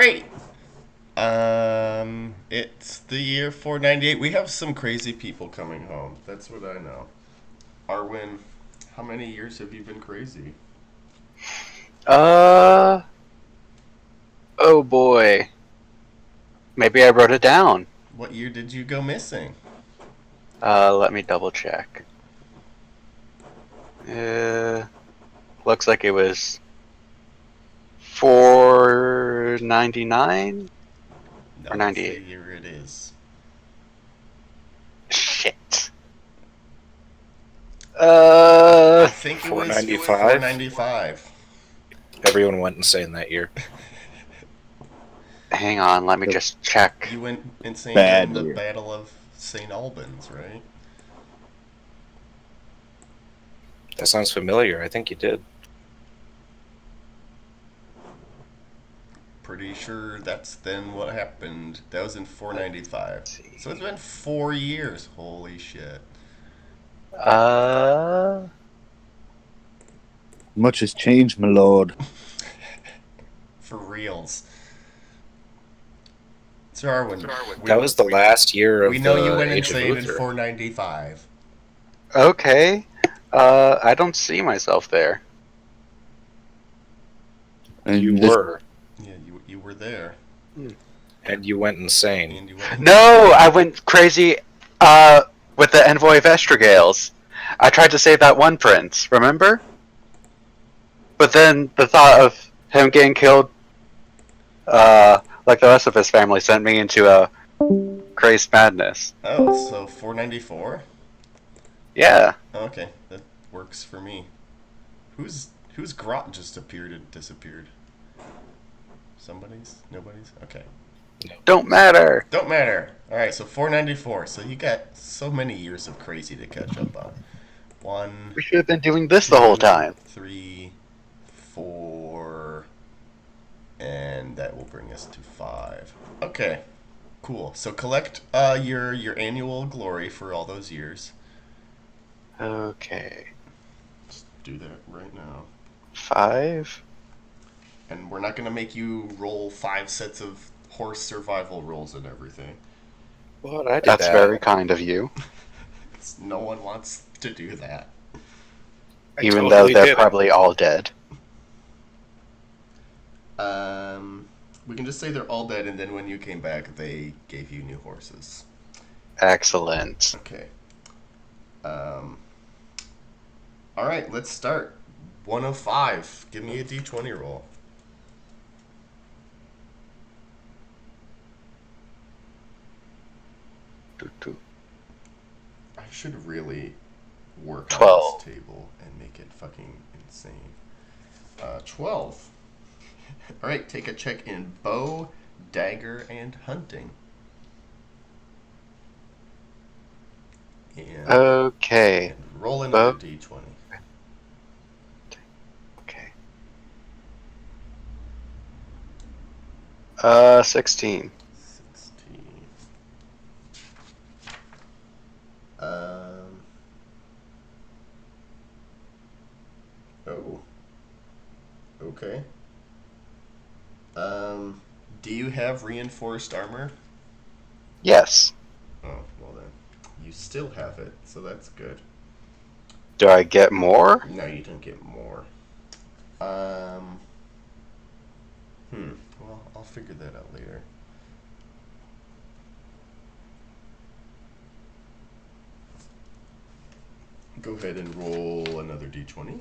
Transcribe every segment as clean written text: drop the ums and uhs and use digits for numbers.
Great. It's the year 498. We have some crazy people coming home. That's what I know. Arwen, how many years have you been crazy? Uh, oh boy. Maybe I wrote it down. What year did you go missing? Let me double check. Looks like it was 499 or No, that's the 98. year it is. Shit. I think it was 495. 495. Everyone went insane that year. Hang on, let me just check. You went insane Bad during the year. Battle of St. Albans, right? That sounds familiar. I think you did. Pretty sure that's then what happened. That was in 495. Let's see. So it's been 4 years. Holy shit. Much has changed, my lord. For reals. So Arwen, That was the last year of we know the you went Age of insane in Uther. 495. Okay. I don't see myself there. And You this- were, Yeah, you were there. and you went insane. And you went No, I went crazy with the envoy of Estragales. I tried to save that one prince, remember? But then the thought of him getting killed, like the rest of his family, sent me into a crazed madness. Oh, so 494? Yeah. Okay, that works for me. Whose grot just appeared and disappeared? Somebody's? Nobody's? Okay. Don't matter. Don't matter. Alright, so 494. So you got so many years of crazy to catch up on. 1, We should have been doing this the whole time. 3, 4, and that will bring us to 5. Okay, cool. So collect your annual glory for all those years. Okay. Let's do that right now. 5. And we're not going to make you roll 5 sets of horse survival rolls and everything. What? I did That's that. very kind of you. No one wants to do that. I Even totally though they're did it. probably all dead. We can just say they're all dead, and then when you came back, they gave you new horses. Excellent. Okay. All right, let's start. 105. Give me a d20 roll. I should really work 12. on this table and make it fucking insane. 12. All right, take a check in bow, dagger, and hunting. And, Okay. and roll another Bow. d20. Okay. 16. 16. Um. Oh. Okay. Do you have reinforced armor? Yes. Oh, well then. You still have it, so that's good. Do I get more? No, you don't get more. Well, I'll figure that out later. Go ahead and roll another d20.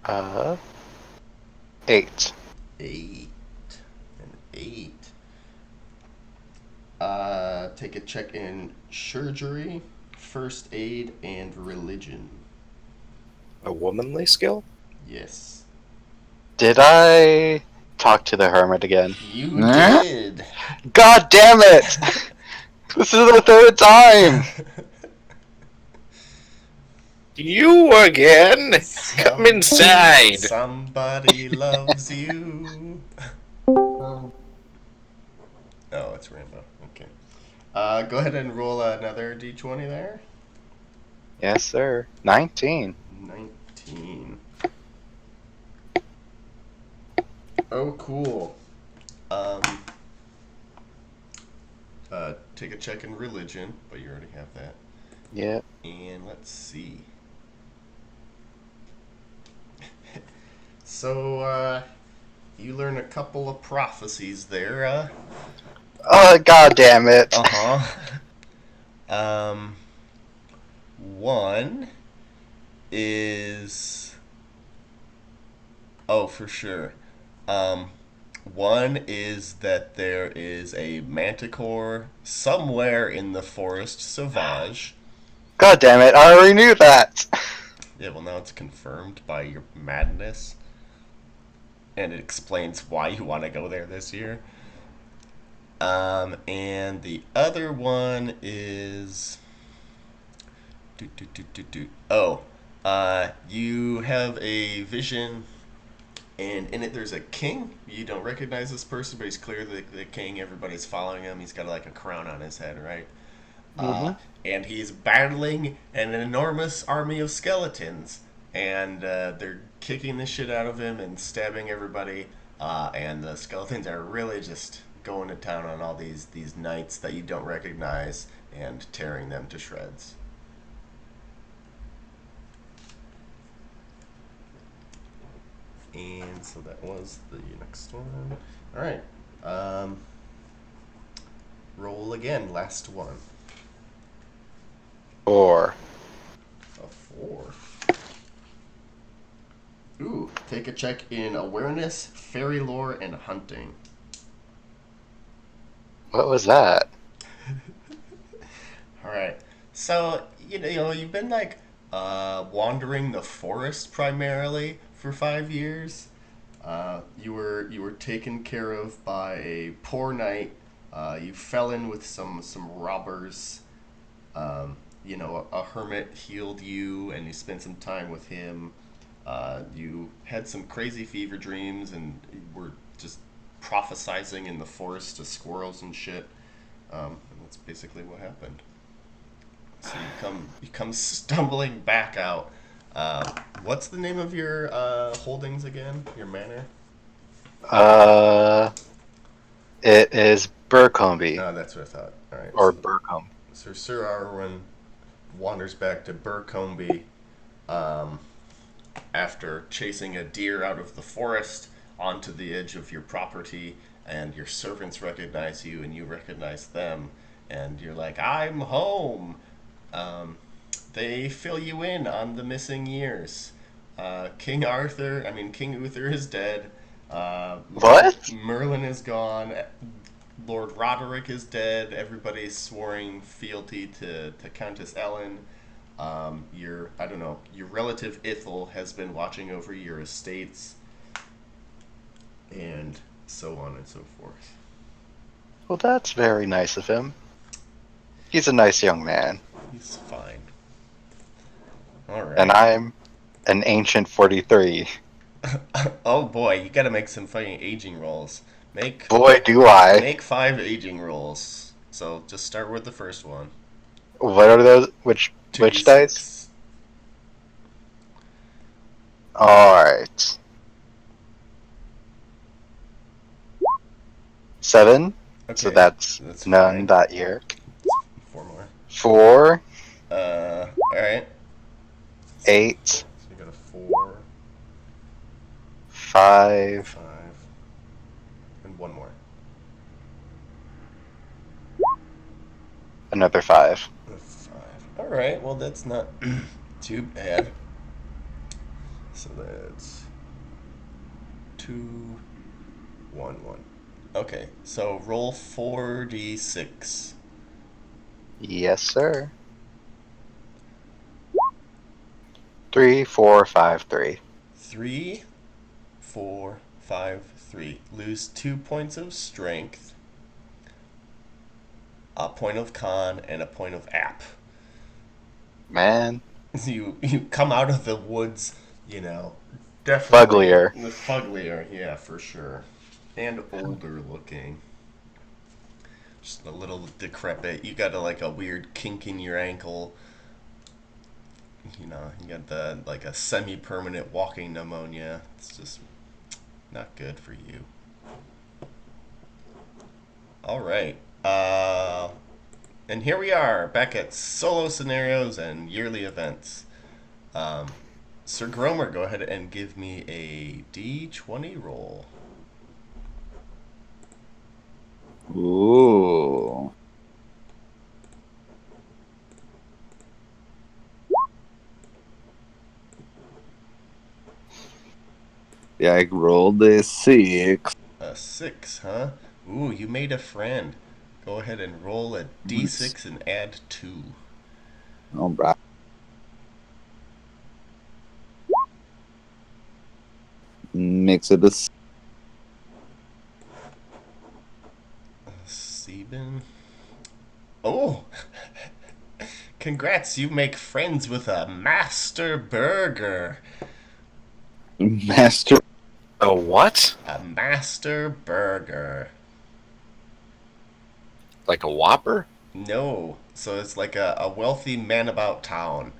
Uh, 8. 8. And 8. Take a check in surgery, first aid, and religion. A womanly skill? Yes. Did I talk to the hermit again? You Nah. did! God damn it! This is the third time! You again? Come inside. Somebody loves you. Oh, it's Rambo. Okay. Go ahead and roll another d20 there. Yes, sir. 19. 19. Oh, cool. Um, take a check in religion, but you already have that. Yeah. And let's see. So, you learn a couple of prophecies there. Oh, god damn it. Uh-huh. Um, one is... Oh, for sure. Um, One is that there is a Manticore somewhere in the Forest Sauvage. God damn it, I already knew that. Yeah, well, now it's confirmed by your madness. And it explains why you want to go there this year. And the other one is... Oh, you have a vision, and in it there's a king. You don't recognize this person, but he's clearly the king. Everybody's following him. He's got like a crown on his head, right? Mm-hmm. And he's battling an enormous army of skeletons, and they're kicking the shit out of him and stabbing everybody. And the skeletons are really just going to town on all these knights that you don't recognize and tearing them to shreds. And so that was the next one. All right. Um, Roll again. Last one. 4. A 4. Ooh, take a check in awareness, fairy lore, and hunting. What was that? All right. So you've been like wandering the forest primarily for 5 years. You were taken care of by a poor knight. You fell in with some robbers. A hermit healed you, and you spent some time with him. You had some crazy fever dreams, and were just prophesizing in the forest to squirrels and shit. And that's basically what happened. So you come stumbling back out. What's the name of your holdings again? Your manor? Uh, it is Burcombe. No, that's what I thought. All right. Or So, Burcombe. Sir Arwen wanders back to Burcombe um, after chasing a deer out of the forest onto the edge of your property, and your servants recognize you, and you recognize them, and you're like, "I'm home." Um, they fill you in on the missing years. King Uther is dead. What? Merlin is gone. Lord Roderick is dead. Everybody's swearing fealty to Countess Ellen. Your relative Ithel has been watching over your estates, and so on and so forth. Well, that's very nice of him. He's a nice young man. He's fine. All And right. I'm an ancient 43. Oh boy, you gotta make some fucking aging rolls. Make Boy, do I. make 5 aging rolls. So just start with the first one. What are those? Which dice? 2d6. Alright. 7. So Okay, that's that's none fine. that year. 4 more. 4, All right. 8, So you got a 4, 5, 5, and 1 more. another 5. A 5. All right. Well, that's not too bad. So that's 2, 1, 1. Okay. So roll 4d6. Yes, sir. 3, 4, 5, 3. 3, 4, 5, 3. Lose 2 points of strength, a point of con, and a point of app. Man. You come out of the woods, you know, definitely Fugglier. the fugglier, yeah, for sure, and older looking. Just a little decrepit. You got like a weird kink in your ankle. You got the like a semi-permanent walking pneumonia. It's just Not good for you. All right. And here we are, back at solo scenarios and yearly events. Sir Gromer, go ahead and give me a D20 roll. Ooh. Yeah, I rolled a 6. A 6, huh? Ooh, you made a friend. Go ahead and roll a D6 and add 2. All right. Makes it a Sieben. Oh! Congrats, you make friends with a master burger. master. A what? A master burger. Like a Whopper? No. So it's like a wealthy man about town.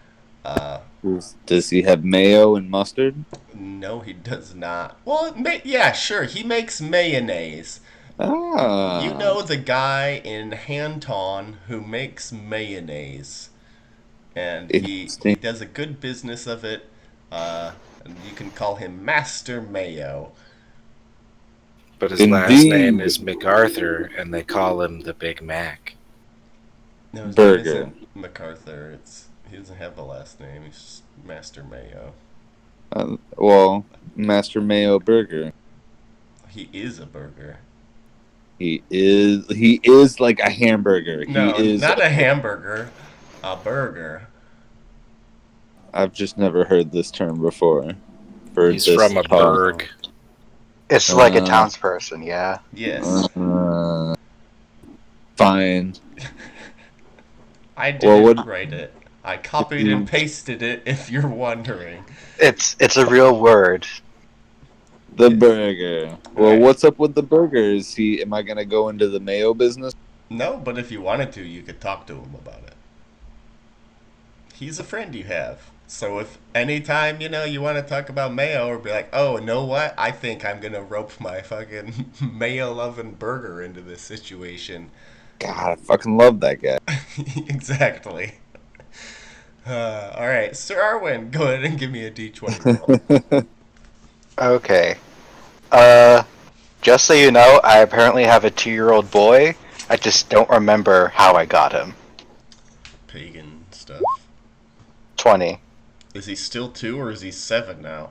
Does he have mayo and mustard? No, he does not. Well, yeah, sure. He makes mayonnaise. You Ah, know the guy in Hanton who makes mayonnaise. And he interesting. does a good business of it. And you can call him Master Mayo. But his last name Indeed. is MacArthur, and they call him the Big Mac. No, his name Burger. isn't MacArthur. He doesn't have a last name. He's just Master Mayo. Well, Master Mayo Burger. He is a burger. He is like a hamburger. He No, is. not a hamburger. A burger. I've just never heard this term before. He's from a burg. It's like a townsperson, yeah. Yes. Fine. I didn't what- write it. I copied and pasted it, if you're wondering. It's a real word. The Yes. burger. Well, Right. what's up with the burger? Am I gonna go into the mayo business? No, but if you wanted to, you could talk to him about it. He's a friend you have. So if anytime, you want to talk about mayo or be like, oh, you know what? I think I'm going to rope my fucking mayo-loving burger into this situation. God, I fucking love that guy. Exactly. All right, Sir Arwen, go ahead and give me a D20 roll. Okay. Just so you know, I apparently have a 2-year-old boy. I just don't remember how I got him. Pagan stuff. 20. Is he still 2 or is he 7 now?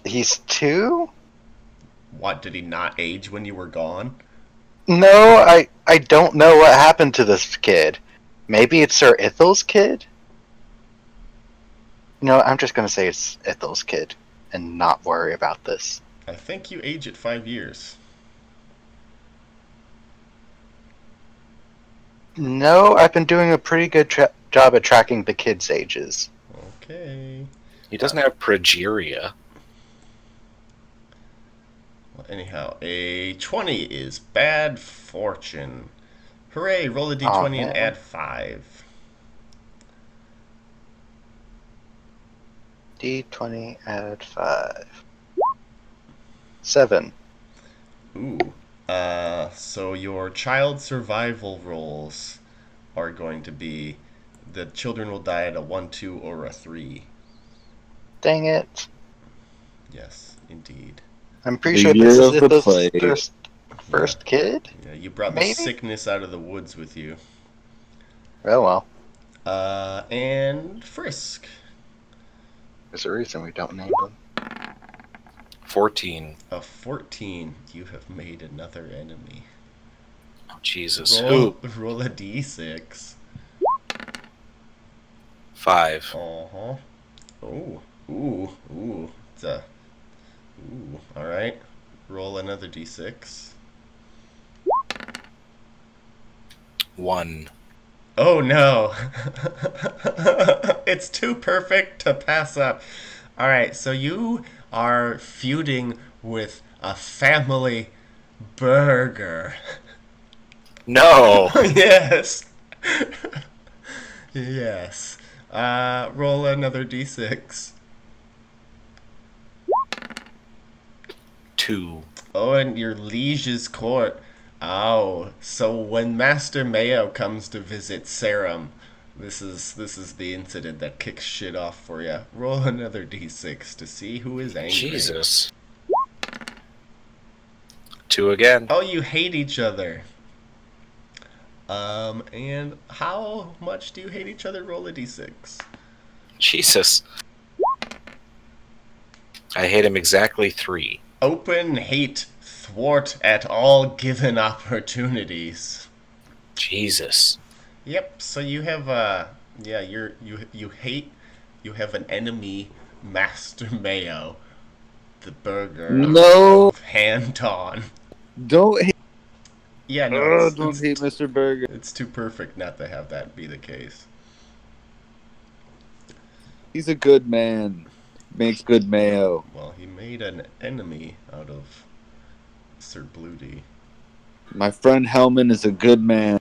He's 2? What, did he not age when you were gone? No, I don't know what happened to this kid. Maybe it's Sir Ithel's kid? No, I'm just gonna say it's Ithel's kid and not worry about this. I think you age at 5 years. No, I've been doing a pretty good job at tracking the kids' ages. Okay. He doesn't have progeria. Well, anyhow, a 20 is bad fortune. Hooray, roll a d20 and man. add 5. D20 add 5. 7. Ooh. So your child survival rolls are going to be the children will die at a 1, 2, or a 3. Dang it. Yes, indeed. I'm pretty The sure year this is of the Ithel's plague. first kid? Yeah, you brought the Maybe? sickness out of the woods with you. Oh well. And Frisk. There's a reason we don't name them. 14. A 14. You have made another enemy. Oh, Jesus. Who? Roll a d6. 5. Uh-huh. Ooh. It's a... Ooh, alright. Roll another d6. 1. Oh no! It's too perfect to pass up. Alright, so you are feuding with a family burger. No! Yes! Yes. Roll another d6. 2. Oh, and your liege's court. Oh, so when Master Mayo comes to visit Sarum, this is the incident that kicks shit off for you. Roll another d6 to see who is angry. Jesus. 2 again. Oh, you hate each other. And how much do you hate each other? Roll a d6. Jesus. I hate him exactly 3. Open hate, thwart at all given opportunities. Jesus. Yep. So you have yeah, you hate, you have an enemy, Master Mayo, the burger No, of Hanton. don't hate. Yeah, no, Don't hate Mr. Burger. it's too perfect not to have that be the case. He's a good man. Makes good mayo. Well, he made an enemy out of Sir Bluedy. My friend Hellman is a good man.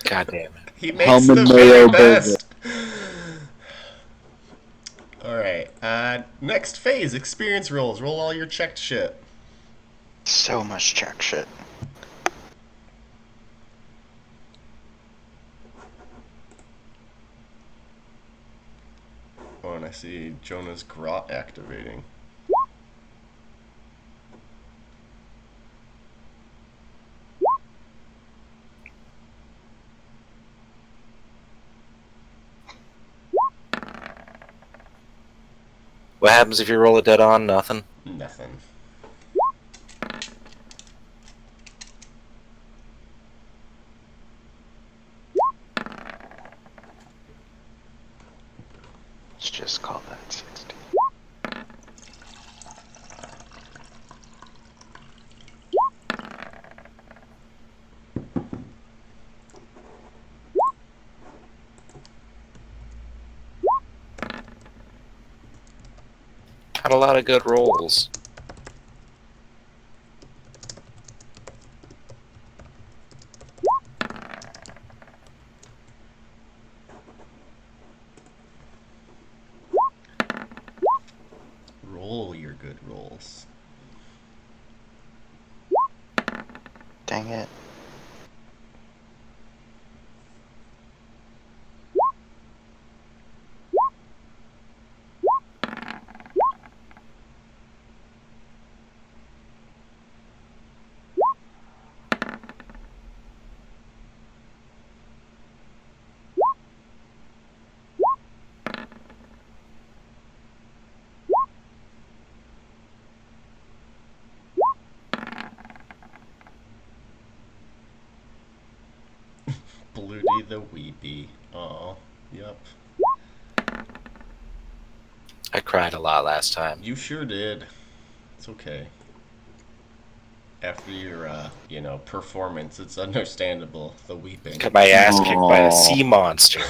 God damn it. He makes Hellman the Mayo very best. All right. Next phase, experience rolls. Roll all your checked shit. So much check shit. Oh, and I see Jonah's grot activating. What happens if you roll a dead on? Nothing. Nothing. Let's just call that 60. Had a lot of good rolls. Roll your good rolls. Dang it. Bluedy the Weepy. Oh, yep. I cried a lot last time. You sure did. It's okay. After your, performance, it's understandable, the weeping. Got my ass kicked by a Aw. sea monster.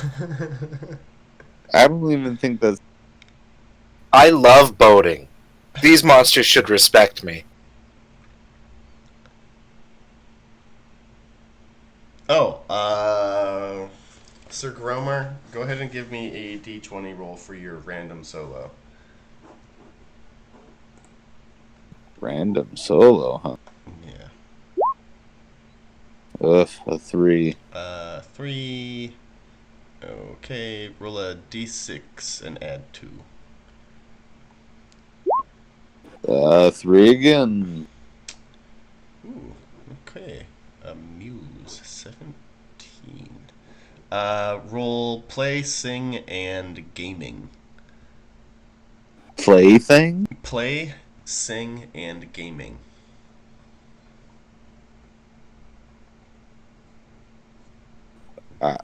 I don't even think that's. I love boating. These monsters should respect me. Oh, Sir Gromer, go ahead and give me a d20 roll for your random solo. Random solo, huh? Yeah. Ugh, a 3. 3. Okay, roll a d6 and add 2. 3 again. Ooh, okay. A muse, 17. Roll play, sing, and gaming. Plaything? Play, sing, and gaming. Uh,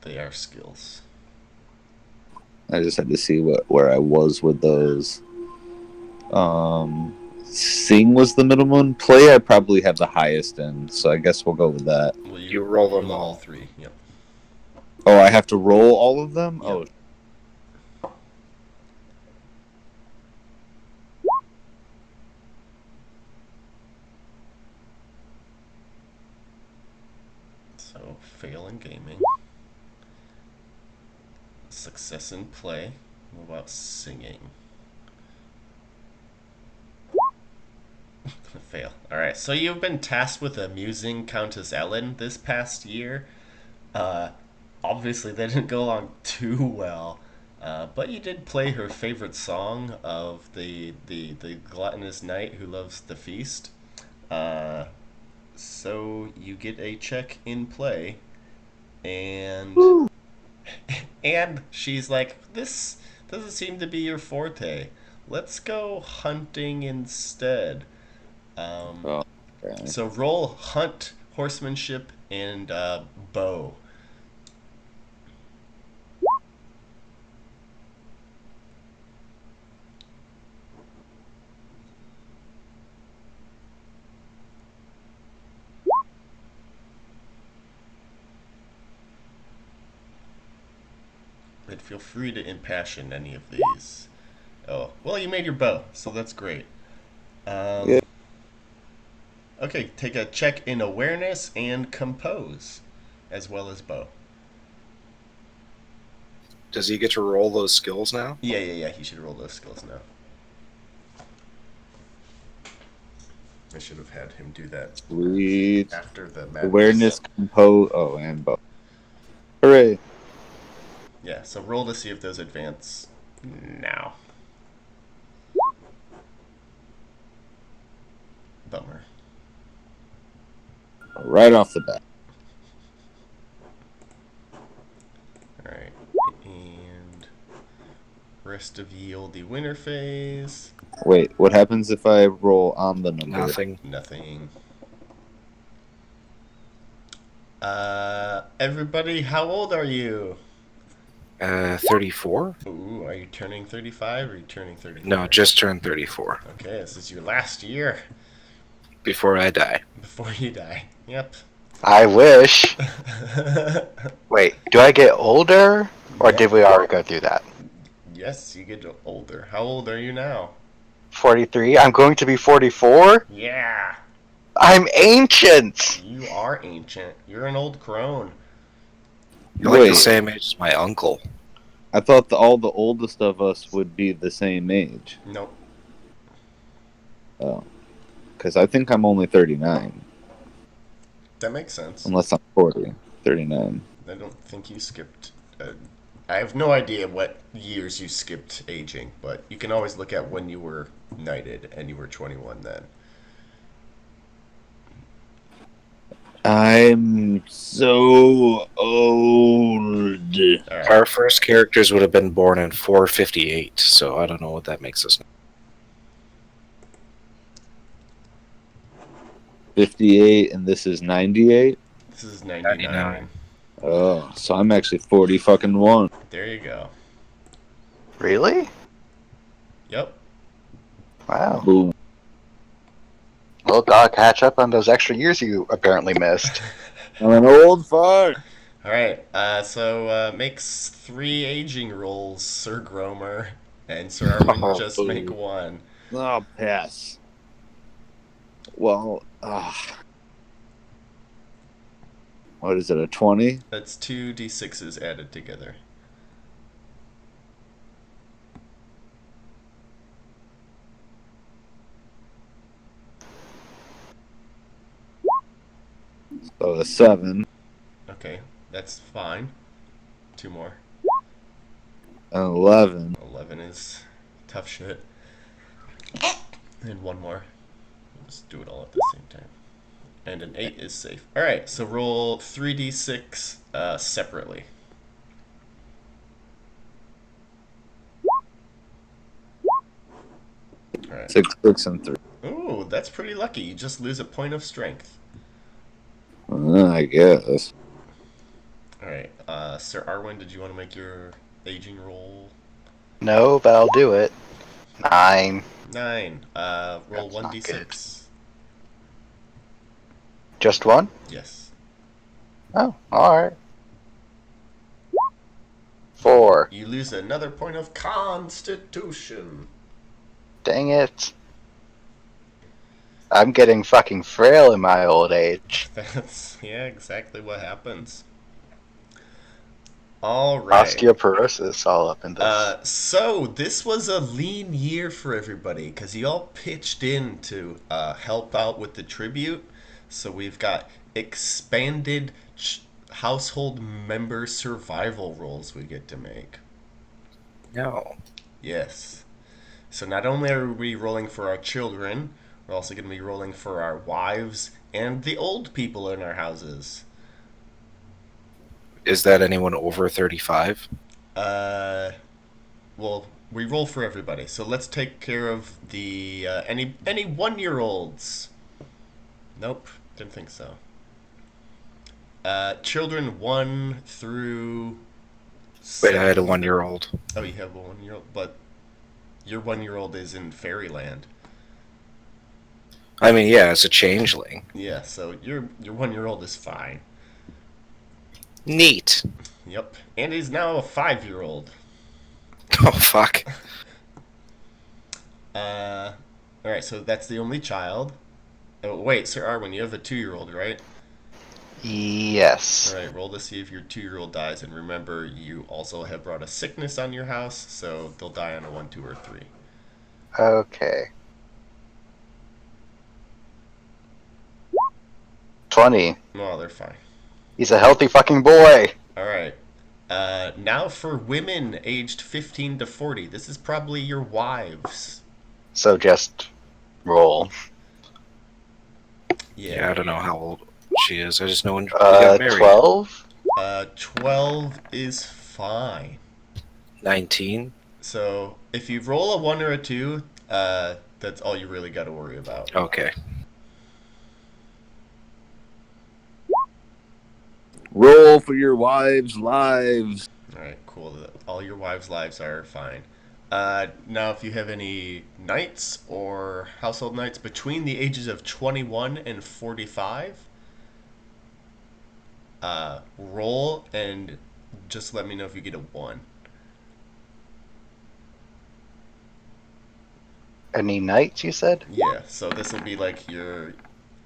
They are skills. I just had to see where I was with those. Sing was the middle one. Play I probably have the highest in, so I guess we'll go with that. Well, You roll them all all. 3. Yep. Oh, I have to roll all of them? Yep. Oh, So, fail in gaming. Success in play. What about singing? Fail. Alright, so you've been tasked with amusing Countess Ellen this past year. Uh, Obviously, that didn't go along too well. But you did play her favorite song of the gluttonous knight who loves the feast. Uh, so you get a check in play, and and she's like, "This doesn't seem to be your forte. Let's go hunting instead." Um, Oh, okay. so roll hunt, horsemanship, and bow. But feel free to impassion any of these. Oh, well, you made your bow, so that's great. Yeah. Um, okay, take a check in awareness and compose, as well as bow. Does he get to roll those skills now? Yeah. He should roll those skills now. I should have had him do that Sweet. after the madness. Awareness, compose. Oh, and both. Hooray. Yeah, so roll to see if those advance now. Bummer. Right off the bat. Alright. And rest of yield the winter phase. Wait, what happens if I roll on the number? Nothing. Nothing. Everybody, how old are you? 34? Ooh, are you turning 35 or are you turning 34? No, just turned 34. Okay, this is your last year Before I die. before you die. Yep. I wish. Wait, do I get older? Or Yeah. did we already go through that? Yes, you get older. How old are you now? 43? I'm going to be 44? Yeah, I'm ancient! you are ancient. You're an old crone. You're like Wait, the same age as my uncle. I thought all the oldest of us would be the same age. Nope. Oh. Because I think I'm only 39. That makes sense. Unless I'm 40. 39. I don't think you skipped. I have no idea what years you skipped aging, but you can always look at when you were knighted and you were 21 then. I'm so old. All right. Our first characters would have been born in 458, so I don't know what that makes us. 58, and this is 98? This is 99. Oh, so I'm actually 40 fucking one. There you go. Really? Yep. Wow. Boom. Well, gotta catch up on those extra years you apparently missed. I'm an old fart. All right. So makes 3 aging rolls, Sir Gromer, and Sir Arwen just make 1. Oh, pass. Well, what is it, a 20? That's 2d6s added together. So a 7. Okay, that's fine. 2 more. An 11. 11 is tough shit. And 1 more. Let's do it all at the same time. And an 8 is safe. Alright, so roll 3d6 separately. Alright. 6, 6, and 3. Ooh, that's pretty lucky. You just lose a point of strength. I guess. Alright, Sir Arwen, did you want to make your aging roll? No, but I'll do it. 9. 9. Roll That's not 1d6. Just 1? Yes. Oh, alright. 4. You lose another point of constitution. Dang it. I'm getting fucking frail in my old age. That's, yeah, exactly what happens. All right. Osteoporosis all up in this. So this was a lean year for everybody because you all pitched in to help out with the tribute. So we've got expanded household member survival roles we get to make. No. Yes. So not only are we rolling for our children, we're also going to be rolling for our wives and the old people in our houses. Is that anyone over 35? Uh, well, we roll for everybody. So let's take care of the any 1-year-olds. Nope, didn't think so. Children 1 through Wait, I had a 7. 1-year-old. Oh, you have a 1-year-old, but your 1-year-old is in fairyland. I mean, yeah, it's a changeling. Yeah, so your 1-year-old is fine. Neat. Yep, and he's now a 5-year-old. Oh, fuck. Uh, all right, so that's the only child. Oh, wait, Sir Arwen, you have a 2-year-old, right? All Yes. right, roll to see if your 2-year-old dies, and remember, you also have brought a sickness on your house, so they'll die on a 1, 2, or 3. Okay. 20. Oh, they're fine. He's a healthy fucking boy. All right. Now for women aged 15 to 40. This is probably your wives. So just roll. Yeah, I don't know how old she is. I just know when we got married. 12? 12 is fine. 19? So if you roll a 1 or a 2, that's all you really got to worry about. Okay. Roll for your wives' lives. All right, cool. All your wives' lives are fine. Now, if you have any knights or household knights between the ages of 21 and 45, roll and just let me know if you get a 1. Any knights, you said? Yeah, so this will be like your.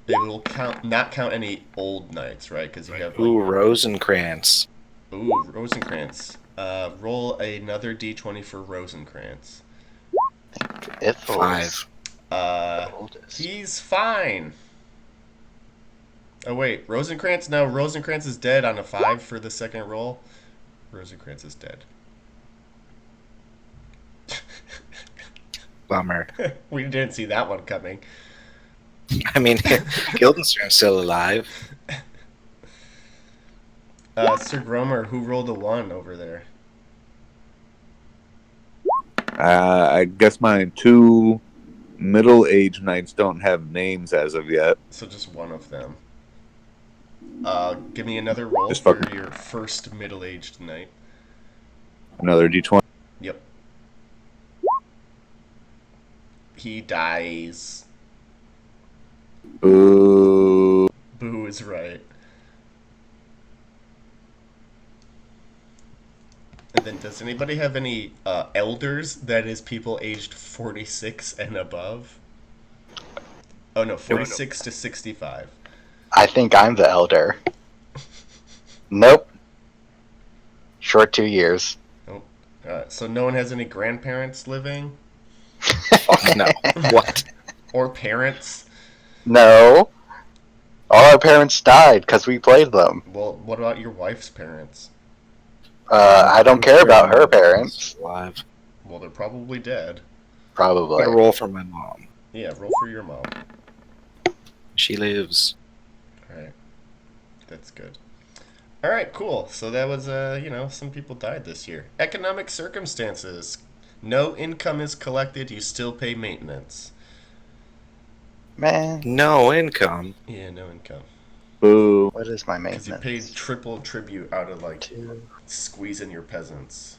It will not count any old knights, right? Because you have like. Ooh, Rosencrantz. Ooh, Rosencrantz. Roll another d20 for Rosencrantz. Ithel's 5. Uh, the oldest. he's fine. Oh wait, Rosencrantz. No, Rosencrantz is dead on a 5 for the second roll. Rosencrantz is dead. Bummer. We didn't see that one coming. I mean, Guildenstern's still alive. Sir Gromer, who rolled a 1 over there? I guess my 2 middle-aged knights don't have names as of yet. So just one of them. Give me another roll Just for fuck- your first middle-aged knight. Another d20. Yep. He dies. Ooh. Boo is right. And then, does anybody have any elders? That is, people aged 46 and above. Oh no, 46 to 65. I think I'm the elder. Nope. Short 2 years. Oh, so no one has any grandparents living Fuck no. What? or parents. No. All our parents died because we played them. Well, what about your wife's parents? I don't care about her parents. Alive. Well, they're probably dead. I'm Probably. gonna roll for my mom. Yeah, roll for your mom. She lives. Alright. That's good. Alright, cool. So that was, some people died this year. Economic circumstances. No income is collected, you still pay maintenance. Man, No income. Yeah, no income. Boo. what is my Because you maintenance? paid triple tribute out of, like, 2. squeezing your peasants.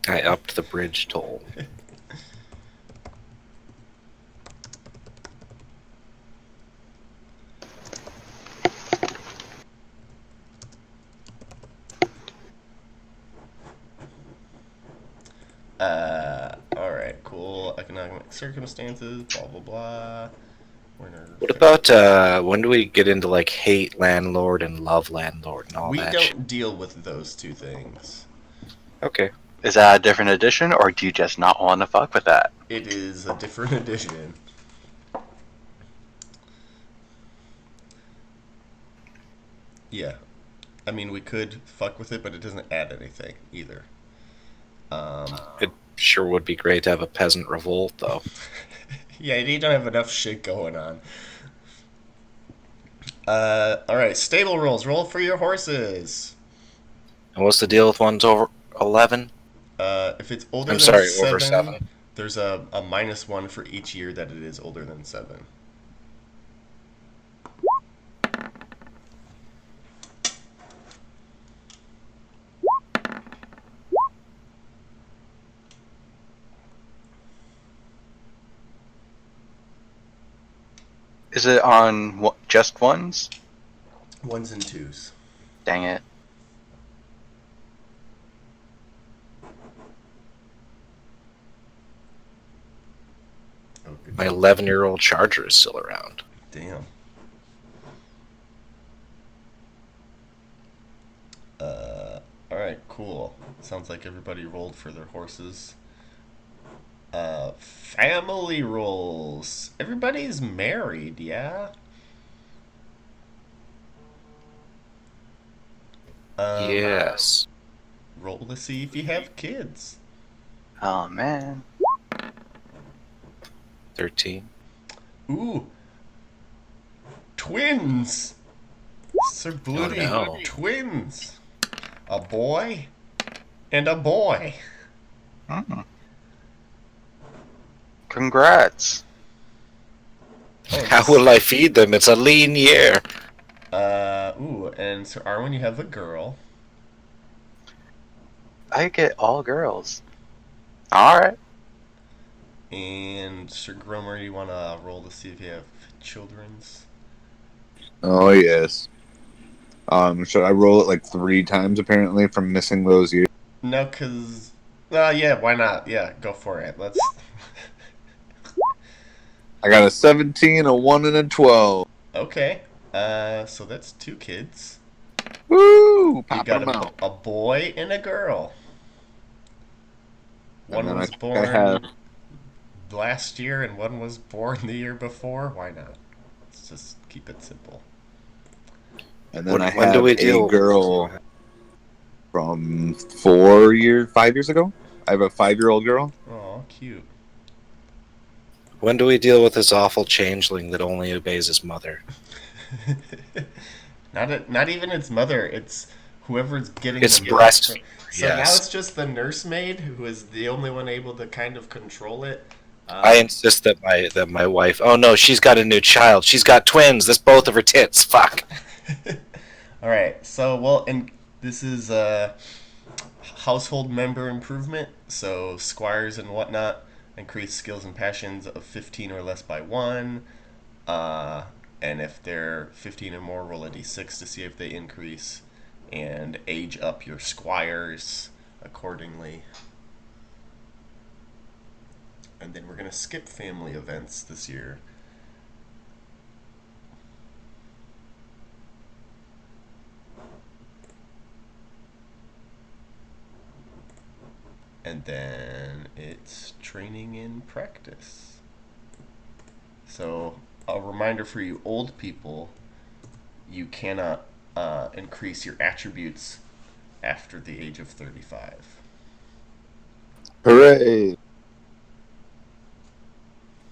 I upped the bridge toll. All right, cool. Economic circumstances, blah blah blah. Winner. What about when do we get into like hate landlord and love landlord and all We that shit? don't deal with those two things. Okay. Is that a different edition, or do you just not want to fuck with that? It is a different edition. Yeah, I mean we could fuck with it, but it doesn't add anything either. It sure would be great to have a peasant revolt, though. Yeah, you don't have enough shit going on. All right, stable rules. Roll for your horses. And what's the deal with ones over 11? If it's older I'm than sorry, over 7, 7. there's a -1 for each year that it is older than 7. Is it on just ones? Ones and twos. Dang it. Oh, good My job. 11-year-old charger is still around. Damn. All right, cool. Sounds like everybody rolled for their horses. Family roles. Everybody's married, yeah. Um, Yes. roll to see if you have kids. Oh man. 13. Ooh, twins. Sir Bloody no. twins. A boy and a boy. Hmm. Congrats. Oh, How will I feed them? It's a lean year. Ooh, and Sir Arwen, you have a girl. I get all girls. Alright. And Sir Gromer, you want to roll to see if you have children's? Oh yes. Should I roll it like 3 times apparently from missing those years? No, cause, yeah, why not? Yeah, go for it. Let's. I got a 17, a 1, and a 12. Okay. So that's 2 kids. Woo! You Popping got them out. a boy and a girl. And One then I was think I have. born last year, and one was born the year before. Why not? Let's just keep it simple. And then I When do have we a deal? girl from 4 years, 5 years ago. I have a 5-year-old girl. Oh, cute. When do we deal with this awful changeling that only obeys his mother? Not even its mother. It's whoever's getting It's the milk. breastfeeder, So now yes. it's just the nursemaid who is the only one able to kind of control it. I insist that my wife. Oh no, she's got a new child. She's got twins. That's both of her tits. Fuck. All right. So well, and this is household member improvement. So squires and whatnot increase skills and passions of 15 or less by 1. Uh, and if they're 15 or more, roll a d6 to see if they increase, and age up your squires accordingly. And then we're going to skip family events this year. And then it's training in practice. So, a reminder for you old people, you cannot increase your attributes after the age of 35. Hooray!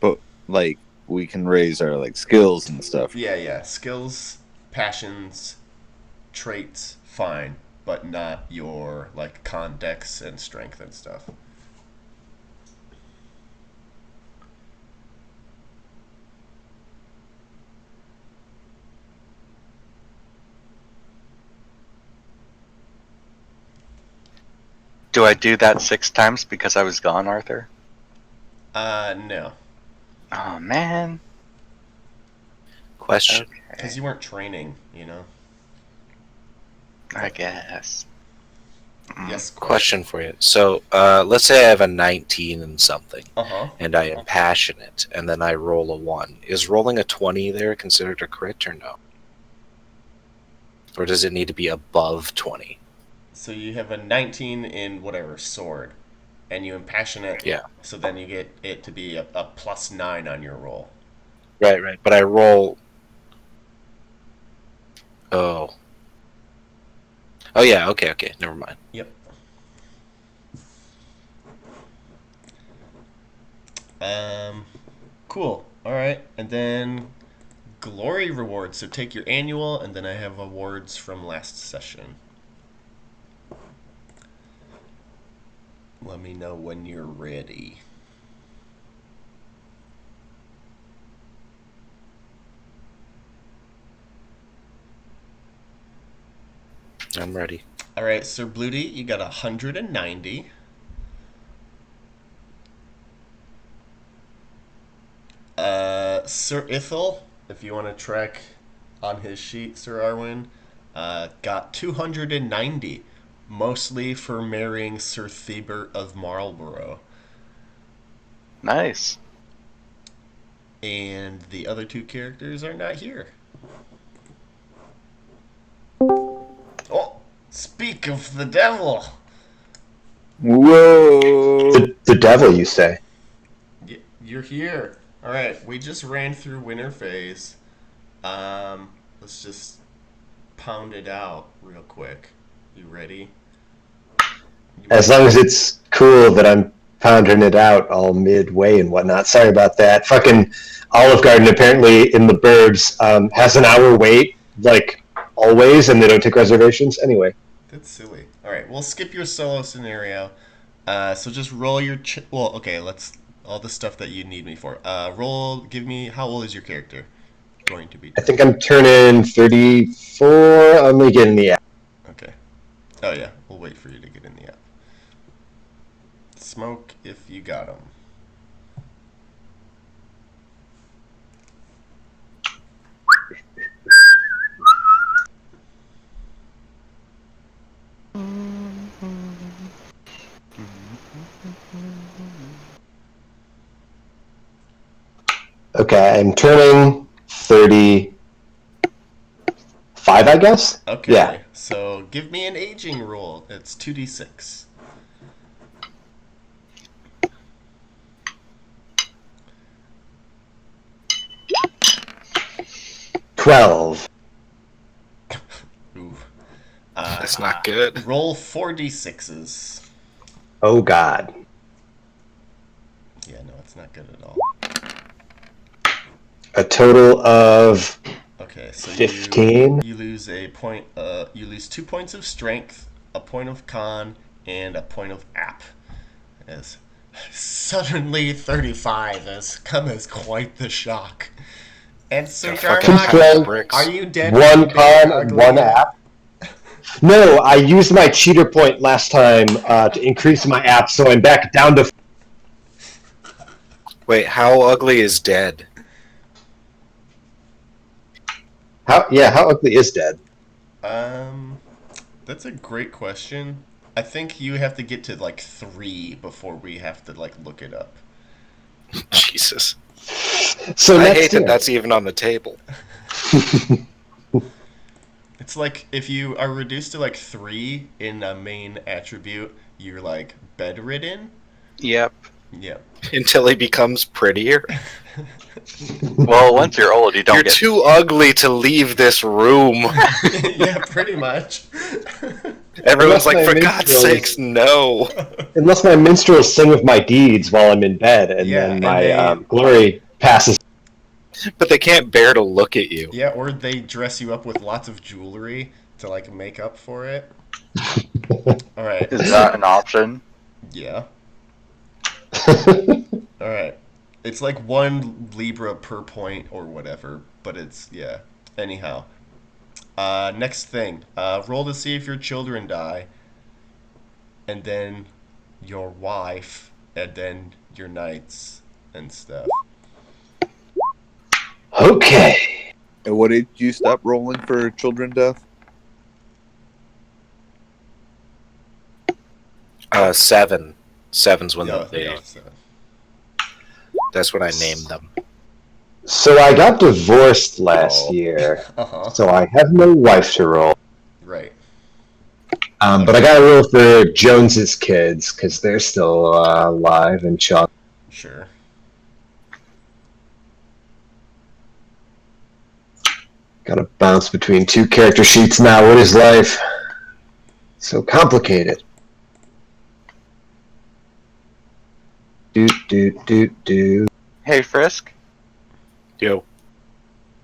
But like we can raise our like skills and stuff. Yeah, yeah. Skills, passions, traits, fine, but not your like con, dex, and strength and stuff. Do I do that 6 times because I was gone, Arthur? No, Oh man. Question. because Okay. you weren't training, you know. I guess. Yes, Question for you. So, let's say I have a 19 and something, Uh-huh. and I am passionate, and then I roll a 1. Is rolling a 20 there considered a crit or no? Or does it need to be above 20? So you have a 19 in whatever, sword, and you impassionate, Yeah. so then you get it to be a +9 on your roll. Right. But I roll... Oh. Oh, yeah, okay. Never mind. Yep. Cool. All right, and then glory rewards. So take your annual, and then I have awards from last session. Let me know when you're ready. I'm ready. All right, Sir Bluty, you got 190. Sir Ithel, if you want to track on his sheet, Sir Arwen, got 290, mostly for marrying Sir Thebert of Marlborough. Nice. And the other two characters are not here. Oh, speak of the devil. Whoa! The devil, you say? You're here. All right, we just ran through winter phase. Let's just pound it out real quick. You ready? As long as it's cool that I'm pounding it out all midway and whatnot. Sorry about that. Fucking Olive Garden apparently in the burbs has an hour wait, like always, and they don't take reservations. Anyway. That's silly. All right, we'll skip your solo scenario. So just roll your. Well, okay. Let's all the stuff that you need me for. Roll. Give me. How old is your character going to be? I think I'm turning 34. Let me get in the app. Okay. Oh yeah, we'll wait for you to get in the app. Smoke if you got them. Okay, I'm turning 35, I guess? Okay. Yeah. So give me an aging roll. It's 2d6. $12. Ooh. That's not good. Roll 4d6s. Oh, God. Yeah, no, it's not good at all. A total of Okay, so 15. you lose a point. You lose 2 points of strength, a point of con, and a point of app. As suddenly 35 has come as quite the shock. And Sir Fucking Darmok, bricks. are you dead? One from being con and ugly? one app. No, I used my cheater point last time to increase my app, so I'm back down to... Wait, how ugly is dead? How ugly is dead? That's a great question. I think you have to get to like 3 before we have to like look it up. Jesus. So I next hate year. that that's even on the table. It's like if you are reduced to like 3 in a main attribute, you're like bedridden. Yep. Yeah. Until he becomes prettier. Well, once you're old, you don't You're get. too ugly to leave this room. Yeah, pretty much. Everyone's Unless like, my for God's minstrels- sakes, no. Unless my minstrels sing of my deeds while I'm in bed, and Yeah, then and my they- glory passes. But they can't bear to look at you. Yeah, or they dress you up with lots of jewelry to like make up for it. All right. Is that an option? Yeah. All right. It's like 1 Libra per point or whatever, but it's yeah. Anyhow. Next thing. Roll to see if your children die, and then your wife, and then your knights and stuff. Okay. And what did you stop rolling for children death? 7. 7's when Yeah, they. yeah, so- That's when I named them. So I got divorced last Oh. year, Uh-huh. so I have no wife to roll. Right. But I got to roll for Jones's kids because they're still alive and Chuck. Sure. Got to bounce between 2 character sheets now. What is life? So complicated. Do. Hey, Frisk, Yo.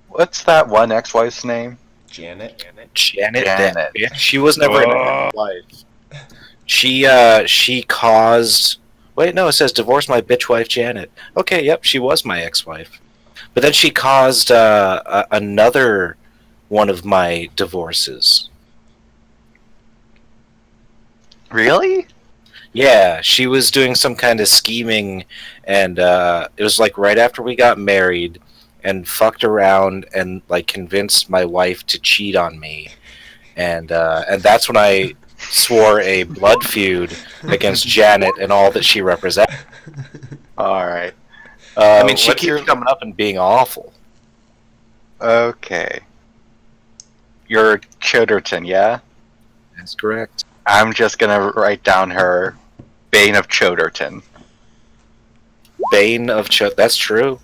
what's that one ex-wife's name? Janet. Janet. Janet. That bitch. She was never an wife. She caused. Wait, no. It says divorce my bitch wife Janet. Okay, yep, she was my ex-wife. But then she caused another one of my divorces. Really? Yeah, she was doing some kind of scheming, and it was like right after we got married, and fucked around and like convinced my wife to cheat on me, and that's when I swore a blood feud against Janet and all that she represents. All right. I mean, she what's keeps coming up and being awful. Okay. You're Choderton, yeah? That's correct. I'm just gonna write down her Bane of Choderton. Bane of That's true.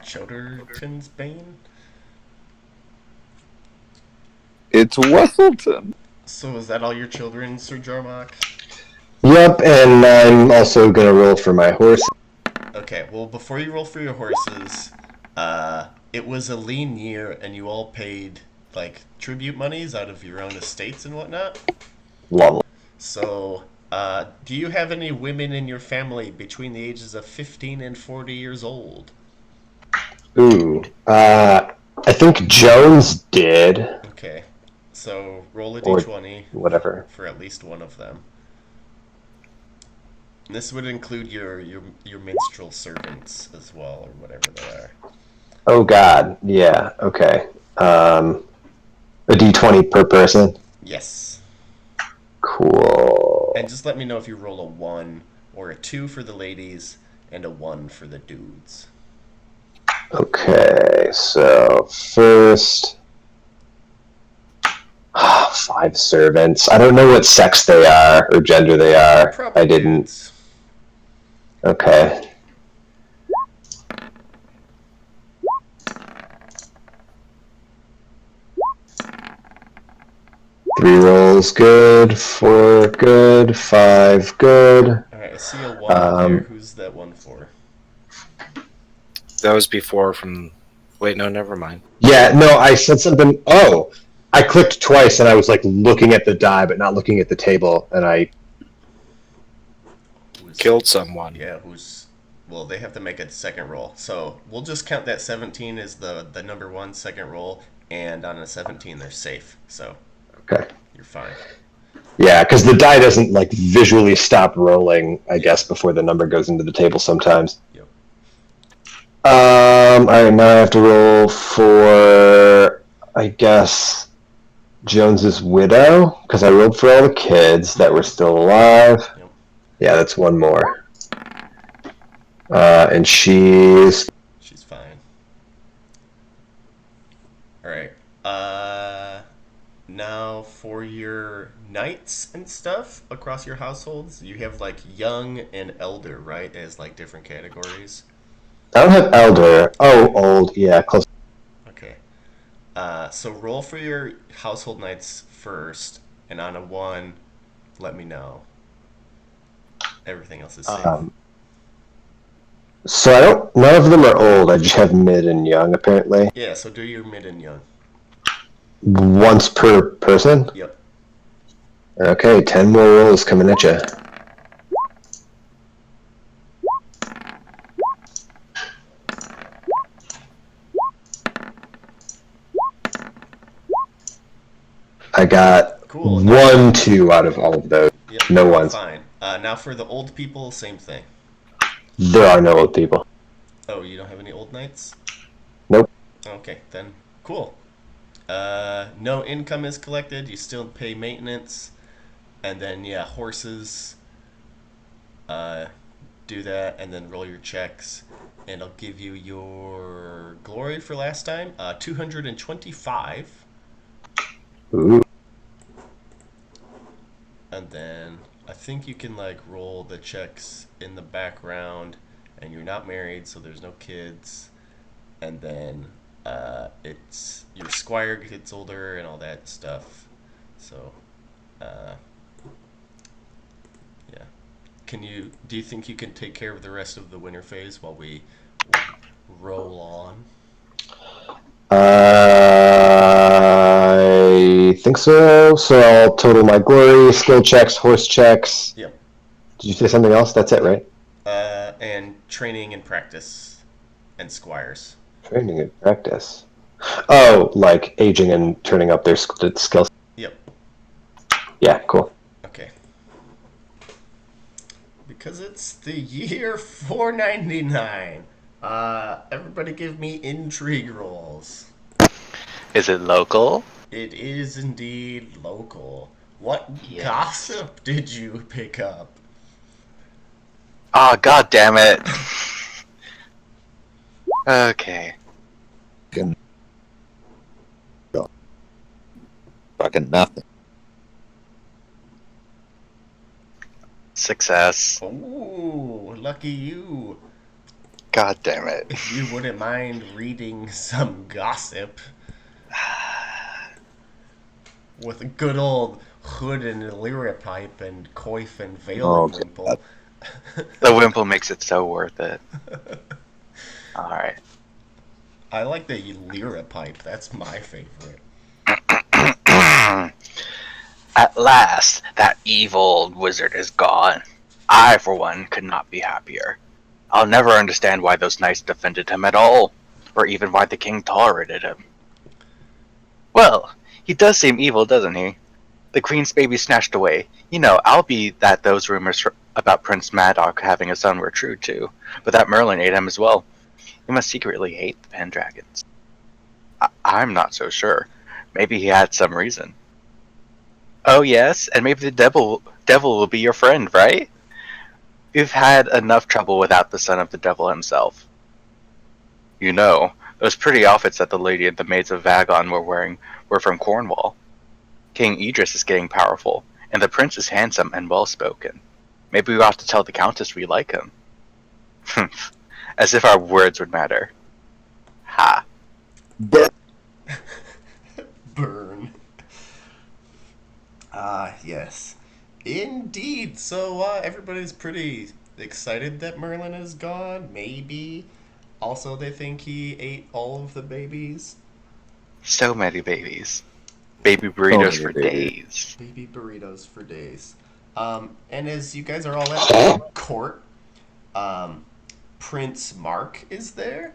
Choderton's Bane? It's Wesselton. So is that all your children, Sir Jarmark? Yep, and I'm also going to roll for my horse. Okay, well, before you roll for your horses, it was a lean year, and you all paid, like, tribute monies out of your own estates and whatnot. Lovely. So, do you have any women in your family between the ages of 15 and 40 years old? Ooh. I think Jones did. Okay, so roll a Or d20 whatever. for at least one of them. And this would include your minstrel servants as well, or whatever they are. Oh, God. Yeah, okay. A d20 per person. Yes. Cool. And just let me know if you roll a 1 or a 2 for the ladies and a 1 for the dudes. Okay, so first... 5 servants. I don't know what sex they are or gender they are. Probably I didn't. dudes. Okay. Three rolls good, 4 good, 5 good. Alright, I see a 1 there. Who's that 1 for? That was before from. Wait, no, never mind. Yeah, no, I said something. Oh, I clicked twice and I was like looking at the die but not looking at the table, and I Killed someone. Yeah, who's... Well, they have to make a second roll. So we'll just count that 17 as the number 1 second roll, and on a 17 they're safe. So okay. you're fine. Yeah, because the die doesn't like visually stop rolling, I guess, before the number goes into the table sometimes. Yep. Alright, now I have to roll for, I guess, Jones's widow, because I rolled for all the kids that were still alive. Yep. Yeah, that's one more. And she's... She's fine. Alright. Now for your knights and stuff across your households, you have like young and elder, right? As like different categories. I don't have elder. Oh, old. Yeah, close. Okay. So roll for your household knights first, and on a 1, let me know. Everything else is safe. So I don't... None of them are old. I just have mid and young, apparently. Yeah, so do your mid and young. Once per person? Yep. Okay, 10 more rolls coming at you. I got Cool. 1, 2 out of all of those. Yep. No ones. Fine. Now for the old people, same thing. There are no old people. Oh, you don't have any old knights? Nope. Okay, then cool. No income is collected. You still pay maintenance. And then, yeah, horses, uh, do that, and then roll your checks. And I'll give you your glory for last time, 225. Ooh. And then I think you can, like, roll the checks in the background, and you're not married, so there's no kids. And then it's your squire gets older and all that stuff. So, uh, yeah. Do you think you can take care of the rest of the winter phase while we roll on? I think so. So I'll total my glory, skill checks, horse checks. Yep. Did you say something else? That's it, right? And training and practice and squires. Training and practice. Oh, like aging and turning up their skills. Yep. Yeah, cool. Okay. Because it's the year 499. Everybody give me intrigue rolls. Is it local? It is indeed local. What Yes. gossip did you pick up? Oh, god damn it. Okay. Fucking nothing. Success. Ooh, lucky you. God damn it. If you wouldn't mind reading some gossip with a good old hood and a lyra pipe and coif and veil Oh, and wimple. The wimple makes it so worth it. Alright. I like the lyra pipe. That's my favorite. At last, that evil old wizard is gone. I, for one, could not be happier. I'll never understand why those knights defended him at all, or even why the king tolerated him. Well, he does seem evil, doesn't he? The queen's baby snatched away. You know, I'll be that those rumors about Prince Madoc having a son were true too, but that Merlin ate him as well. He must secretly hate the Pendragons. I'm not so sure. Maybe he had some reason. Oh yes, and maybe the devil will be your friend, right? We've had enough trouble without the son of the devil himself. You know, those pretty outfits that the lady and the maids of Vagon were wearing were from Cornwall. King Idris is getting powerful, and the prince is handsome and well-spoken. Maybe we ought to tell the countess we like him. As if our words would matter. Ha. Burn. Ah, yes. Indeed. So, everybody's pretty excited that Merlin is gone. Maybe. Also, they think he ate all of the babies. So many babies. Baby burritos for babies. days. Baby burritos for days. And as you guys are all at court, Prince Mark is there,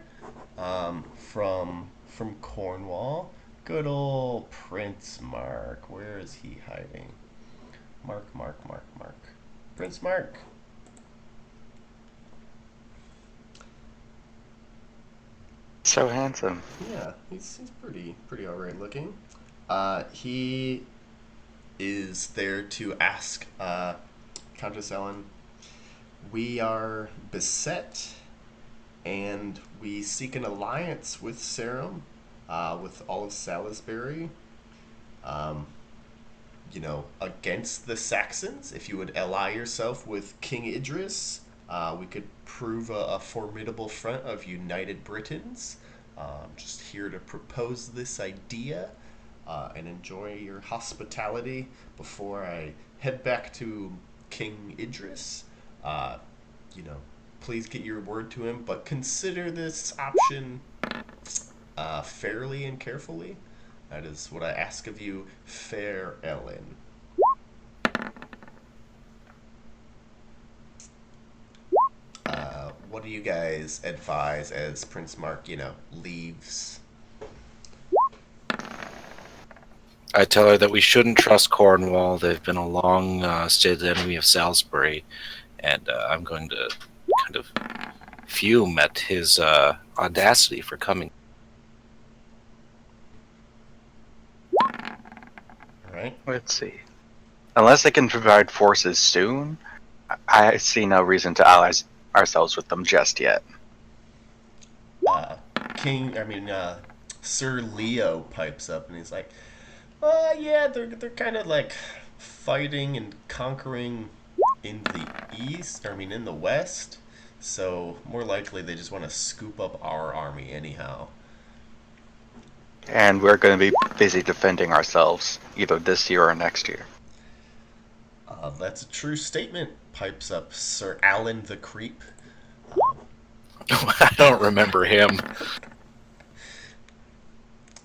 from Cornwall. Good old Prince Mark. Where is he hiding? Mark. Prince Mark. So handsome. Yeah, he's pretty alright looking. He is there to ask Countess Ellen. We are beset, and we seek an alliance with Sarum, with all of Salisbury. Um, against the Saxons. If you would ally yourself with King Idris, we could prove a formidable front of united Britons. Just here to propose this idea and enjoy your hospitality before I head back to King Idris. Uh, Please get your word to him, but consider this option fairly and carefully. That is what I ask of you, fair Ellen. What do you guys advise as Prince Mark, leaves? I tell her that we shouldn't trust Cornwall. They've been a long-stated enemy of Salisbury, and I'm going to kind of fume at his audacity for coming. All right. Let's see. Unless they can provide forces soon, I see no reason to ally ourselves with them just yet. Uh, Sir Leo pipes up and he's like, yeah, they're kind of like fighting and conquering in the east, in the west. So more likely they just want to scoop up our army anyhow. And we're going to be busy defending ourselves, either this year or next year. That's a true statement, pipes up Sir Alan the Creep. I don't remember him.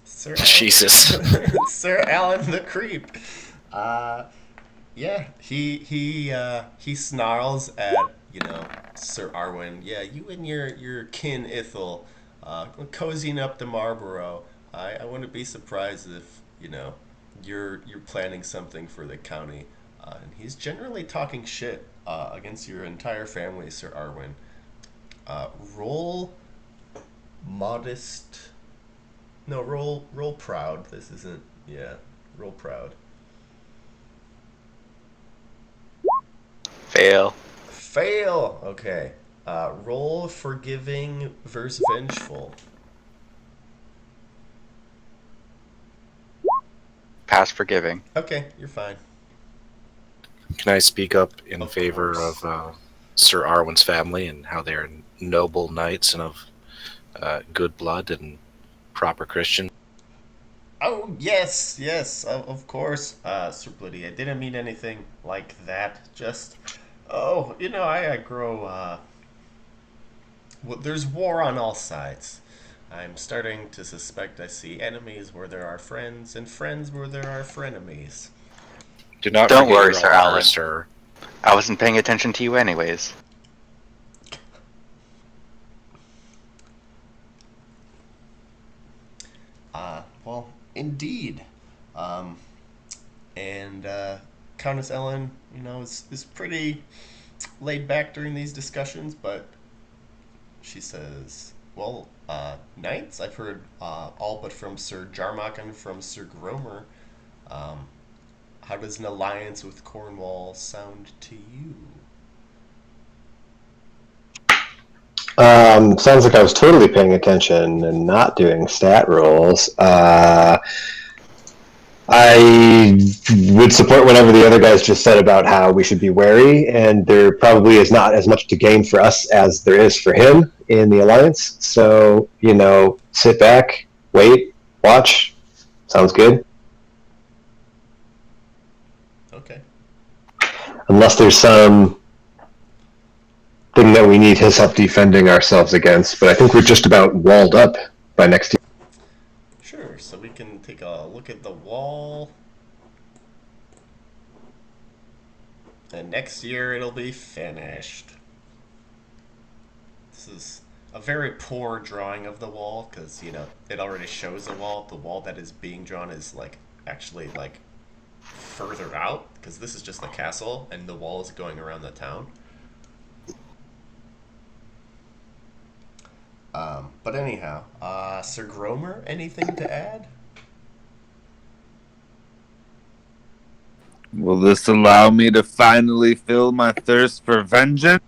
Sir Jesus. Sir Alan the Creep. Yeah, he snarls at Sir Arwen. Yeah, you and your kin Ithel, cozying up to Marlborough. I wouldn't be surprised if you're planning something for the county. And he's generally talking shit against your entire family, Sir Arwen. Roll modest. No, roll proud. This isn't. Yeah, roll proud. Fail. Fail. Okay. Roll forgiving versus vengeful. Pass forgiving. Okay, you're fine. Can I speak up in Of favor course. of Sir Arwen's family and how they're noble knights and of good blood and proper Christian? Oh yes, of course, Sir Bloody. I didn't mean anything like that. Just, I grow. Well, there's war on all sides. I'm starting to suspect I see enemies where there are friends, and friends where there are frenemies. Do not Don't forget worry, your Sir honor, Alan. sir. I wasn't paying attention to you anyways. Well, indeed. Um, and Countess Ellen, is pretty laid back during these discussions, but she says, well, knights, I've heard all but from Sir Jarmach and from Sir Gromer. Um, how does an alliance with Cornwall sound to you? Sounds like I was totally paying attention and not doing stat rolls. I would support whatever the other guys just said about how we should be wary, and there probably is not as much to gain for us as there is for him in the alliance. So, sit back, wait, watch. Sounds good. Okay. Unless there's some thing that we need his help defending ourselves against, but I think we're just about walled up by next year. Sure, so we can take a look at the wall. And next year it'll be finished. This is a very poor drawing of the wall because, it already shows a wall. The wall that is being drawn is, actually, further out because this is just the castle and the wall is going around the town. But anyhow, Sir Gromer, anything to add? Will this allow me to finally fill my thirst for vengeance?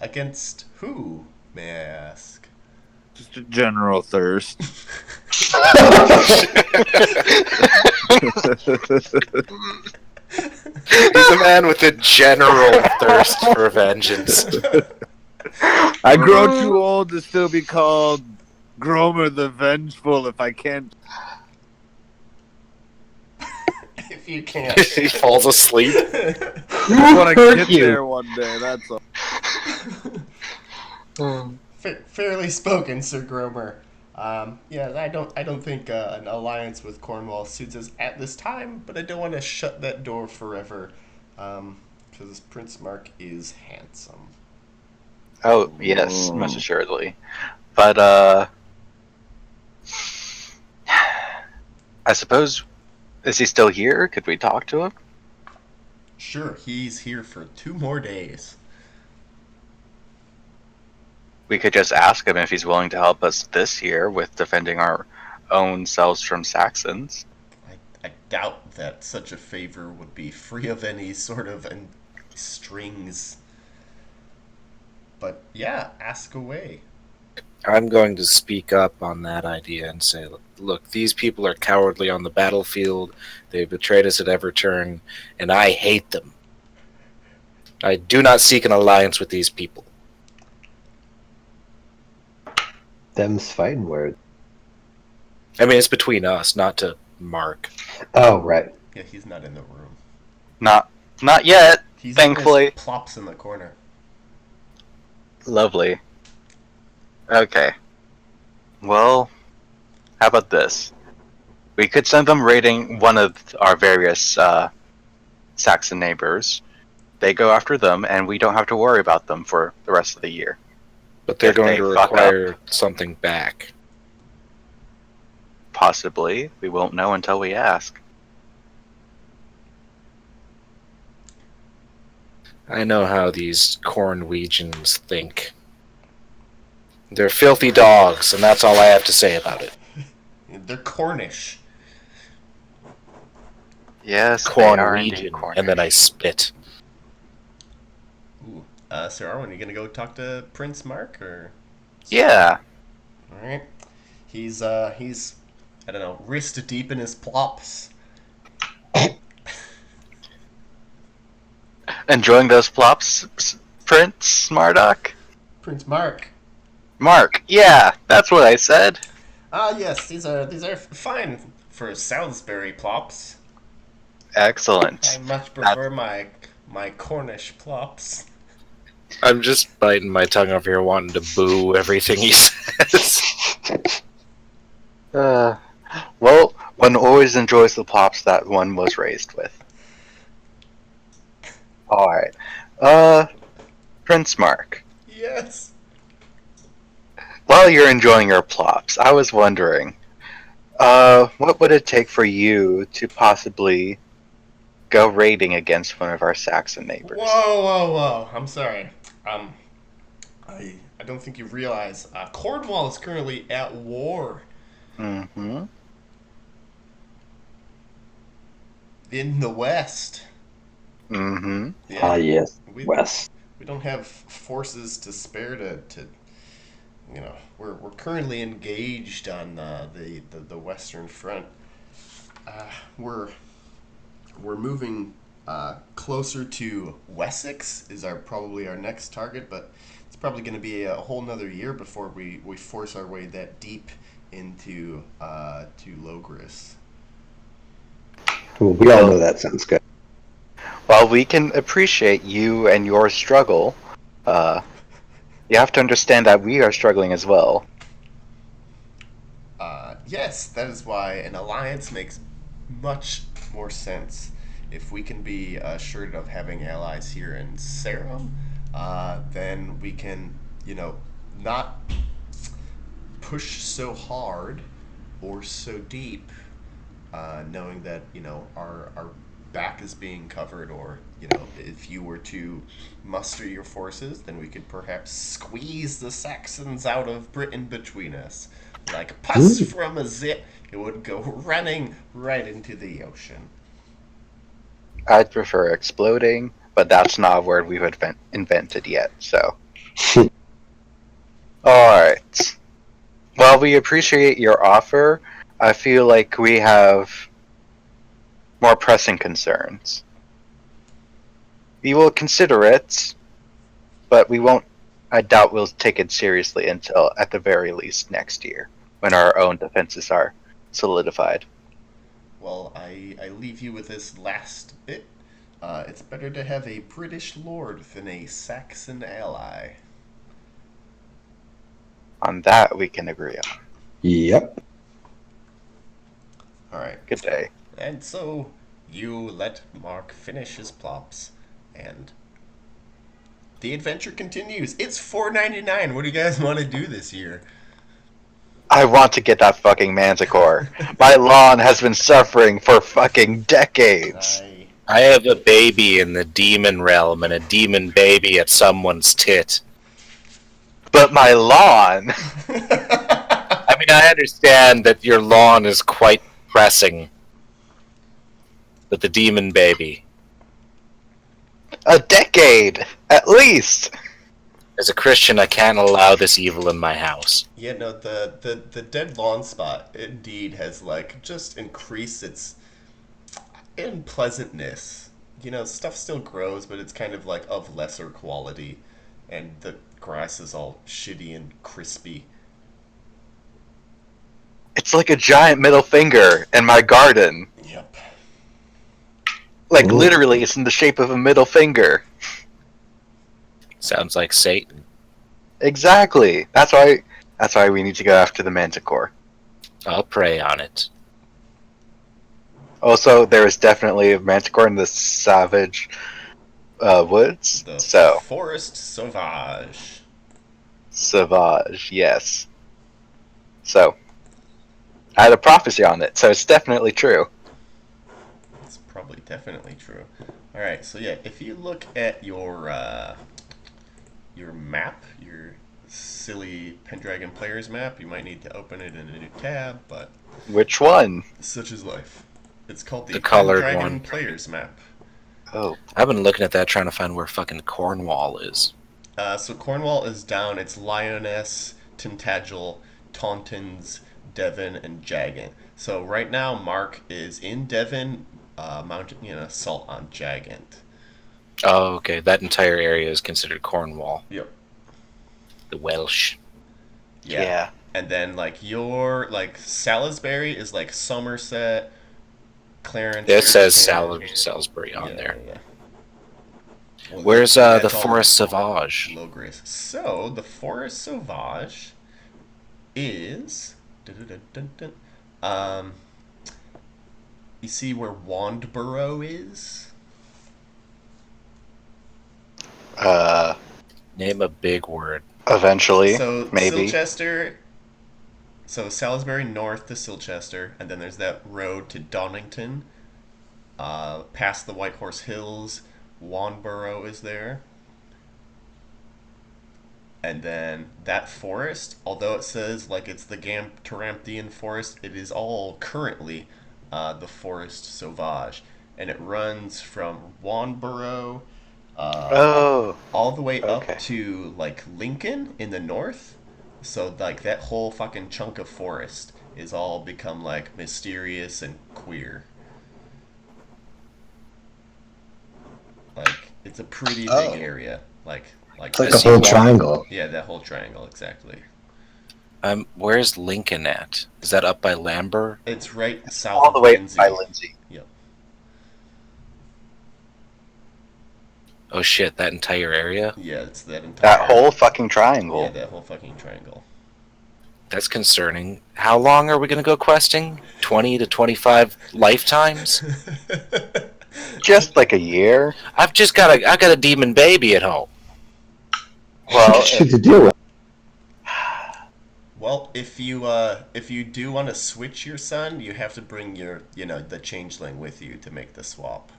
Against who, may I ask? Just a general thirst. He's a man with a general thirst for vengeance. I grow too old to still be called Gromer the Vengeful if I can't. If you can't. He falls asleep. I want to get there one day, that's all. Fairly spoken, Sir Gromer. Yeah, I don't think an alliance with Cornwall suits us at this time, but I don't want to shut that door forever, because Prince Mark is handsome. Oh, yes, most assuredly. But, I suppose, is he still here? Could we talk to him? Sure, he's here for 2 more days. We could just ask him if he's willing to help us this year with defending our own selves from Saxons. I doubt that such a favor would be free of any sort of strings. But yeah, ask away. I'm going to speak up on that idea and say, look, these people are cowardly on the battlefield. They've betrayed us at every turn, and I hate them. I do not seek an alliance with these people. Them's fighting words. I mean, it's between us, not to Mark. Oh, right. Yeah, he's not in the room. Not yet. He's Thankfully. Plops in the corner. Lovely. Okay. Well, how about this? We could send them raiding one of our various Saxon neighbors. They go after them, and we don't have to worry about them for the rest of the year. But they're If going they to fuck require something back. Possibly. We won't know until we ask. I know how these Cornwegians think. They're filthy dogs, and that's all I have to say about it. They're Cornish. Yes, they are indeed Cornwegian, Cornish. and then I spit. Ooh, Sir Arwen, you gonna go talk to Prince Mark, or? Yeah. All right. He's I don't know, wrist deep in his plops. Enjoying those plops, Prince Marduk? Prince Mark. Mark, yeah, that's what I said. Yes, these are fine for Salisbury plops. Excellent. I much prefer my Cornish plops. I'm just biting my tongue over here wanting to boo everything he says. Well, one always enjoys the plops that one was raised with. Alright. Prince Mark, Yes. while you're enjoying your plops, I was wondering, what would it take for you to possibly go raiding against one of our Saxon neighbors? Whoa. I'm sorry. I don't think you realize, Cornwall is currently at war Mm-hmm. in the west. Mm-hmm. Yeah. Yes. We, Wes. we don't have forces to spare to we're currently engaged on the western front. We're moving closer to Wessex is probably our next target, but it's probably going to be a whole nother year before we force our way that deep into to Logris. Well, we all know that sounds good. While we can appreciate you and your struggle, you have to understand that we are struggling as well. Yes, that is why an alliance makes much more sense. If we can be assured of having allies here in Sarum, then we can, not push so hard or so deep, knowing that, our back is being covered, or, if you were to muster your forces, then we could perhaps squeeze the Saxons out of Britain between us. Like pus from a zip, it would go running right into the ocean. I'd prefer exploding, but that's not a word we've invented yet, so. Alright. While we appreciate your offer, I feel like we have more pressing concerns. We will consider it, but I doubt we'll take it seriously until, at the very least, next year, when our own defenses are solidified. Well, I leave you with this last bit. It's better to have a British lord than a Saxon ally. On that, we can agree on. Yep. Alright. Good day. And so, you let Mark finish his plops, and the adventure continues. It's $4.99. What do you guys want to do this year? I want to get that fucking Manticore. My lawn has been suffering for fucking decades. I have a baby in the demon realm and a demon baby at someone's tit. But my lawn... I mean, I understand that your lawn is quite pressing. with the demon baby. A decade, at least. As a Christian, I can't allow this evil in my house. Yeah, no, the dead lawn spot indeed has like just increased its unpleasantness. You know, stuff still grows, but it's kind of like of lesser quality, and the grass is all shitty and crispy. It's like a giant middle finger in my garden. Yep. Like, Ooh. literally, it's in the shape of a middle finger. Sounds like Satan. Exactly. That's why we need to go after the Manticore. I'll pray on it. Also, there is definitely a Manticore in the Savage woods. The So, Forest Sauvage. Sauvage, yes. So, I had a prophecy on it, so it's definitely true. It's probably definitely true. All right, so yeah, if you look at your map, your silly Pendragon player's map, you might need to open it in a new tab, but Which one? such is life. It's called the The colored Pendragon one. player's map. Oh, I've been looking at that trying to find where fucking Cornwall is. So Cornwall is down. It's Lyoness, Tintagel, Tauntons, Devon, and Jagan. So right now, Mark is in Devon, mounting an assault on Jagant. Oh, okay. That entire area is considered Cornwall. Yep. The Welsh. yeah. And then like your like Salisbury is like Somerset, Clarence. It says Richmond. Salisbury on there. Yeah. Well, Where's that's the all Forest Sauvage? Low Grace. So the Forest Sauvage is you see where Wandborough is? Name a big word. Eventually, So maybe. Silchester. So Salisbury north to Silchester, and then there's that road to Donington, past the White Horse Hills. Wandborough is there. And then that forest, although it says like it's the Taramthian forest, it is all currently the Forest Sauvage. And it runs from Wandborough Oh, all the way up okay. to like Lincoln in the north. So like that whole fucking chunk of forest is all become like mysterious and queer. Like it's a pretty big area. Like It's like I a see whole one. triangle. yeah, that whole triangle exactly. Where's Lincoln at? Is that up by Lambert? It's right south All of the way Lindsay. by Lindsay. Yep. Oh shit, that entire area? Yeah, it's that entire. That whole fucking triangle. Yeah, that whole fucking triangle. That's concerning. How long are we gonna go questing? 20 to 25 lifetimes? Just like a year. I got a demon baby at home. Well, Shit to deal with. Well, if you do want to switch your son, you have to bring your the changeling with you to make the swap.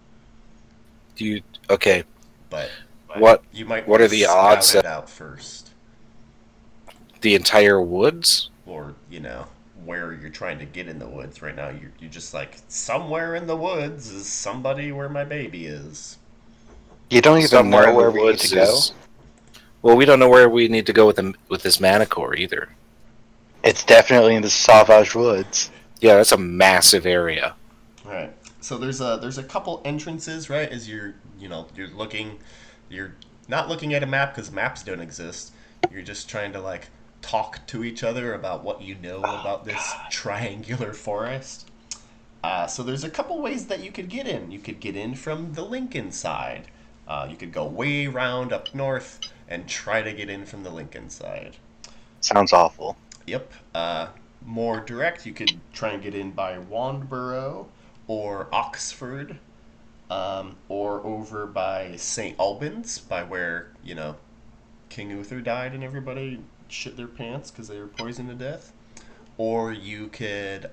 Okay, But what you might what wanna are the scout odds it that out first, the entire woods? or where you're trying to get in the woods right now. You're just like somewhere in the woods is somebody where my baby is. you don't even Somewhere know in the where we need woods to go. is. Well, we don't know where we need to go with this Manticore either. It's definitely in the Sauvage Woods. Yeah, that's a massive area. All right. So there's a couple entrances, right? As you're looking, you're not looking at a map because maps don't exist. You're just trying to like talk to each other about what you know about this triangular forest. So there's a couple ways that you could get in. You could get in from the Lincoln side. You could go way round up north and try to get in from the Lincoln side. Sounds awful. Yep. More direct, you could try and get in by Wandborough or Oxford, or over by St. Albans, by where, King Uther died and everybody shit their pants because they were poisoned to death. Or you could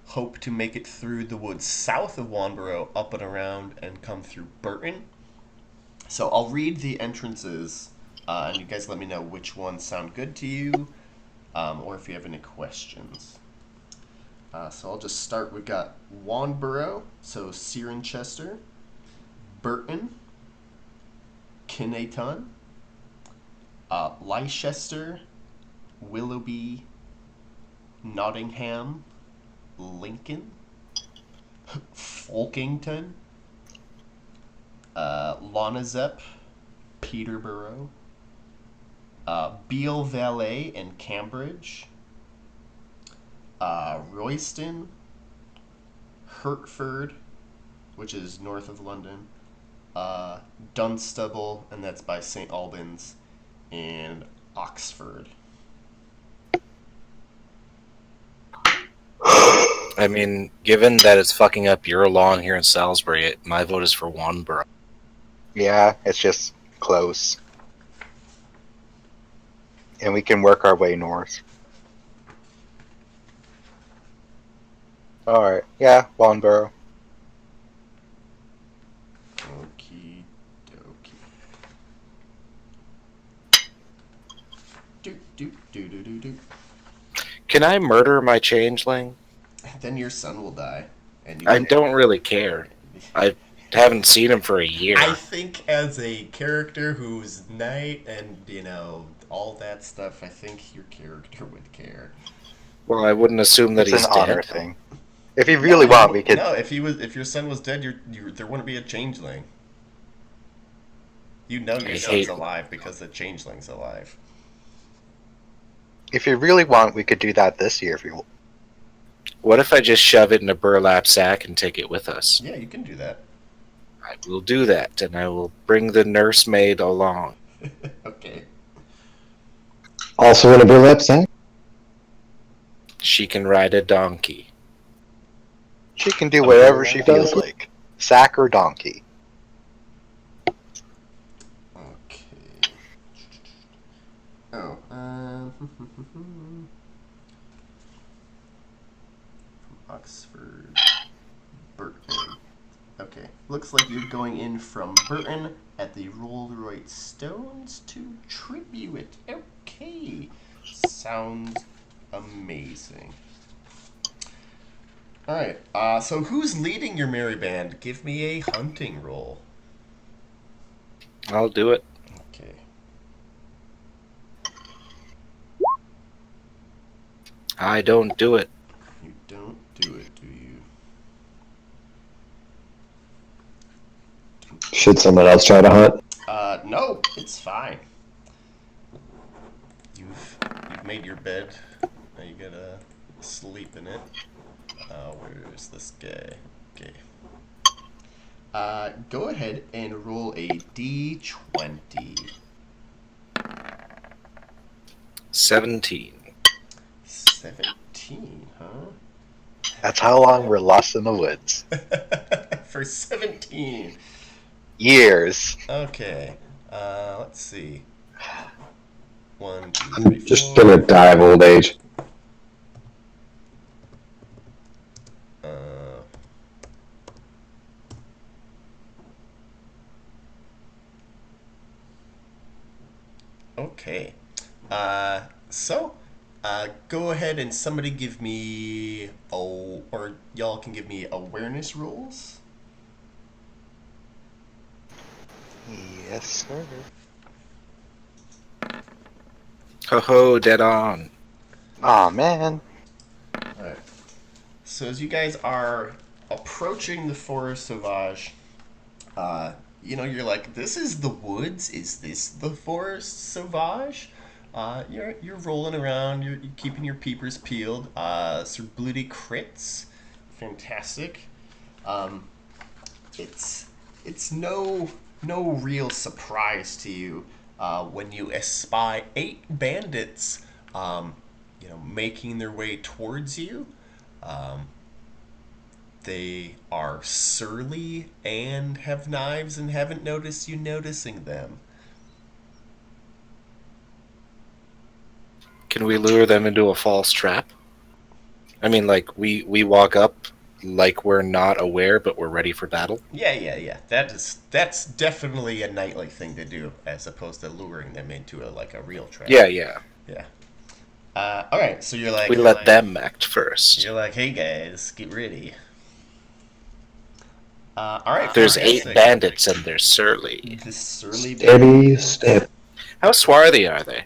hope to make it through the woods south of Wandborough, up and around, and come through Burton. So I'll read the entrances, and you guys let me know which ones sound good to you, or if you have any questions. So I'll just start. We've got Wanborough, so Cirencester, Burton, Kineton, Leicester, Willoughby, Nottingham, Lincoln, Folkengton, Lonazep, Peterborough, Beale Valley and Cambridge, Royston, Hertford, which is north of London, Dunstable, and that's by St. Albans, and Oxford. I mean, given that it's fucking up your lawn here in Salisbury, my vote is for Wanborough. Yeah, it's just close. And we can work our way north. Alright, yeah, Wanborough. Okie dokie. Do. Can I murder my changeling? Then your son will die. And I don't really care. I haven't seen him for a year. I think as a character who's knight and, all that stuff, I think your character would care. Well, I wouldn't assume that It's he's an honor dead. thing. If you really want, we could. No, if your son was dead, there wouldn't be a changeling. You know your son's alive because the changeling's alive. If you really want, we could do that this year if you. What if I just shove it in a burlap sack and take it with us? Yeah, you can do that. I will do that, and I will bring the nursemaid along. Okay. Also in a burlap sack? She can ride a donkey. She can do whatever she feels like. Sack or donkey. Okay. Oh, Oxford, Burton. Okay, looks like you're going in from Burton at the Rollroyd Stones to Tribute. Okay, sounds amazing. All right, so who's leading your merry band? Give me a hunting roll. I'll do it. Okay. I don't do it. You don't do it, do you? Should someone else try to hunt? No, it's fine. You've made your bed. Now you gotta sleep in it. Where's this guy? Okay. Go ahead and roll a d20. 17. 17, huh? That's how long we're lost in the woods. For 17. Years. Okay. Let's see. 1, 2, 3, 4. I'm just gonna die of old age. Okay. So, go ahead and somebody give me, or y'all can give me awareness rolls. Yes, sir. Ho ho, dead on. Aw, man. Alright. So as you guys are approaching the Forest Sauvage, you're like, this is the woods? Is this the Forest Sauvage? You're rolling around, you're keeping your peepers peeled. Sir Bloody crits. Fantastic. It's no real surprise to you when you espy 8 bandits making their way towards you. They are surly and have knives and haven't noticed you noticing them. Can we lure them into a false trap? I mean, like, we walk up like we're not aware, but we're ready for battle? Yeah. That's definitely a knightly thing to do, as opposed to luring them into a real trap. Yeah. Yeah. All right, so We let them act first. you're like, hey guys, get ready. All right, There's 8 fantastic. bandits and they're surly. The surly Steady step. How swarthy are they?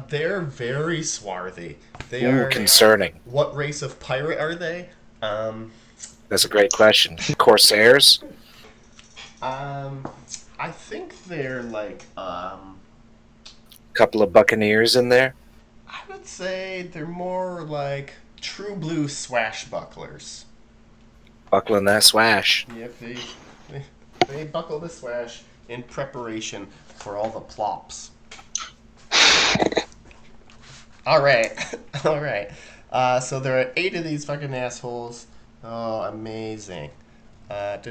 They're very swarthy. They Ooh, are. concerning. What race of pirate are they? That's a great question. Corsairs? I think they're like, Couple of buccaneers in there? I would say they're more like true blue swashbucklers. Buckling that swash. Yep, they, they buckle the swash in preparation for all the plops. All right, all right. So there are 8 of these fucking assholes. Oh, amazing. And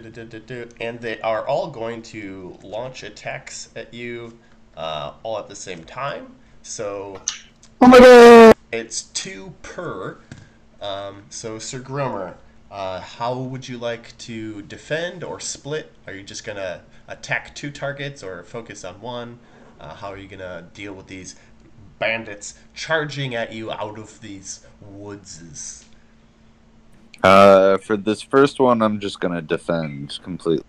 they are all going to launch attacks at you all at the same time. So Oh my god! it's 2 per. So Sir Gromer, how would you like to defend or split? Are you just gonna attack 2 targets or focus on one? How are you gonna deal with these bandits charging at you out of these woods? For this first one, I'm just gonna defend completely.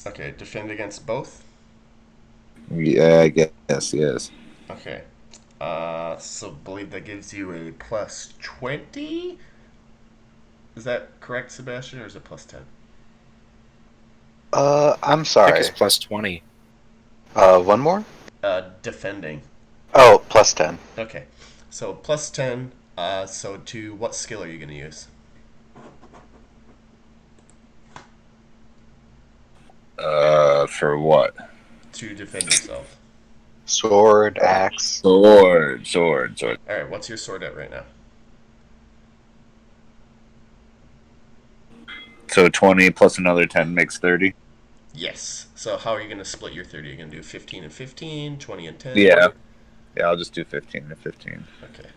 Okay, defend against both. Yeah, I guess, yes. Okay. So believe that gives you a plus 20. Is that correct, Sebastian, or is it plus 10? I'm I think sorry. it's plus 20. One more? Defending. Oh, plus 10. Okay. So plus 10. So to what skill are you going to use? For what? To defend yourself. Sword, axe. Sword. Alright, what's your sword at right now? So 20 plus another 10 makes 30? Yes. So how are you going to split your 30? Are you going to do 15 and 15, 20 and 10? Yeah. Yeah, I'll just do 15 to 15. Okay.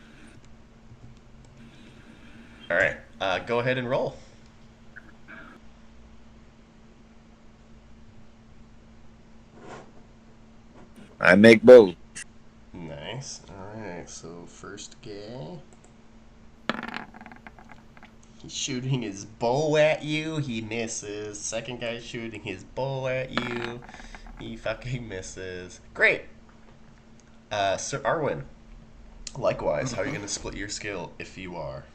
Alright, go ahead and roll. I make both. Nice. Alright, so first guy. He's shooting his bow at you. He misses. Second guy shooting his bow at you. He fucking misses. Great. Sir Arwen. Likewise, how are you going to split your skill if you are?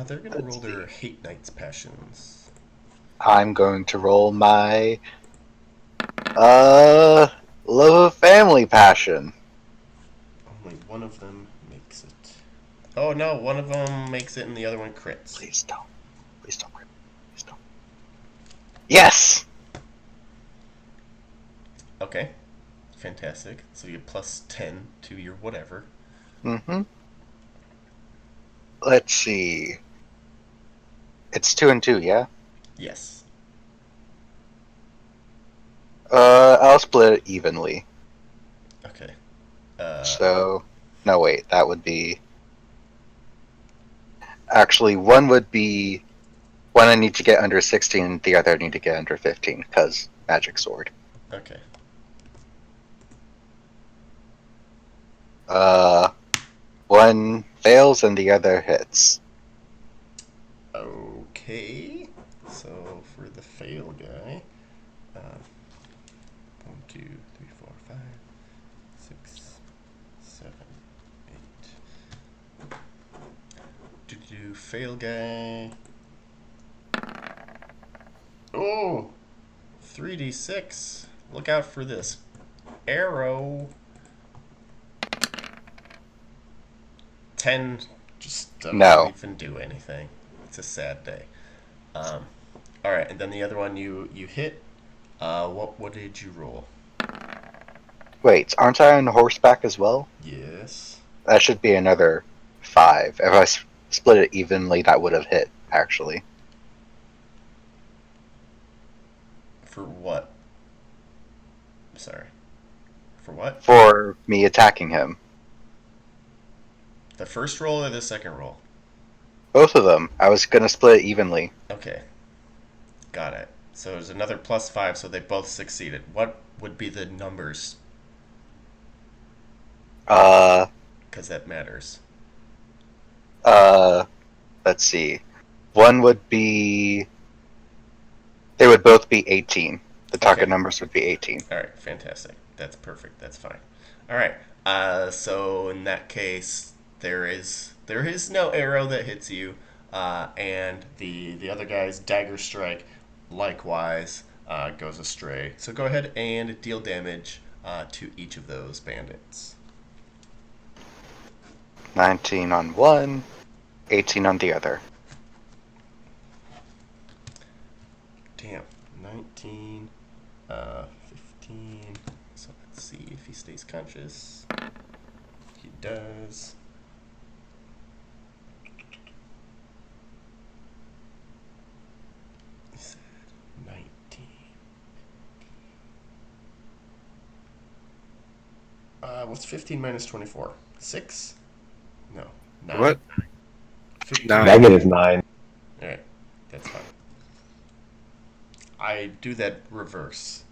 They're going to roll their Hate Knight's Passions. I'm going to roll my love of family passion. Only one of them makes it. Oh no, one of them makes it and the other one crits. Please don't. Please don't. Please don't. Yes! Okay. Fantastic. So you get plus 10 to your whatever. Mm-hmm. Let's see. It's 2 and 2, yeah? Yes. I'll split it evenly. Okay. So, no, wait, that would be. Actually, one would be. One I need to get under 16, the other I need to get under 15, because magic sword. Okay. One fails and the other hits. Okay. So for the fail guy, 1, 2, 3, 4, 5, 6, 7, 8. Do fail guy. Oh, 3d6. Look out for this arrow. 10 just doesn't even do anything. It's a sad day. All right, and then the other one you hit. What did you roll? Wait, aren't I on horseback as well? Yes. That should be another 5. If I split it evenly, that would have hit, actually. For what? Sorry. For what? For me attacking him. The first roll or the second roll? Both of them. I was going to split it evenly. Okay. Got it. So there's another plus 5, so they both succeeded. What would be the numbers? Because that matters. Let's see. One would be. They would both be 18. The target Okay. numbers would be 18. All right, fantastic. That's perfect. That's fine. All right. So in that case, there is no arrow that hits you, and the other guy's dagger strike, likewise, goes astray. So go ahead and deal damage to each of those bandits. 19 on one, 18 on the other. Damn. 19, 15. So let's see if he stays conscious. He does. He said 19. What's 15 minus 24? 6? No. 9. What? 15. 9. -9. Alright, that's fine. I do that reverse.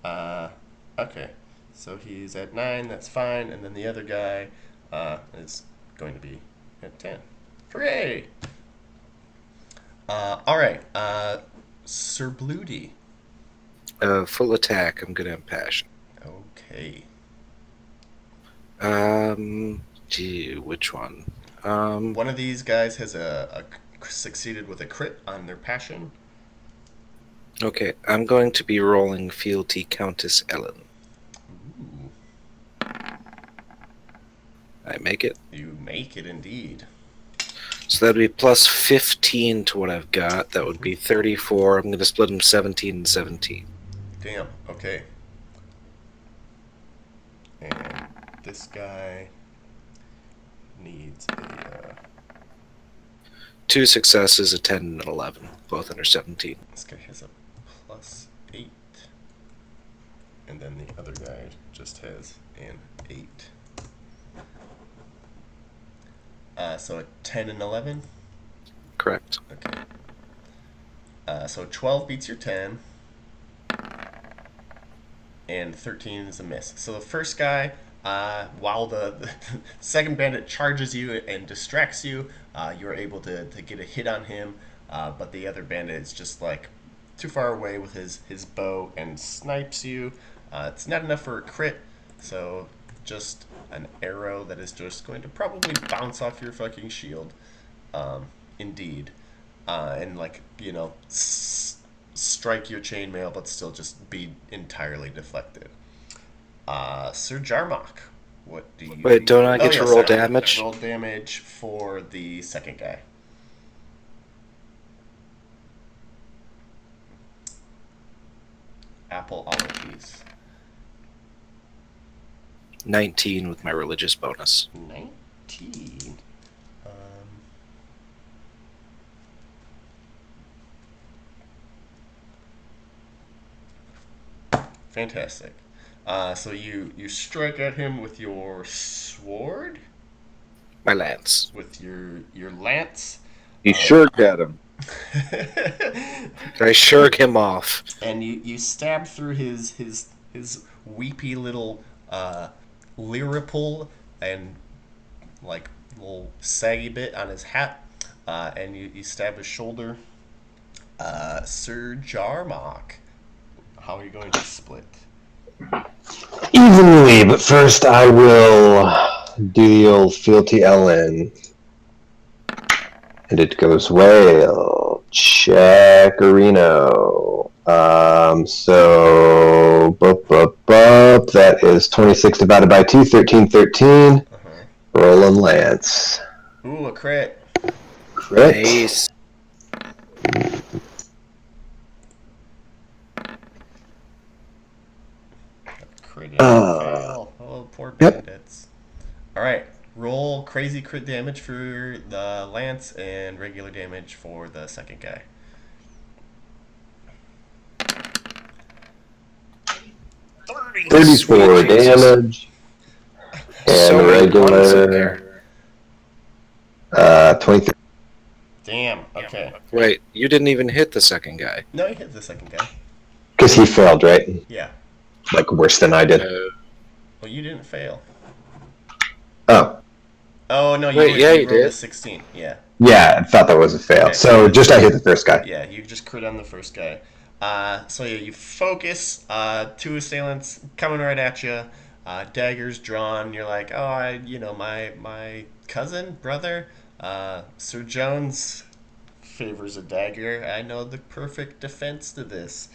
Okay. So he's at 9, that's fine, and then the other guy is going to be at 10. Hooray! Alright, Sir Bloody. Full attack. I'm gonna impassion. Okay. Gee, which one? One of these guys has succeeded with a crit on their passion. Okay, I'm going to be rolling fealty Countess Ellen. Ooh, I make it. you make it indeed. So that'd be plus 15 to what I've got. That would be 34. I'm going to split them 17 and 17. Damn, okay. And this guy needs a... 2 successes, a 10 and an 11. Both under 17. This guy has a plus 8. And then the other guy just has an 8. So a 10 and 11? Correct. Okay. So 12 beats your 10. And 13 is a miss. So the first guy, while the second bandit charges you and distracts you, you're able to get a hit on him. But the other bandit is just like too far away with his bow and snipes you. It's not enough for a crit, so just an arrow that is just going to probably bounce off your fucking shield. Indeed. And like, you know, strike your chainmail, but still just be entirely deflected. Sir Jarmok, what do you... Wait, don't I get to roll sorry. damage? Roll damage for the second guy. Apple olive piece. 19 with my religious bonus. 19. Fantastic. So you strike at him with your sword, My lance. with your lance. He sure got him. I shirk him off. And you stab through his weepy little liripul and like little saggy bit on his hat, and you stab his shoulder. Sir Jarmok, how are you going to split? Evenly, but first I will do the old fealty Ellen. And it goes well. Checkerino. So that is 26 divided by 2, 13, 13. Roll and lance. Ooh, a crit. Crit. Nice. Crit and fail. Oh, poor Yep. bandits. Alright, roll crazy crit damage for the lance and regular damage for the second guy. Sweet 34 Jesus. damage. And So many ones in regular. there. 23. Damn, okay. Wait, you didn't even hit the second guy. No, you hit the second guy. Because he failed, right? Yeah. Like worse than I did. Well, you didn't fail. Oh, Oh no, Wait, yeah, you you rolled a did. 16. Yeah. yeah, I thought that was a fail. Okay, So yeah. just I hit the first guy. Yeah, you just crit on the first guy. So yeah, you focus. Two assailants coming right at you. Daggers drawn. You're like, oh, my cousin, brother, Sir Jones favors a dagger. I know the perfect defense to this.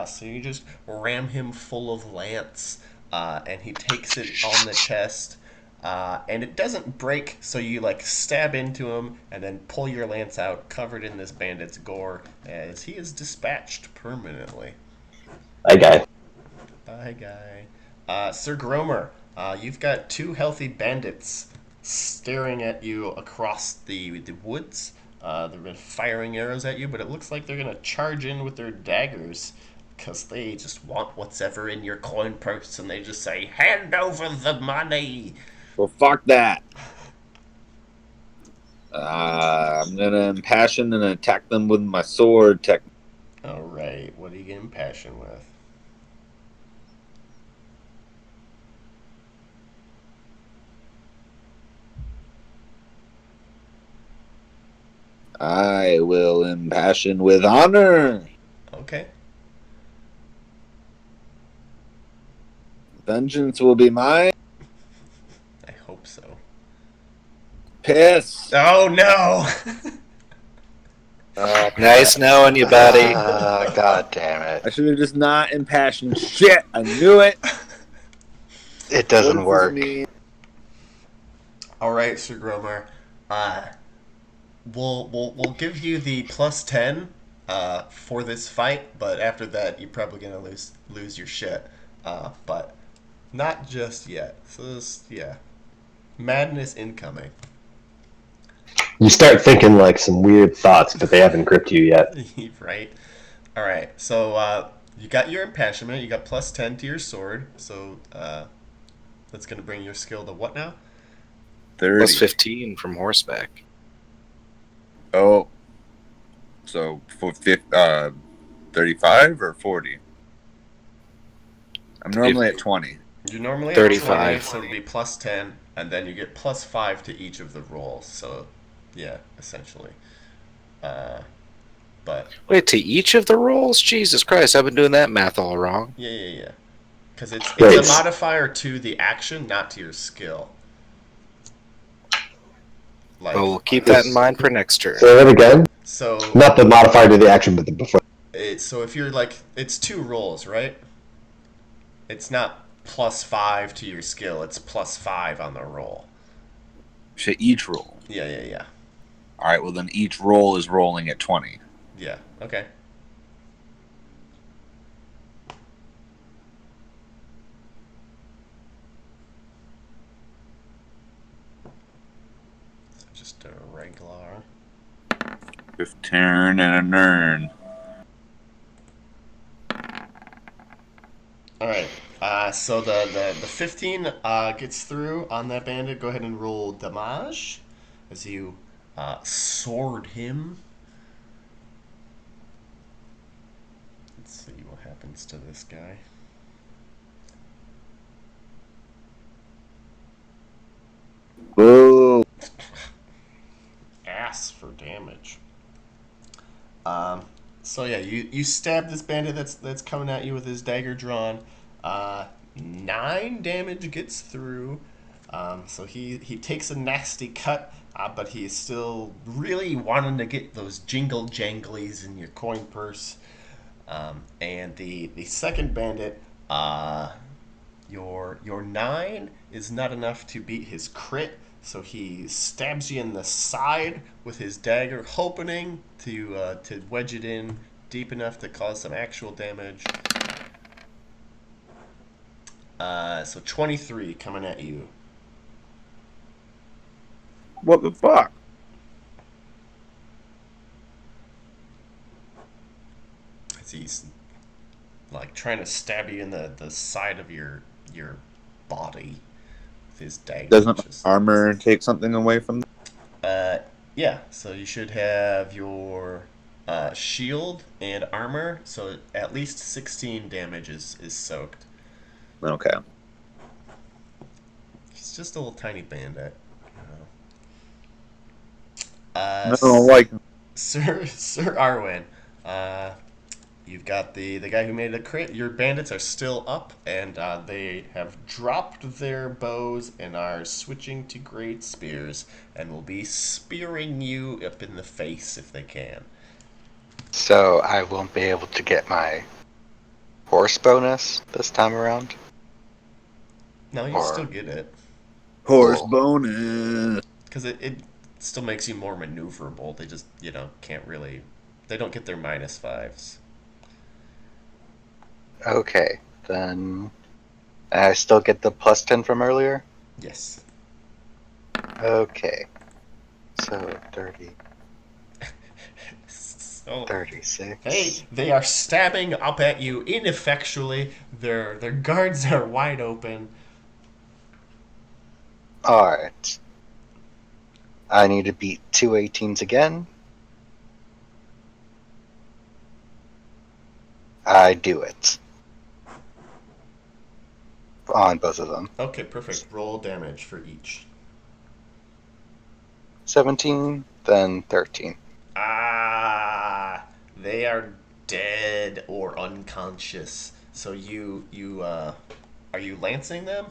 So you just ram him full of lance, and he takes it on the chest. And it doesn't break, so you like stab into him and then pull your lance out, covered in this bandit's gore, as he is dispatched permanently. Hi, guy. Bye, guy. Sir Gromer, you've got two healthy bandits staring at you across the woods. They've been firing arrows at you, but it looks like they're going to charge in with their daggers because they just want what's ever in your coin purse and they just say, hand over the money. Well, fuck that. I'm gonna impassion and attack them with my sword. All right, what are you getting passion with? I will impassion with honor. Okay. Vengeance will be mine. I hope so. Piss. Oh no! Nice knowing you, buddy. God damn I it. should have just not impassioned shit. I knew it. It What doesn't does work. this mean? All right, Sir Gromer. We'll give you the +10 for this fight, but after that, you're probably gonna lose your shit. But not just yet. So this, yeah, madness incoming. You start thinking like some weird thoughts, but they haven't gripped you yet. Right. All right. So you got your impassionment. You got +10 to your sword. So that's gonna bring your skill to what now? 30. Plus 15 from horseback. Oh. So for 35 or 40? I'm normally at 20. You're normally at 35. 20, so it'll be +10, and then you get +5 to each of the rolls. So, yeah, essentially. But Wait, to each of the rolls? Jesus Christ, I've been doing that math all wrong. yeah. Because it's Wait. a modifier to the action, not to your skill. Like, Oh, we'll keep that in mind for next turn. Say that again. so Not the modifier to the action, but the before. so if you're like, it's 2 rolls, right? It's not +5 to your skill. It's +5 on the roll. To each roll. Yeah. All right, well, then each roll is rolling at 20. Yeah. Okay. So just a regular. 15 and a nern. All right. So the 15 gets through on that bandit. Go ahead and roll damage as you sword him. Let's see what happens to this guy. Whoa. Ass for damage. So yeah, you stab this bandit that's coming at you with his dagger drawn. 9 damage gets through. So he takes a nasty cut, but he's still really wanting to get those jingle janglies in your coin purse. And the second bandit, your 9 is not enough to beat his crit, so he stabs you in the side with his dagger, hoping to wedge it in deep enough to cause some actual damage. So 23 coming at you. What the fuck? As he's like trying to stab you in the side of your body with his dagger. Doesn't armor take something away from them? Yeah, so you should have your shield and armor, so at least 16 damage is soaked. Okay. He's just a little tiny bandit. No, like Sir Arwen, uh, you've got the guy who made the crit. Your bandits are still up, and they have dropped their bows and are switching to great spears, and will be spearing you up in the face if they can. So I won't be able to get my horse bonus this time around? No, you Or- still get it horse Cool. bonus. because it still makes you more maneuverable. They just can't really. They don't get their -5s. Okay, then I still get the +10 from earlier? Yes. Okay. So 30, So 36. hey, they are stabbing up at you ineffectually. Their guards are wide open. Alright. I need to beat 2 18s again. I do it. On both of them. Okay, perfect. Roll damage for each. 17, then 13. Ah, they are dead or unconscious. So are you lancing them?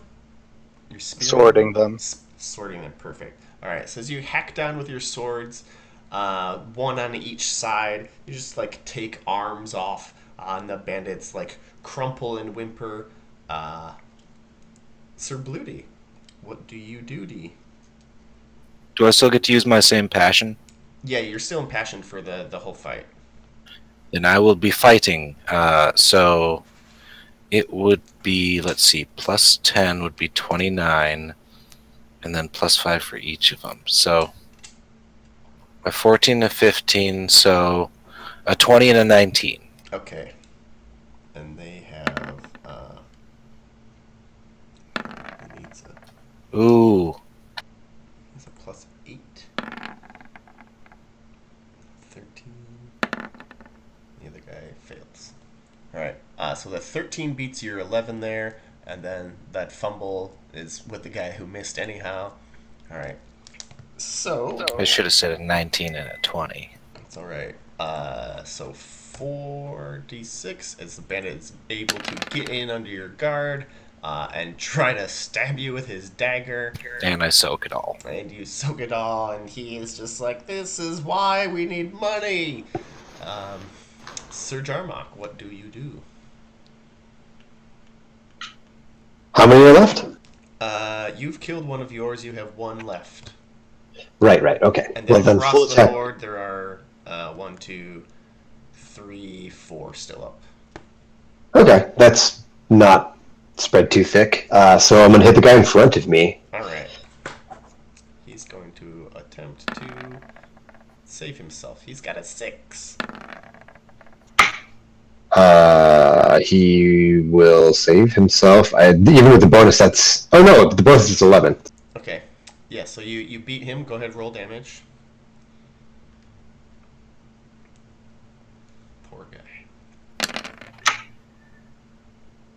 You're spearing Sorting them. Sorting them. Perfect. All right. So as you hack down with your swords, one on each side, you just like take arms off on the bandits, like crumple and whimper. Sir Bluty, what do you do? Do I still get to use my same passion? Yeah, you're still impassioned for the whole fight. Then I will be fighting. So it would be, let's see, +10 would be 29, and then +5 for each of them. So a 14 to 15, so a 20 and a 19. Okay. And they have who needs a Ooh, It's a +8. 13. The other guy fails. Alright, so the 13 beats your 11 there, and then that fumble is with the guy who missed anyhow. Alright. So, I should have said a 19 and a 20. it's alright. So 4d6 as the bandit is able to get in under your guard and try to stab you with his dagger. And I soak it all. And you soak it all, and he is just like, this is why we need money. Sir Jarmok, what do you do? How many are left? You've killed one of yours. You have one left. Right. Okay. And then Well, across full the attack. board, there are 1, 2, 3, 4 still up. Okay, that's not spread too thick. So I'm gonna hit the guy in front of me. All right. He's going to attempt to save himself. He's got a 6. He will save himself. Even with the bonus, that's... Oh no, the bonus is 11. Okay. Yeah, so you beat him. Go ahead, roll damage. Poor guy.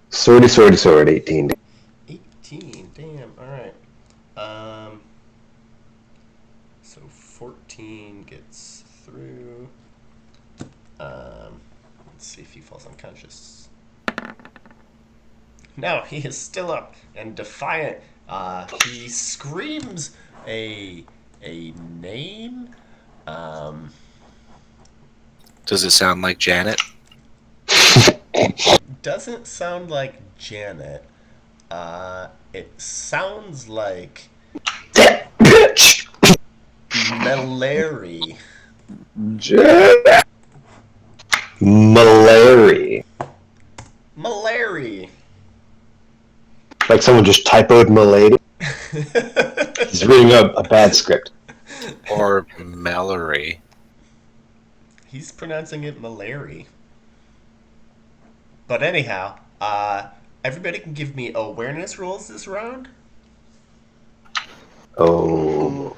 Sword, 18. 18. Damn. All right. So 14 gets through. Let's see if he falls unconscious. No, he is still up and defiant. He screams a name. Does it sound like Janet? Doesn't sound like Janet. It sounds like That bitch! Malary. Malary. Malary. Like someone just typoed Malady. He's reading a bad script. Or Mallory? He's pronouncing it Malary. But anyhow, everybody can give me awareness rolls this round. Oh.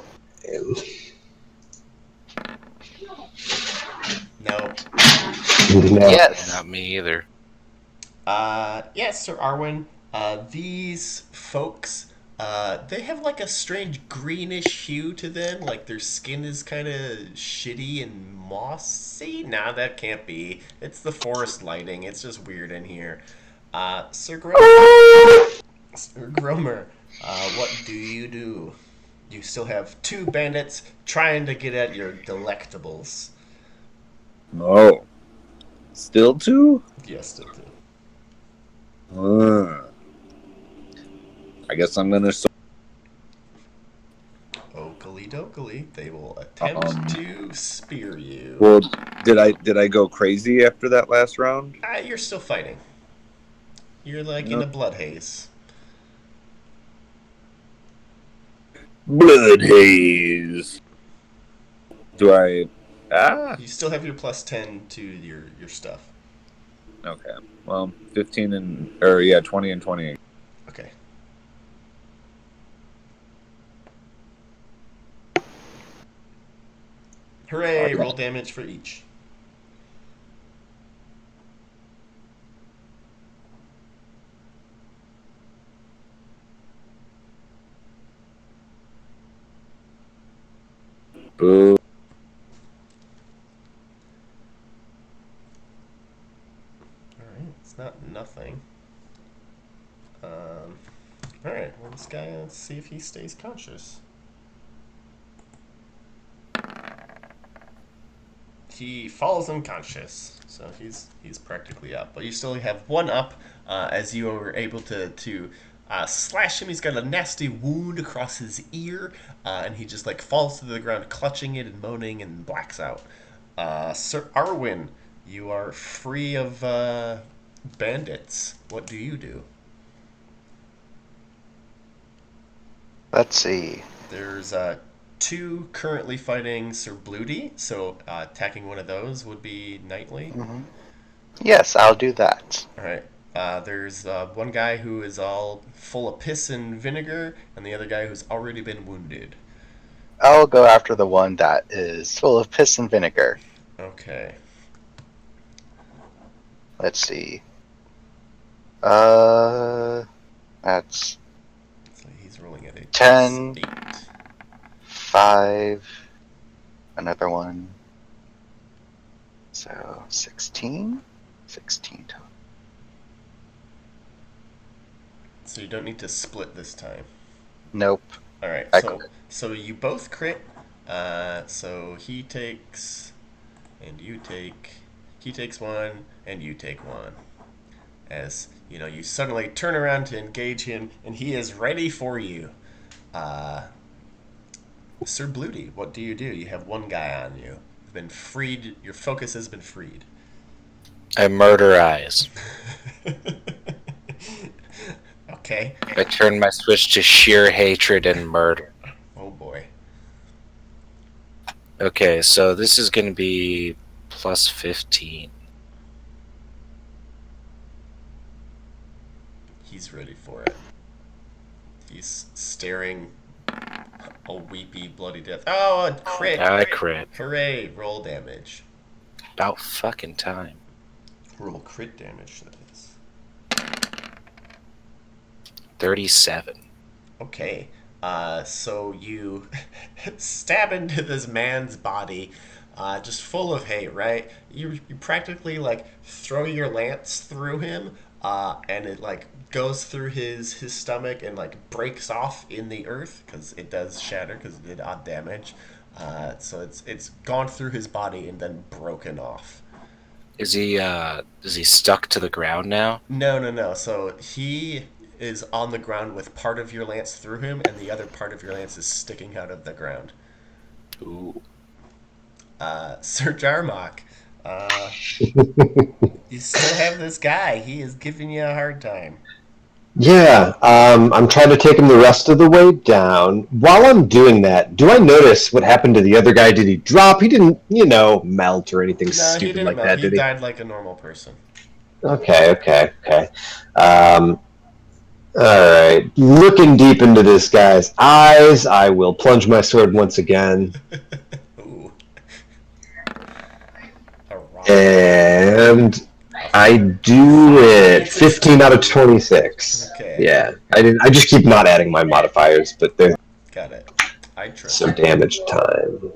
No. No. Yes. Not me either. Yes, Sir Arwen. These folks They have like a strange greenish hue to them, like their skin is kind of shitty and mossy. Nah, that can't be. It's the forest lighting. It's just weird in here. Sir Gromer, Sir Gromer, what do you do? You still have two bandits trying to get at your delectables. Oh, still two? Yes, still do. I guess I'm gonna. Oakley dokley, they will attempt to spear you. Well, did I go crazy after that last round? You're still fighting. You're like in a blood haze. Blood haze. Do I? You still have your plus 10 to your stuff. Okay. Well, 15 and 20 and 20. Okay. Hooray! Okay. Roll damage for each. Boo. Alright, it's not nothing. Alright, well, this guy, let's see if he stays conscious. He falls unconscious, so he's practically up. But you still have one up as you were able to slash him. He's got a nasty wound across his ear, and he just like falls to the ground, clutching it and moaning, and blacks out. Sir Arwin, you are free of bandits. What do you do? Let's see. There's two currently fighting Sir Bloody, so attacking one of those would be knightly. Mm-hmm. Yes, I'll do that. Alright. There's one guy who is all full of piss and vinegar, and the other guy who's already been wounded. I'll go after the one that is full of piss and vinegar. Okay. Let's see. That's So he's rolling at a 10. 8. 5. Another one. So 16? 16 total. So you don't need to split this time. Nope. Alright, I so crit. so you both crit. So he takes and you take he takes one and you take one. As you know, you suddenly turn around to engage him and he is ready for you. Sir Bloody, what do? You have one guy on you. You've been freed. Your focus has been freed. I murder eyes. Okay. I turn my switch to sheer hatred and murder. Oh boy. Okay, so this is going to be plus 15. He's ready for it. He's staring a weepy, bloody death. Oh, a crit! I crit. Hooray! Roll damage. About fucking time. Roll crit damage, that is. 37. Okay. So you stab into this man's body, just full of hate, right? You practically like throw your lance through him, and it like goes through his stomach and like breaks off in the earth because it does shatter because it did odd damage. So it's gone through his body and then broken off. Is he stuck to the ground now? No. So he is on the ground with part of your lance through him, and the other part of your lance is sticking out of the ground. Ooh. Sir Jarmok, you still have this guy. He is giving you a hard time. Yeah, I'm trying to take him the rest of the way down. While I'm doing that, do I notice what happened to the other guy? Did he drop? He didn't, melt or anything No, he stupid didn't like melt. that, He did he? died like a normal person. Okay. All right. Looking deep into this guy's eyes, I will plunge my sword once again. Ooh. A rock. And I do it 15 out of 26. Okay. Yeah, I just keep not adding my modifiers, but there's Got it. I trust some you. damage time.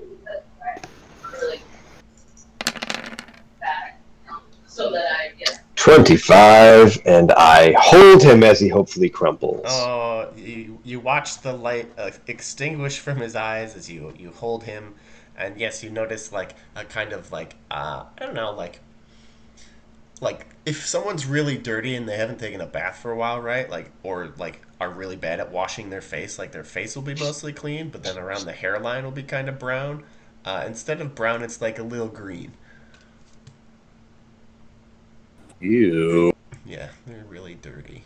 25, and I hold him as he hopefully crumples. Oh, you watch the light extinguish from his eyes as you hold him, and yes, you notice like a kind of like I don't know, like if someone's really dirty and they haven't taken a bath for a while, right? Like or like are really bad at washing their face, like their face will be mostly clean, but then around the hairline will be kind of brown. Instead of brown, it's like a little green. Ew. Yeah, they're really dirty.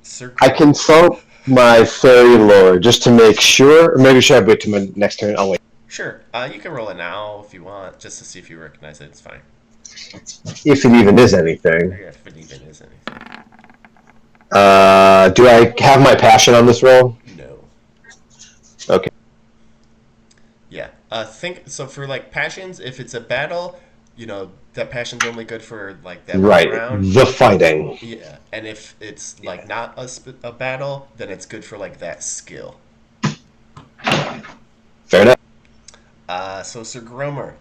Sir. I consult my fairy lore just to make sure, or maybe should I wait till my next turn? I'll wait. Sure. You can roll it now if you want, just to see if you recognize it. It's fine. If it even is anything. Yeah, if it even is anything. Do I have my passion on this roll? No. Okay. Yeah. Think so for like passions. If it's a battle, you know that passion's only good for like that Right. round. The fighting. Yeah. And if it's like not a battle, then it's good for like that skill. Fair enough. So Sir Gromer,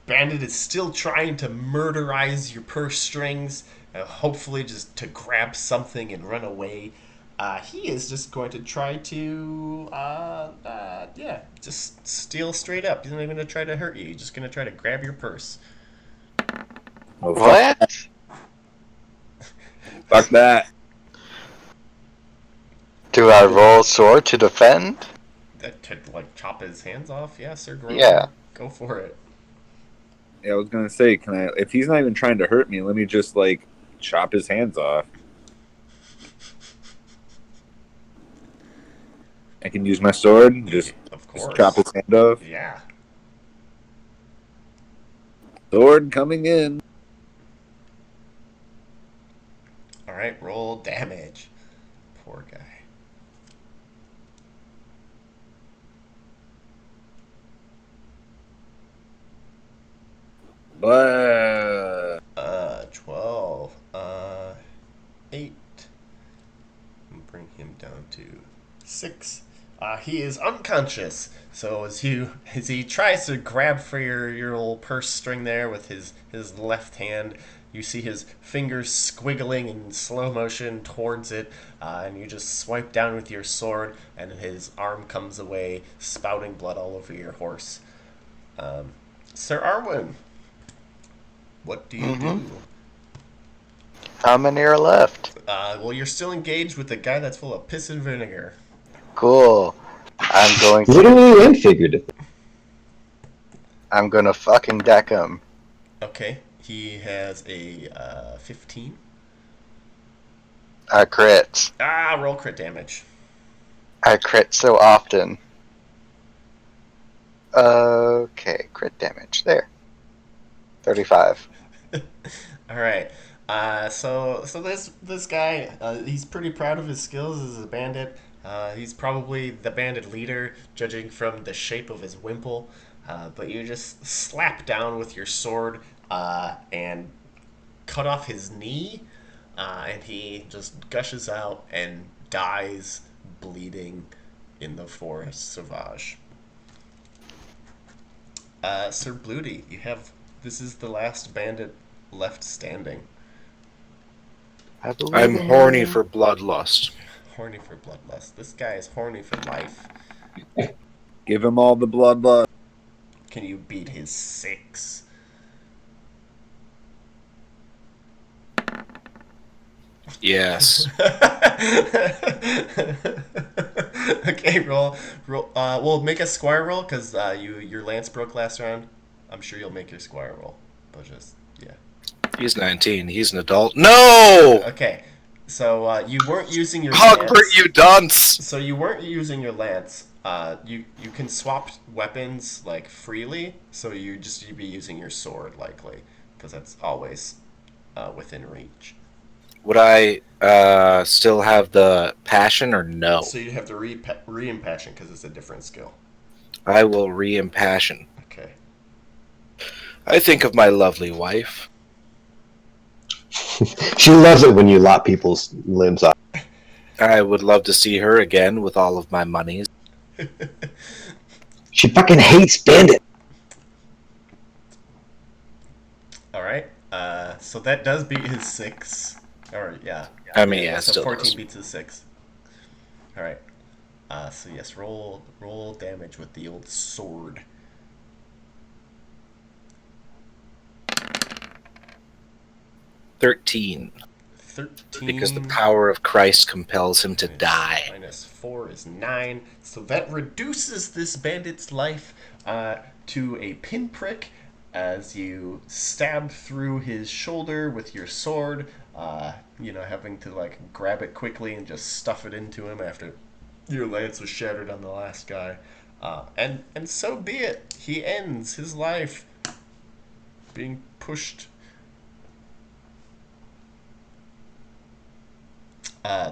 Bandit is still trying to murderize your purse strings, hopefully just to grab something and run away. He is just going to try to, just steal straight up. He's not even going to try to hurt you. He's just going to try to grab your purse. Oh, What? Fuck that. Do I roll sword to defend? To, like, chop his hands off? Yeah, Sir Gromer. Yeah. Go for it. Yeah, I was gonna say, can I? If he's not even trying to hurt me, let me just like chop his hands off. I can use my sword and just Of course. chop his hand off. Yeah. Sword coming in. Alright, roll damage. Poor guy. But 12. 8. And bring him down to 6. He is unconscious. So as he tries to grab for your old purse string there with his left hand, you see his fingers squiggling in slow motion towards it, and you just swipe down with your sword, and his arm comes away, spouting blood all over your horse. Sir Arwen, what do you do? How many are left? Well, you're still engaged with the guy that's full of piss and vinegar. Cool. I'm going to. Literally and figuratively. I'm gonna fucking deck him. Okay, he has a 15. I crit. Roll crit damage. I crit so often. Okay, crit damage. There. 35. All right. So this guy, he's pretty proud of his skills as a bandit. He's probably the bandit leader, judging from the shape of his wimple. But you just slap down with your sword and cut off his knee, and he just gushes out and dies bleeding in the Forest Sauvage. Sir Bluty, this is the last bandit left standing. I'm horny for bloodlust. Horny for bloodlust. This guy is horny for life. give him all the blood. Can you beat his 6? Yes. Okay, roll. We'll make a squire roll because your lance broke last round. I'm sure you'll make your squire roll, but yeah. He's 19. He's an adult. No! Okay, so you weren't using your Hugbert, lance. you dunce! So you weren't using your lance. You can swap weapons like freely. So you'd be using your sword likely because that's always within reach. Would I still have the passion or no? So you'd have to re-impassion because it's a different skill. I will re-impassion. Okay. I think of my lovely wife. She loves it when you lop people's limbs off. I would love to see her again with all of my monies. She fucking hates bandits. All right. So that does beat his 6. Or yeah. I mean, yeah, it So still 14 does. beats his 6. All right. So yes, roll damage with the old sword. 13. 13. Because the power of Christ compels him to die. Minus 4 is 9. So that reduces this bandit's life to a pinprick as you stab through his shoulder with your sword, having to like grab it quickly and just stuff it into him after your lance was shattered on the last guy. And so be it. He ends his life being pushed.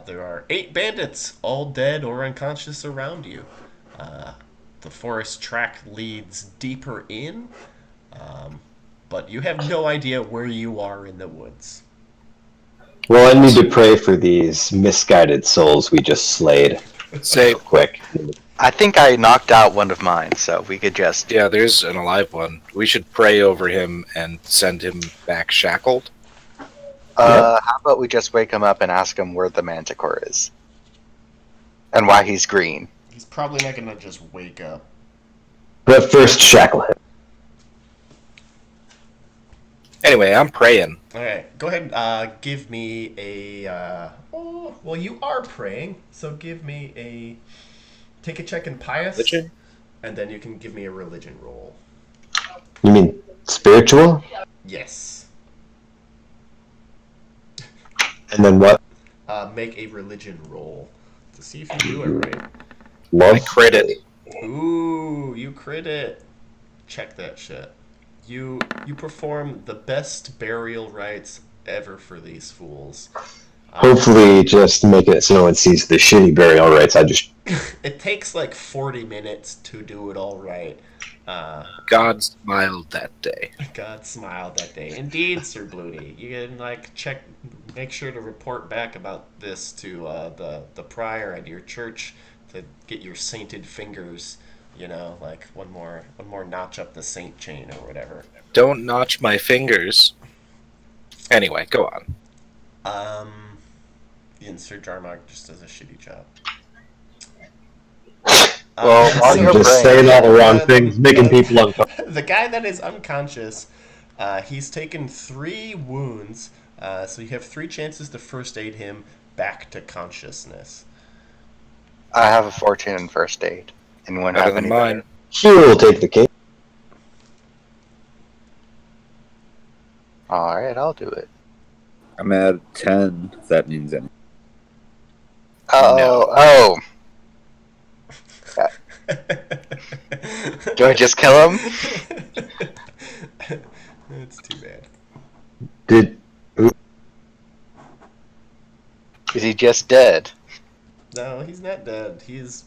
There are 8 bandits, all dead or unconscious around you. The forest track leads deeper in, but you have no idea where you are in the woods. Well, I need to pray for these misguided souls we just slayed. Say, Quick. I think I knocked out one of mine, so we could just. yeah, there's an alive one. We should pray over him and send him back shackled. How about we just wake him up and ask him where the Manticore is? And why he's green. He's probably not going to just wake up. But first, shackle him. Anyway, I'm praying. Alright, go ahead and give me a... well, you are praying, so give me a... Take a check in pious, Religion? and then you can give me a religion roll. You mean spiritual? Yes. And then what? Make a religion roll to see if you do it right. Love? I crit it. Ooh, you crit it. Check that shit. You perform the best burial rites ever for these fools. Hopefully, just make it so no one sees the shitty burial rites. It takes like 40 minutes to do it all right. God smiled that day. God smiled that day. Indeed, Sir Bluty. You can make sure to report back about this to the prior at your church to get your sainted fingers. One more notch up the saint chain or whatever. Don't notch my fingers. Anyway, go on. Sir Jarmark just does a shitty job. Well, while you're just saying all the wrong things, making people uncomfortable. The guy that is unconscious, he's taken 3 wounds, so you have 3 chances to first aid him back to consciousness. I have a 14 in first aid. Anyone Better have than any mine. better? He will take the cake. Alright, I'll do it. I'm at 10, if that means anything. Oh. Do I just kill him? That's too bad. Is he just dead? No, he's not dead. He's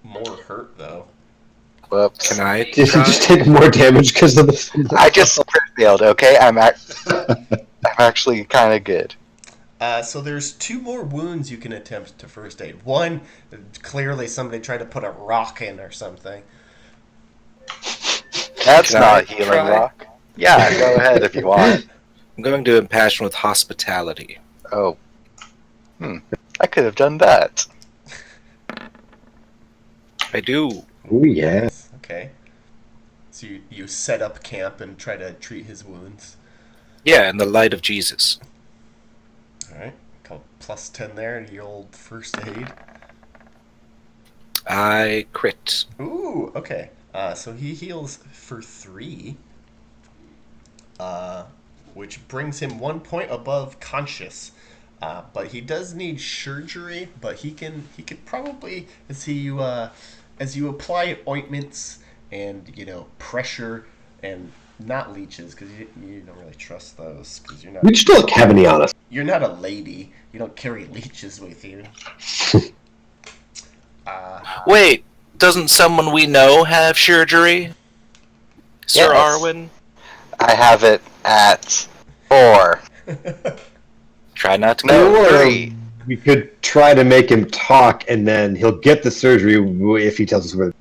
more hurt, though. Whoops. Can I? Did he just take more damage because of the... I just crit failed, okay? I'm actually kind of good. So there's 2 more wounds you can attempt to first aid. One, clearly somebody tried to put a rock in or something. That's Can not I a healing try? rock. Yeah, go ahead if you want. I'm going to impassion with hospitality. Oh. I could have done that. I do. Oh, yeah. Okay. So you set up camp and try to treat his wounds. Yeah, in the light of Jesus. Alright. Call plus 10 there to your old first aid. I crit. Ooh, okay. So he heals for 3. Which brings him 1 point above conscious. But he does need surgery, but he could probably, as you apply ointments and pressure and not leeches, because you don't really trust those, because you're not. We just don't have any on us. You're not a lady. You don't carry leeches with you. Wait, doesn't someone we know have surgery? Sir Yes. Arwen? I have it at 4. Try not to No, go. Or 3. we could try to make him talk, and then he'll get the surgery if he tells us where.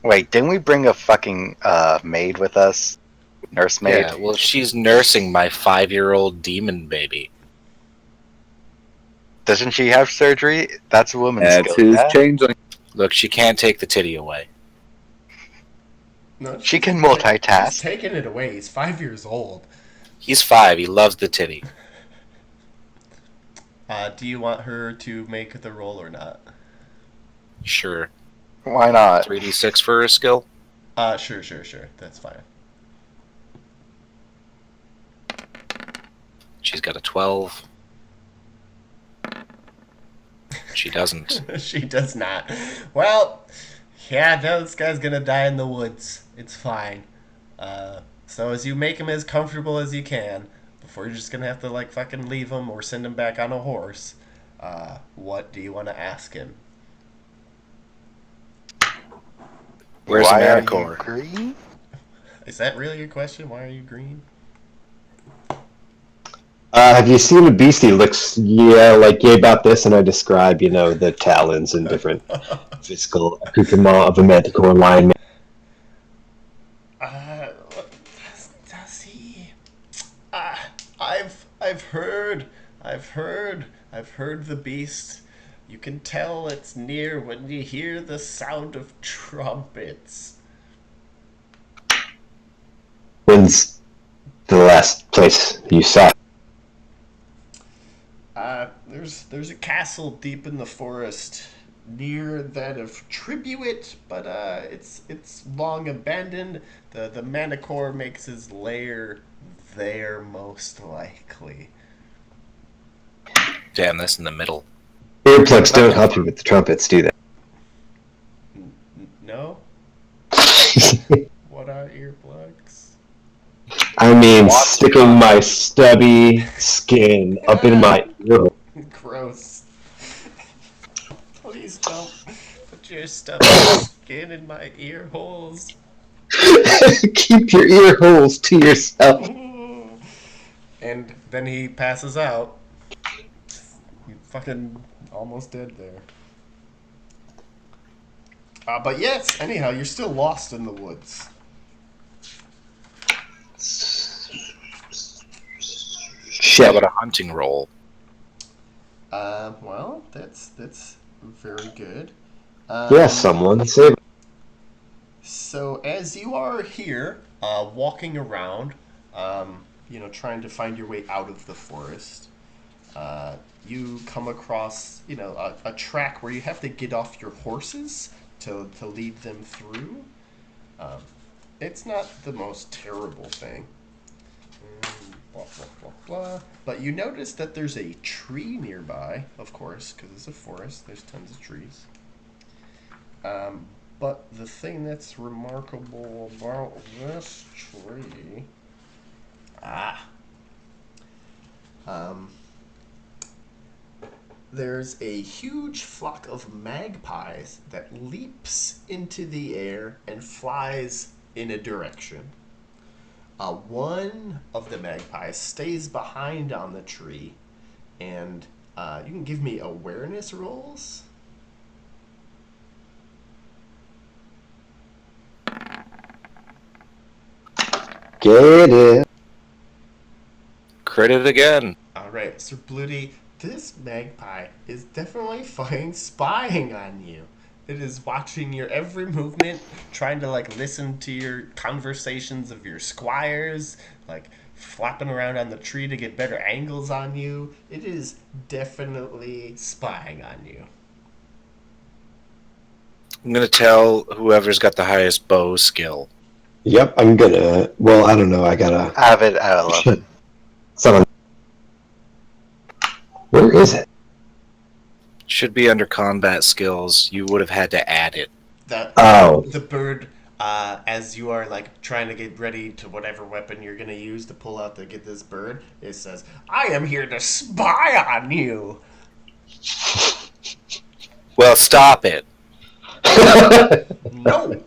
Wait, didn't we bring a fucking maid with us? Nursemaid? Yeah, well, she's nursing my 5-year-old demon baby. Doesn't she have surgery? That's a woman's That's skill, his yeah? changeling. Look, she can't take the titty away. No, She can She's multitask. taking it away. He's 5 years old. He's 5. He loves the titty. Do you want her to make the roll or not? Sure. Why not? 3d6 for her skill? Sure. That's fine. She's got a 12. She doesn't. She does not. Well, yeah, no, this guy's gonna die in the woods. It's fine. So as you make him as comfortable as you can, before you're just gonna have to like fucking leave him or send him back on a horse, what do you want to ask him? Where's Why are Manticore? you green? Is that really your question? Why are you green? Have you seen a beast? He looks, like about this, and I describe, the talons and different physical accoutrement of a Manticore lineman. Does he? I've heard the beast. You can tell it's near when you hear the sound of trumpets. When's the last place you saw it? There's a castle deep in the forest near that of Tribuate, but it's long abandoned. The Manticore makes his lair there most likely. Damn, that's in the middle. Earplugs don't help you with the trumpets, do they? No? What are earplugs? I mean, sticking my stubby skin up in my ear. Gross. Please don't put your stubby skin in my ear holes. Keep your ear holes to yourself. And then he passes out. You fucking almost dead there. But yes, anyhow, you're still lost in the woods. How Shit. about a hunting roll? Well, that's very good. Someone save. So as you are here, walking around, trying to find your way out of the forest, you come across, a track where you have to get off your horses to lead them through. It's not the most terrible thing. Blah, blah, blah, blah. But you notice that there's a tree nearby, of course, because it's a forest. There's tons of trees. But the thing that's remarkable about this tree... there's a huge flock of magpies that leaps into the air and flies in a direction. One of the magpies stays behind on the tree, and you can give me awareness rolls. Get it. Crit it again. Alright, Sir Bloody, this magpie is definitely fucking spying on you. It is watching your every movement, trying to listen to your conversations of your squires, flapping around on the tree to get better angles on you. It is definitely spying on you. I'm gonna tell whoever's got the highest bow skill. Yep, I'm gonna. Well, I don't know. I gotta. I have it at 11. Someone. Where is it? Should be under combat skills. You would have had to add it. The bird, as you are trying to get ready to whatever weapon you're gonna use to pull out to get this bird, it says, "I am here to spy on you." Well, stop it. No.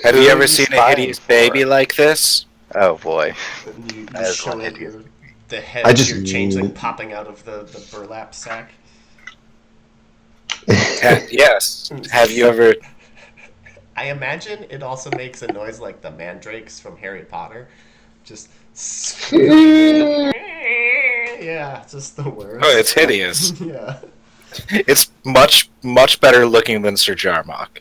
Have Who you are ever you seen a spying hideous for? baby like this? Oh boy, And you that is show one it hideous. the head I of just your changeling popping out of the burlap sack. Yes. Have you ever? I imagine it also makes a noise like the mandrakes from Harry Potter. Just yeah, just the worst. Oh, it's hideous. Yeah. It's much, much better looking than Sir Jarmok.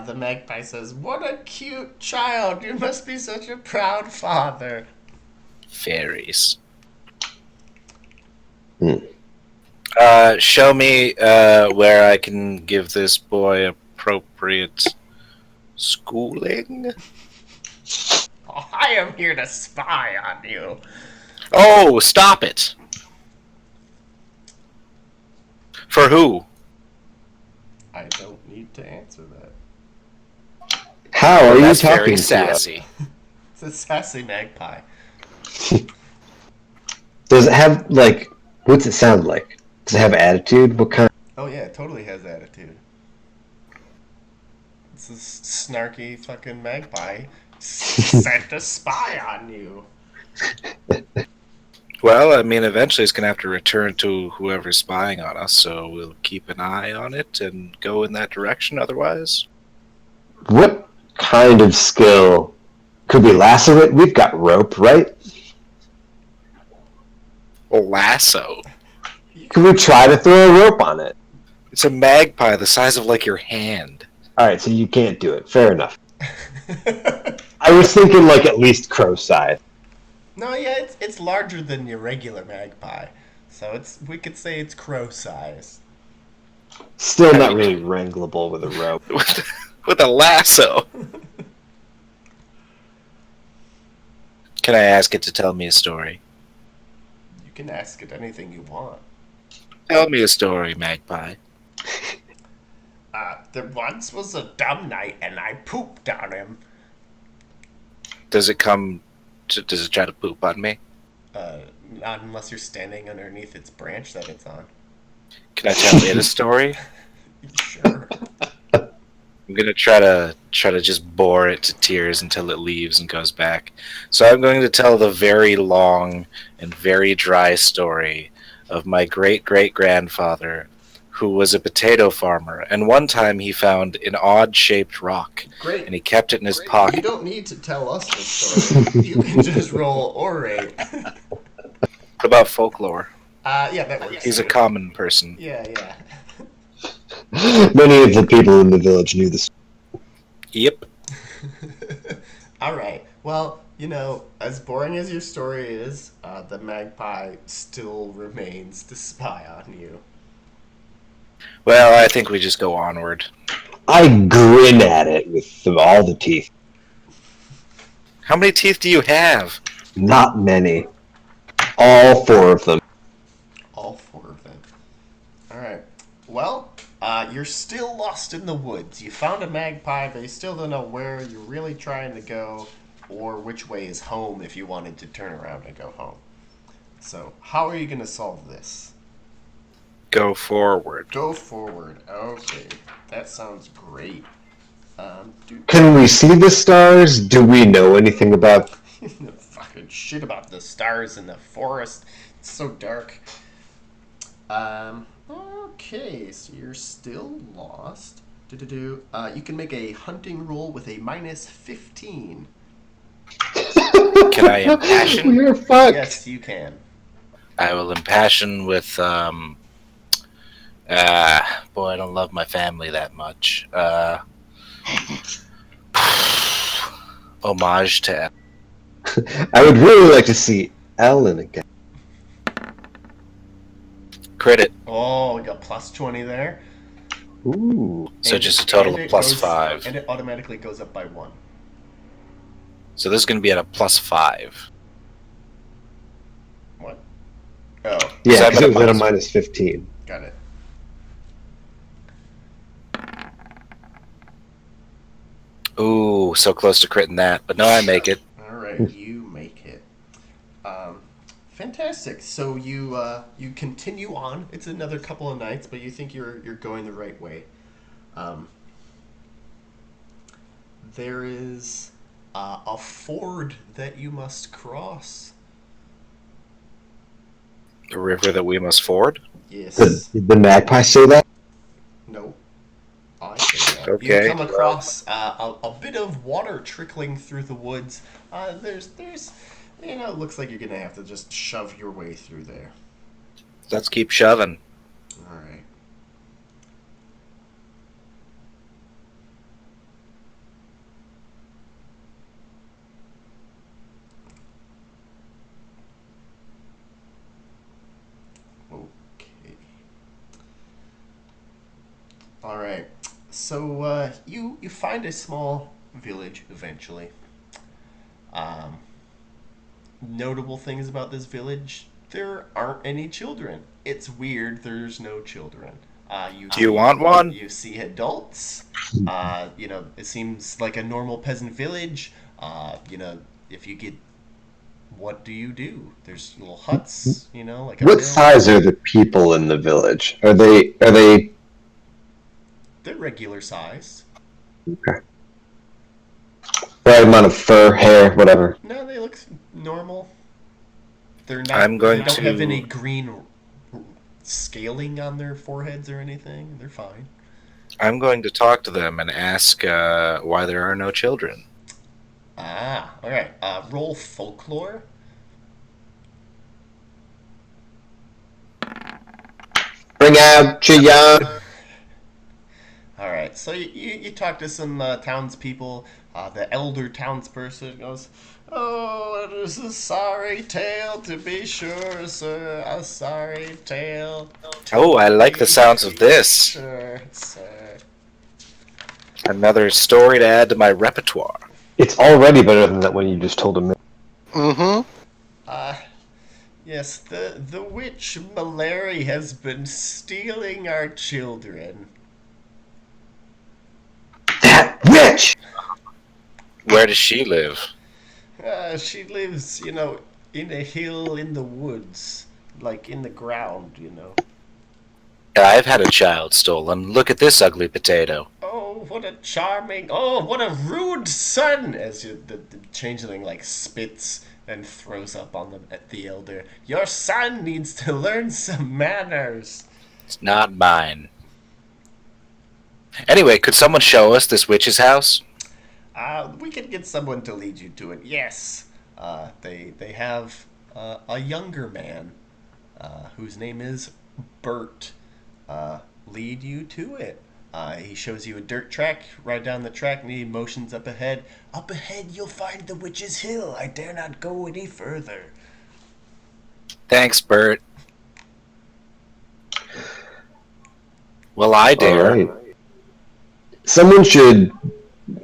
The magpie says, "What a cute child! You must be such a proud father." Fairies. Hmm. Show me where I can give this boy appropriate schooling. Oh, I am here to spy on you. Oh, stop it! For who? I don't need to answer that. How are you That's talking very to sassy. It's a sassy magpie. Does it have, like, what's it sound like? Does it have attitude? What kind? Oh yeah, it totally has attitude. It's a snarky fucking magpie sent to spy on you. Well, I mean, eventually it's going to have to return to whoever's spying on us, so we'll keep an eye on it and go in that direction otherwise. What kind of skill? Could we lasso it? We've got rope, right? Lasso. Could we try to throw a rope on it? It's a magpie the size of, like, your hand. Alright, so you can't do it. Fair enough. I was thinking, like, at least crow size. No, yeah, it's larger than your regular magpie, so we could say it's crow size. Still not really wrangleable with a rope. With a lasso. Can I ask it to tell me a story? You can ask it anything you want. Tell me a story, magpie. There once was a dumb knight, and I pooped on him. Does it try to poop on me? Not unless you're standing underneath its branch that it's on. Can I tell it a story? Sure. I'm gonna try to just bore it to tears until it leaves and goes back. So I'm going to tell the very long and very dry story of my great-great-grandfather, who was a potato farmer, and one time he found an odd-shaped rock, Great. and he kept it in his You pocket. don't need to tell us the story. You can just roll orate. What about folklore? Yeah, that works. He's a too. common person. Yeah, yeah. Many of the people in the village knew this. Yep. All right. Well, as boring as your story is, the magpie still remains to spy on you. Well, I think we just go onward. I grin at it with all the teeth. How many teeth do you have? Not many. All four of them. All four of them. All right. Well, you're still lost in the woods. You found a magpie, but you still don't know where you're really trying to go or which way is home if you wanted to turn around and go home. So, how are you going to solve this? Go forward. Go forward. Okay. That sounds great. Can we see the stars? Do we know anything about... Fucking shit about the stars in the forest. It's so dark. Okay, so you're still lost. You can make a hunting roll with a minus 15. Can I impassion? We're fucked. Yes, you can. I will impassion with, boy, I don't love my family that much. Homage to... I would really like to see Ellen again. Crit it. Oh, we got plus 20 there. Ooh. So just a total of it plus goes, 5. And it automatically goes up by 1. So this is going to be at a plus 5. What? Oh, Yeah, So I'm because at it a was at a minus- minus 15. got it. Ooh, so close to critting that. But no, I make it. All right, you make it. Fantastic. So you continue on. It's another couple of nights, but you think you're going the right way. there is a ford that you must cross. A river that we must ford? Yes. The magpie say that? No. I say that. You Okay, come well, across a bit of water trickling through the woods. There's, it looks like you're gonna have to just shove your way through there. let's keep shoving. All right. Okay. All right. So you find a small village eventually. Um, Notable things about this village: there aren't any children. It's weird. There's no children. Do you want one? You see adults. It seems like a normal peasant village. If you get, what do you do? There's little huts. Like a What mill. size are the people in the village? Are they They're regular size. right amount of fur, hair, whatever? No, they look normal. They're not. I'm going They don't have to- any green scaling on their foreheads or anything. They're fine. I'm going to talk to them and ask why there are no children. Ah, all right. Roll folklore. Bring out your young. All right. So you talk to some townspeople. The elder townsperson goes, "Oh, it is a sorry tale to be sure, sir. A sorry tale. Oh, I like the sounds of this. Sure, sir." Another story to add to my repertoire. It's already better than that one you just told him. Mm-hmm. Yes, the witch Malary has been stealing our children. That witch! Where does she live? She lives, in a hill in the woods, like in the ground. I've had a child stolen. Look at this ugly potato. Oh, what what a rude son! As the changeling spits and throws up on the elder. Your son needs to learn some manners. It's not mine. Anyway, could someone show us this witch's house? We can get someone to lead you to it. Yes, they have a younger man whose name is Bert. Lead you to it. He shows you a dirt track. Right down the track, and he motions up ahead. Up ahead, you'll find the witch's hill. I dare not go any further. Thanks, Bert. Well, I dare. All right. Someone should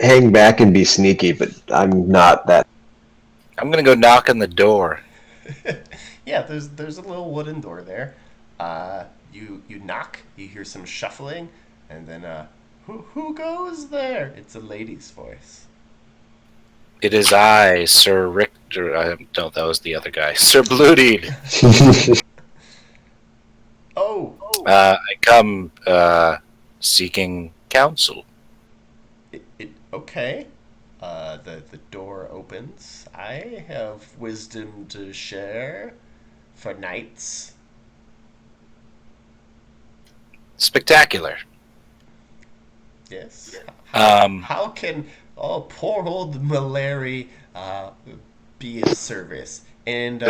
hang back and be sneaky, but I'm not that. I'm gonna go knock on the door. Yeah, there's a little wooden door there. You knock. You hear some shuffling, and then who goes there? It's a lady's voice. It is I, Sir Richter. No, that was the other guy. Sir Bluedeed. Oh, I come seeking counsel. Okay. The door opens. I have wisdom to share for knights. Spectacular. Yes. Um, How can poor old Malary be of service? And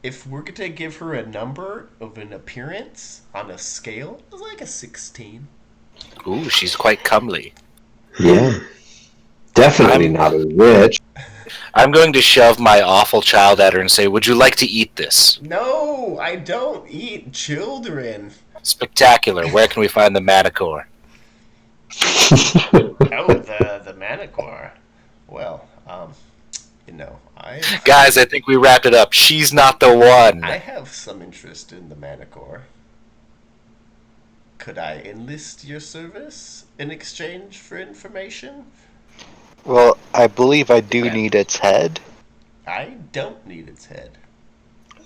if we're going to give her a number of an appearance on a scale, it's like a 16. ooh, she's quite comely. Yeah. Definitely not a witch. I'm going to shove my awful child at her and say, would you like to eat this? No, I don't eat children. Spectacular. Where can we find the Manticore? Oh, the Manticore. Well, Guys, I think we wrapped it up. She's not the one. I have some interest in the Manticore. Could I enlist your service in exchange for information? Well, I believe I do need its head. I don't need its head.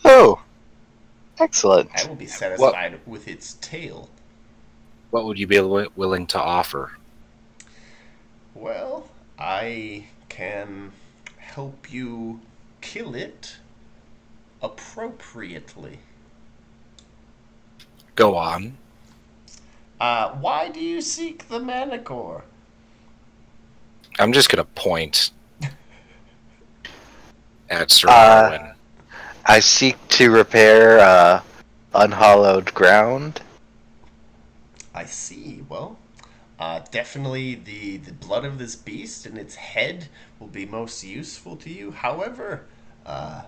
Oh, excellent. I will be satisfied with its tail. What would you be willing to offer? Well, I can help you kill it appropriately. Go on. Why do you seek the Manticore? I'm just gonna point at Sir Uh, Arwen. I seek to repair unhallowed ground. I see. Well, definitely the blood of this beast and its head will be most useful to you. However, uh,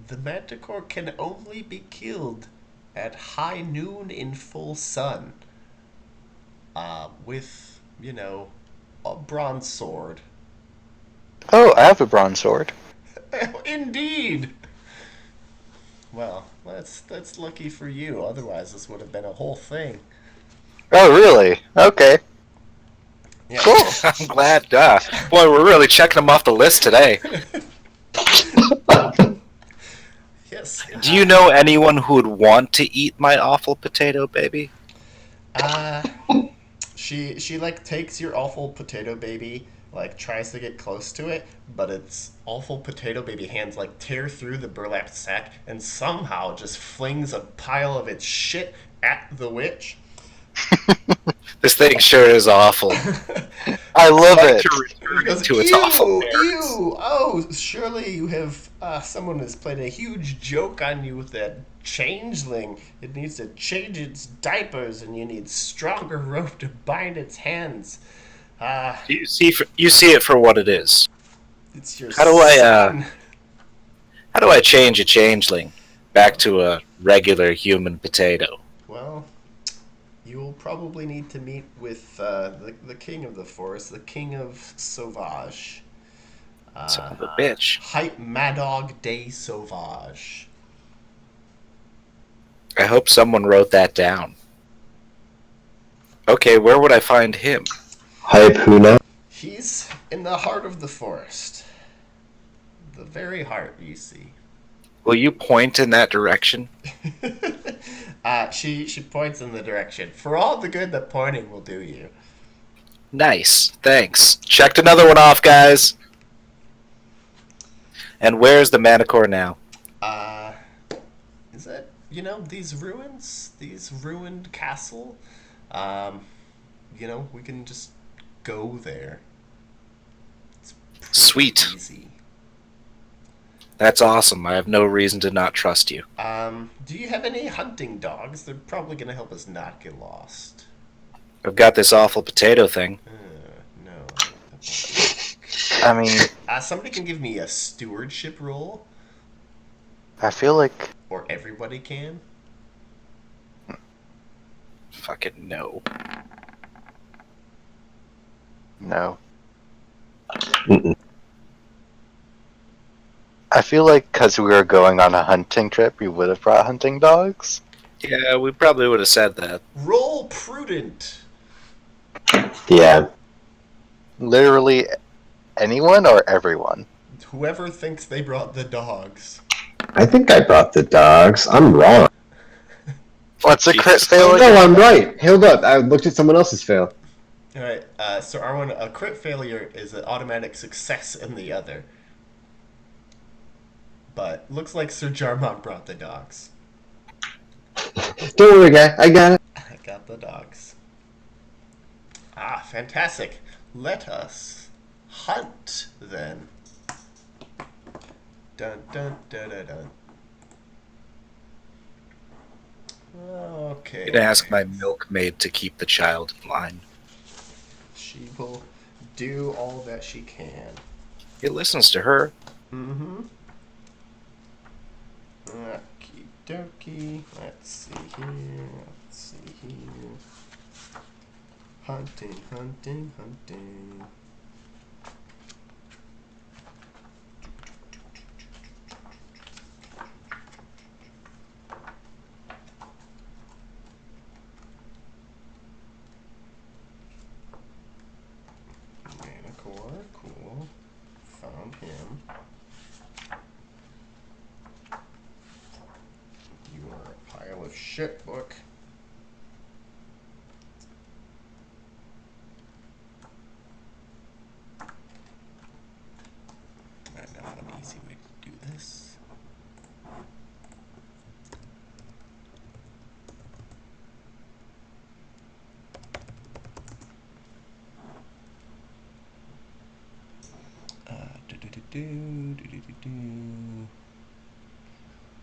the Manticore can only be killed at high noon in full sun. With, a bronze sword. Oh, I have a bronze sword. Indeed! Well, that's lucky for you. Otherwise, this would have been a whole thing. Oh, really? Okay. Yeah. Cool. I'm glad. Boy, we're really checking them off the list today. Yes. Do you know anyone who would want to eat my awful potato baby? Uh, she like takes your awful potato baby, like tries to get close to it, but its awful potato baby hands like tear through the burlap sack and somehow just flings a pile of its shit at the witch. This thing sure is awful. I love Like it. to It return it goes, to its awful ew, parents. ew. Oh, surely you have. Someone has played a huge joke on you with that changeling. It needs to change its diapers, and you need stronger rope to bind its hands. Ah, You see it for what it is. it's your How do I son. how do I change a changeling back to a regular human potato? Well, you will probably need to meet with the king of the forest, the king of Sauvage. Son of a bitch. Hype Madog de Sauvage. I hope someone wrote that down. Okay, where would I find him? Hype who now? He's in the heart of the forest. The very heart, you see. Will you point in that direction? She points in the direction. For all the good that pointing will do you. Nice, thanks. Checked another one off, guys. And where's the Manticore now? Uh, is it, these ruins? These ruined castle? Um, we can just go there. It's pretty Sweet. easy. That's awesome. I have no reason to not trust you. Do you have any hunting dogs? They're probably going to help us not get lost. I've got this awful potato thing. No. I mean, Somebody can give me a stewardship roll, I feel like or everybody can. Fucking no. no. Mm-mm. I feel like because we were going on a hunting trip, you would have brought hunting dogs. Yeah, we probably would have said that. Roll prudent. Yeah. Literally anyone or everyone. Whoever thinks they brought the dogs. I think I brought the dogs. I'm wrong. What's a crit Jesus. fail? Oh no, I'm right. Hold up. I looked at someone else's fail. All right. So Arwen, a crit failure is an automatic success in the other. But looks like Sir Jarmon brought the dogs. Don't worry, guy. I got it. I got the dogs. Fantastic. Let us hunt then. Dun dun dun dun dun. Okay. I'm gonna ask my milkmaid to keep the child in line. She will do all that she can. It listens to her. Mm-hmm. Okie dokie. Let's see here. Hunting. Manticore, cool. Found him. You are a pile of shit, book.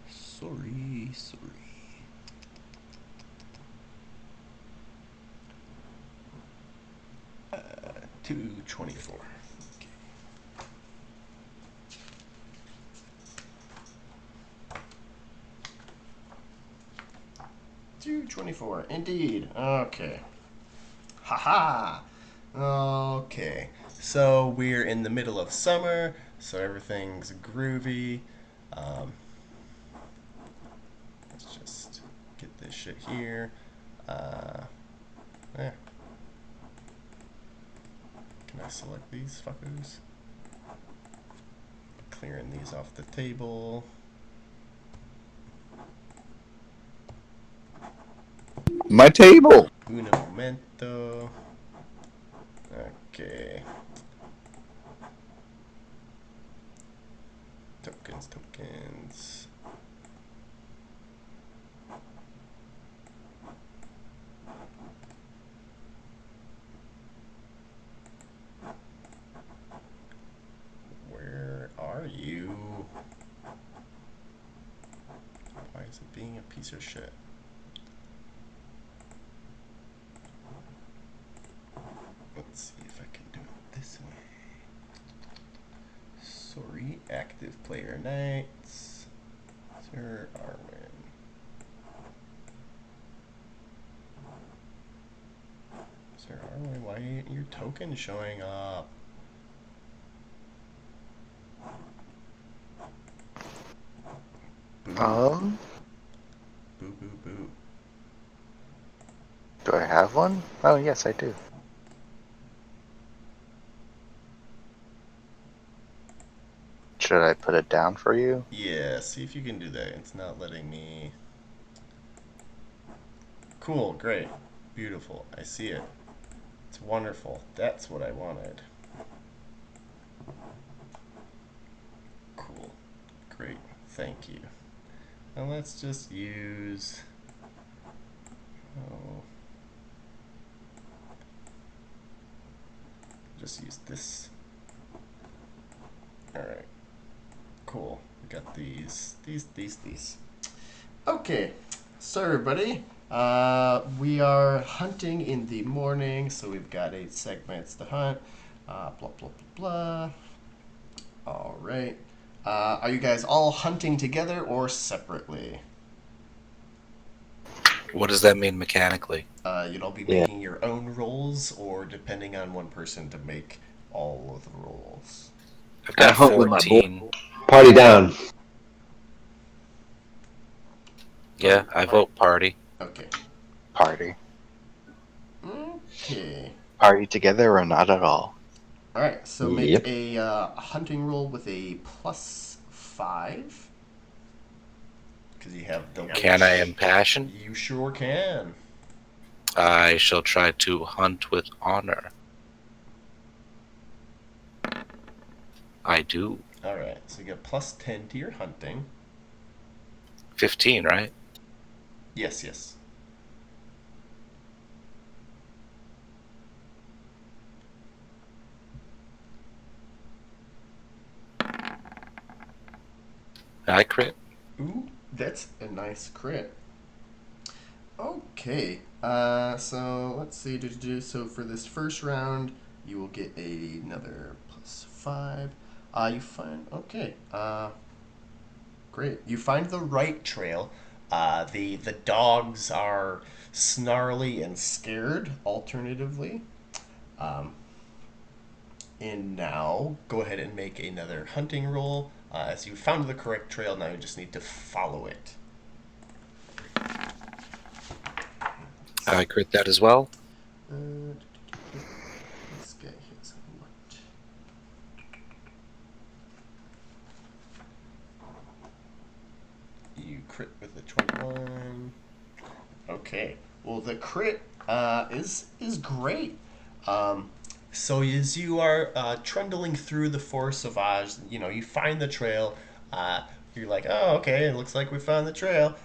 Sorry. 224. Okay. 224, indeed. Okay. Haha. Okay. So we're in the middle of summer, so everything's groovy. Let's just get this shit here. There. Can I select these fuckers? Clearing these off the table. My table. Un momento. Okay. Tokens. Where are you? Why is it being a piece of shit? Let's see if I can do it this way. Sorry, active player Knights. Sir Arwen. Sir Arwen, why ain't your token showing up? Boo. Um, Boo, boo, boo. do I have one? Oh, yes, I do. Should I put it down for you? Yeah, see if you can do that. It's not letting me. Cool, great. Beautiful. I see it. It's wonderful. That's what I wanted. Cool. Great. Thank you. Now let's just use. Oh. Just use this. Alright. Cool. We got these. Okay. So, everybody, we are hunting in the morning, so we've got 8 segments to hunt. Blah, blah, blah, blah. Alright. Are you guys all hunting together or separately? What does that mean mechanically? You'd all be Yeah. making your own rolls, or depending on one person to make all of the rolls. I've got I hunt with my 14. Party down. Yeah, I vote party. Okay. Party. Okay. Party together or not at all? Alright, so make Yep. a hunting roll with a +5. Because you have the. Can I impassion? You sure can. I shall try to hunt with honor. I do. Alright, so you get +10 to your hunting. 15, right? Yes. I crit. Ooh, that's a nice crit. Okay, so let's see. So for this first round, you will get another +5. You find great. You find the right trail. The dogs are snarly and scared. Alternatively, and now go ahead and make another hunting roll. As you found the correct trail, now you just need to follow it. I crit that as well. This guy hits what? You crit with a 21. Okay. Well, the crit is great. So as you are trundling through the Forest Sauvage, you find the trail. You're like, oh, okay, it looks like we found the trail.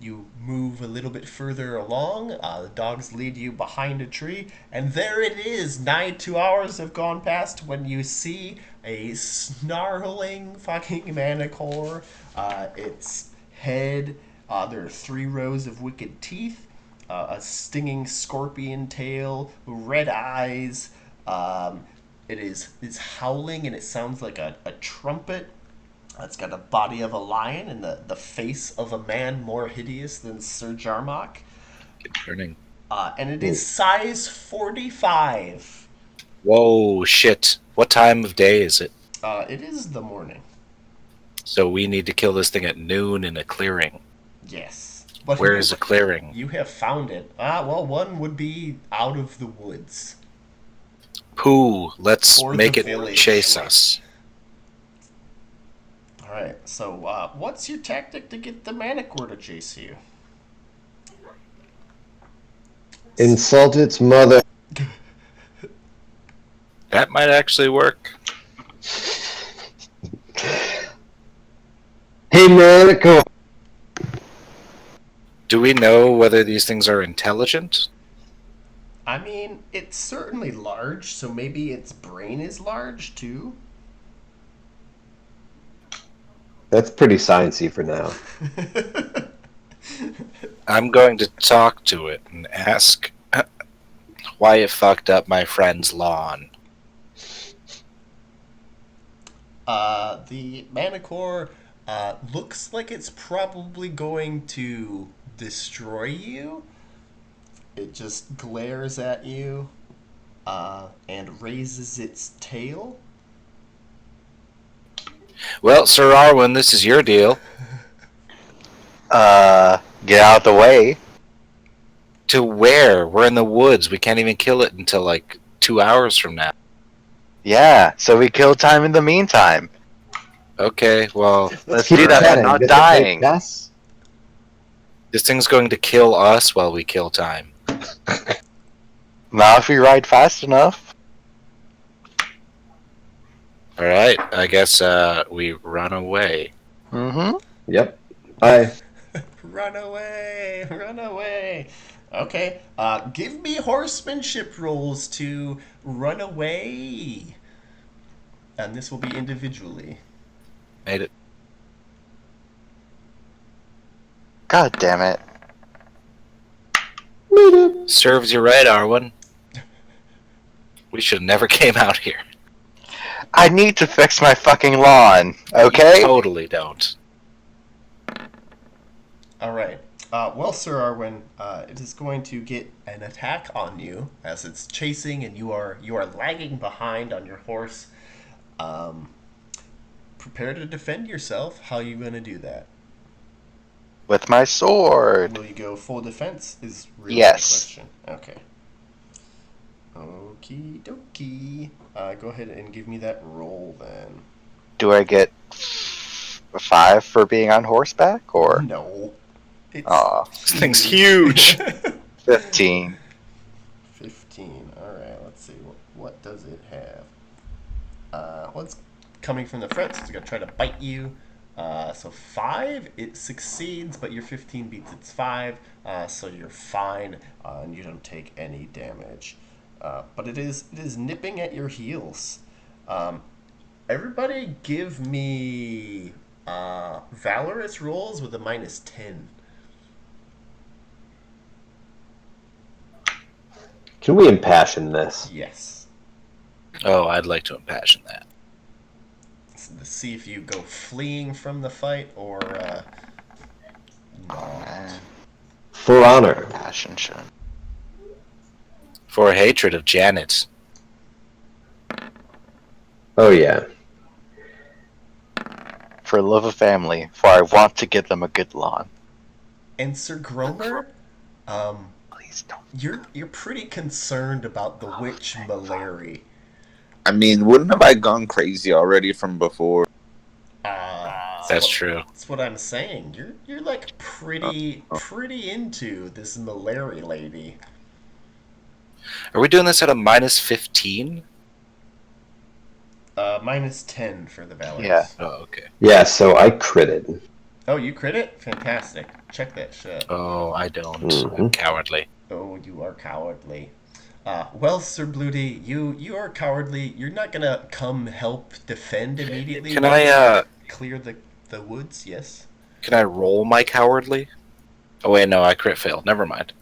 You move a little bit further along. The dogs lead you behind a tree, and there it is. Nigh 2 hours have gone past when you see a snarling fucking Manticore. Its head, there are 3 rows of wicked teeth, a stinging scorpion tail, red eyes. It's howling and it sounds like a trumpet. It's got the body of a lion and the face of a man more hideous than Sir Jarmok. Turning. And it is size 45. Whoa, shit. What time of day is it? It is the morning. So we need to kill this thing at noon in a clearing. Yes. But Where is a clearing? You have found it. Well, one would be out of the woods. Pooh, let's Or make the it village. chase us. Alright, so what's your tactic to get the Manticore to chase you? Insult its mother. That might actually work. Hey, Manticore. Do we know whether these things are intelligent? I mean, it's certainly large, so maybe its brain is large too. That's pretty sciencey for now. I'm going to talk to it and ask why it fucked up my friend's lawn. The Manticore looks like it's probably going to destroy you. It just glares at you and raises its tail. Well, Sir Arwen, this is your deal. Get out of the way. To where? We're in the woods. We can't even kill it until like 2 hours from now. Yeah, so we kill time in the meantime. Okay, well, Let's keep do that chatting. and not Get the dying. Yes. this thing's going to kill us while we kill time. Not if we ride fast enough. Alright, I guess we run away. Mm-hmm. Yep. Bye. Run away! Run away! Okay, give me horsemanship rolls to run away. And this will be individually. Made it. God damn it. Serves you right, Arwen. We should have never came out here. I need to fix my fucking lawn, okay? You totally don't. Alright. Well, Sir Arwen, it is going to get an attack on you as it's chasing and you are lagging behind on your horse. Prepare to defend yourself. How are you going to do that? With my sword. Will you go full defense? Is really Yes. the question. Okay. Okie dokie. Go ahead and give me that roll then. Do I get 5 for being on horseback, or No. It's Aw. This thing's huge. 15? 15. Alright, let's see. What does it have? Well, it's coming from the front, so it's going to try to bite you. So 5, it succeeds, but your 15 beats its 5, so you're fine, and you don't take any damage. But it is nipping at your heels. Everybody give me valorous rolls with a -10. Can we impassion this? Yes. Oh, I'd like to impassion that. So to see if you go fleeing from the fight or not. For honor. Passion show. For hatred of Janet. Oh, yeah. For love of family, for I want to give them a good lawn. And Sir Gromer, Please don't. you're pretty concerned about the witch Malary. I mean, wouldn't have I gone crazy already from before? That's true. That's what I'm saying. You're like pretty into this Malary lady. Are we doing this at a -15? -10 for the valorous. Yeah. Oh, okay. Yeah, so I critted. Oh, you crit it? Fantastic. Check that shit. Oh, I don't. Mhm. I'm cowardly. Oh, you are cowardly. Well, Sir Bloody, you are cowardly. You're not gonna come help defend immediately. Can once I you clear the woods? Yes. can I roll my cowardly? Oh wait, no, I crit failed. Never mind.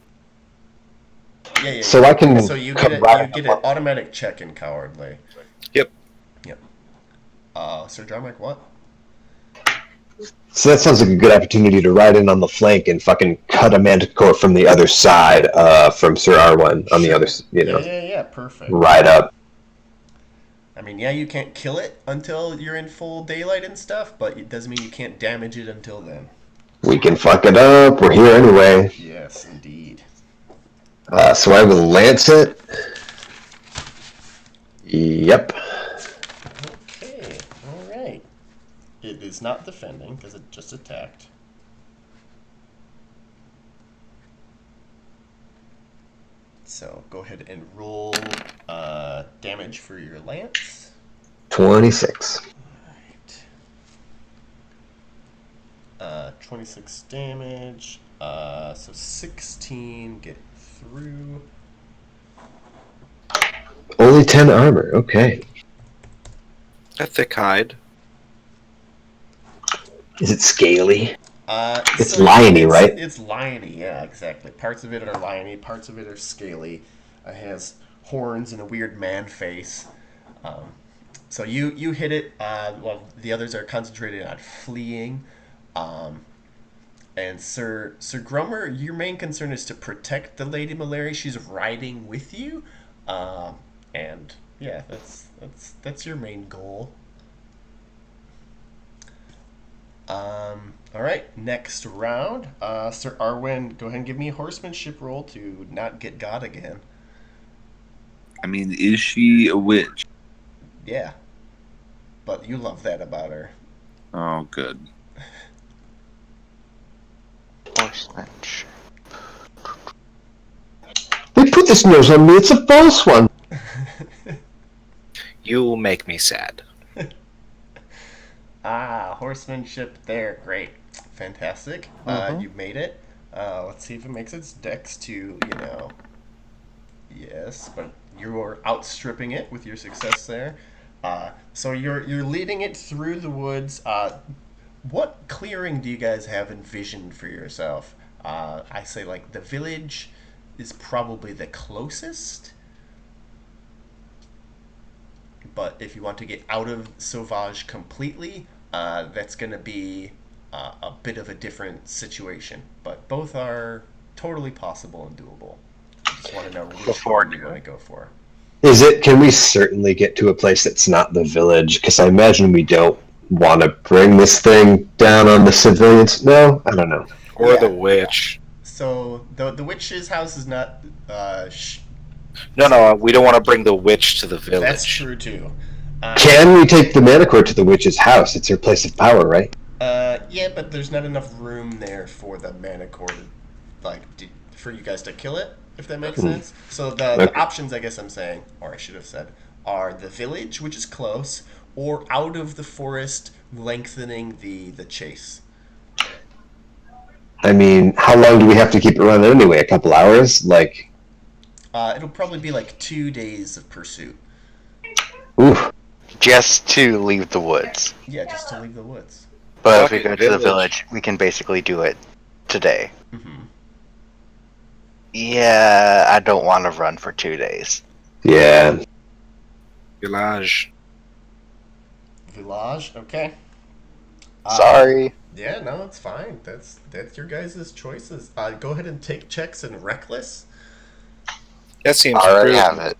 Yeah. So I can So you come get right you get an automatic check in cowardly. Yep. Yep. Sir Jarmark, what? So that sounds like a good opportunity to ride in on the flank and fucking cut a Manticore from the other side, from Sir Arwen on the other, Yeah. Perfect. ride up. I mean, yeah, you can't kill it until you're in full daylight and stuff, but it doesn't mean you can't damage it until then. We can fuck it up. We're here anyway. Yes, indeed. So I will lance it. Yep. Okay, all right. It is not defending because it just attacked. So go ahead and roll damage for your lance. 26. Alright. 26 damage. So 16 get through. Only 10 armor. Okay. A thick hide. Is it scaly? It's So liony, right? It's liony, yeah, exactly. Parts of it are liony, parts of it are scaly. It has horns and a weird man face. So you hit it while the others are concentrated on fleeing. And Sir Grummer, your main concern is to protect the Lady Malary. She's riding with you, and yeah, that's your main goal. All right, next round. Sir Arwen, go ahead and give me a horsemanship roll to not get got again. I mean, is she a witch? Yeah, but you love that about her. Oh, good. Horsemanship. They put this nose on me. It's a false one. You make me sad. Horsemanship there. Great. Fantastic. You made it. Let's see if it makes its dex to, Yes, but you're outstripping it with your success there. So you're leading it through the woods. What clearing do you guys have envisioned for yourself? I say, like, the village is probably the closest. But if you want to get out of Sauvage completely, that's going to be a bit of a different situation. But both are totally possible and doable. I just want to know which one you want to go for. Can we certainly get to a place that's not the village? Because I imagine we don't want to bring this thing down on the civilians. No? I don't know. Or the witch. So the witch's house is not... No, we don't want to bring the witch to the village. That's true, too. Can we take the Manticore to the witch's house? It's her place of power, right? Yeah, but there's not enough room there for the Manticore for you guys to kill it, if that makes sense. So the options, I guess I'm saying, or I should have said, are the village, which is close, or out of the forest, lengthening the chase. I mean, how long do we have to keep it running anyway? A couple hours? It'll probably be like 2 days of pursuit. Oof. Just to leave the woods. Yeah, just to leave the woods. But if we Fucking go to the village. village, we can basically do it today. Mm-hmm. Yeah, I don't want to run for 2 days. Yeah. Village. Village, okay. Sorry. Yeah, no, it's fine. That's your guys' choices. Go ahead and take checks in Reckless. That seems I already prudent. have it.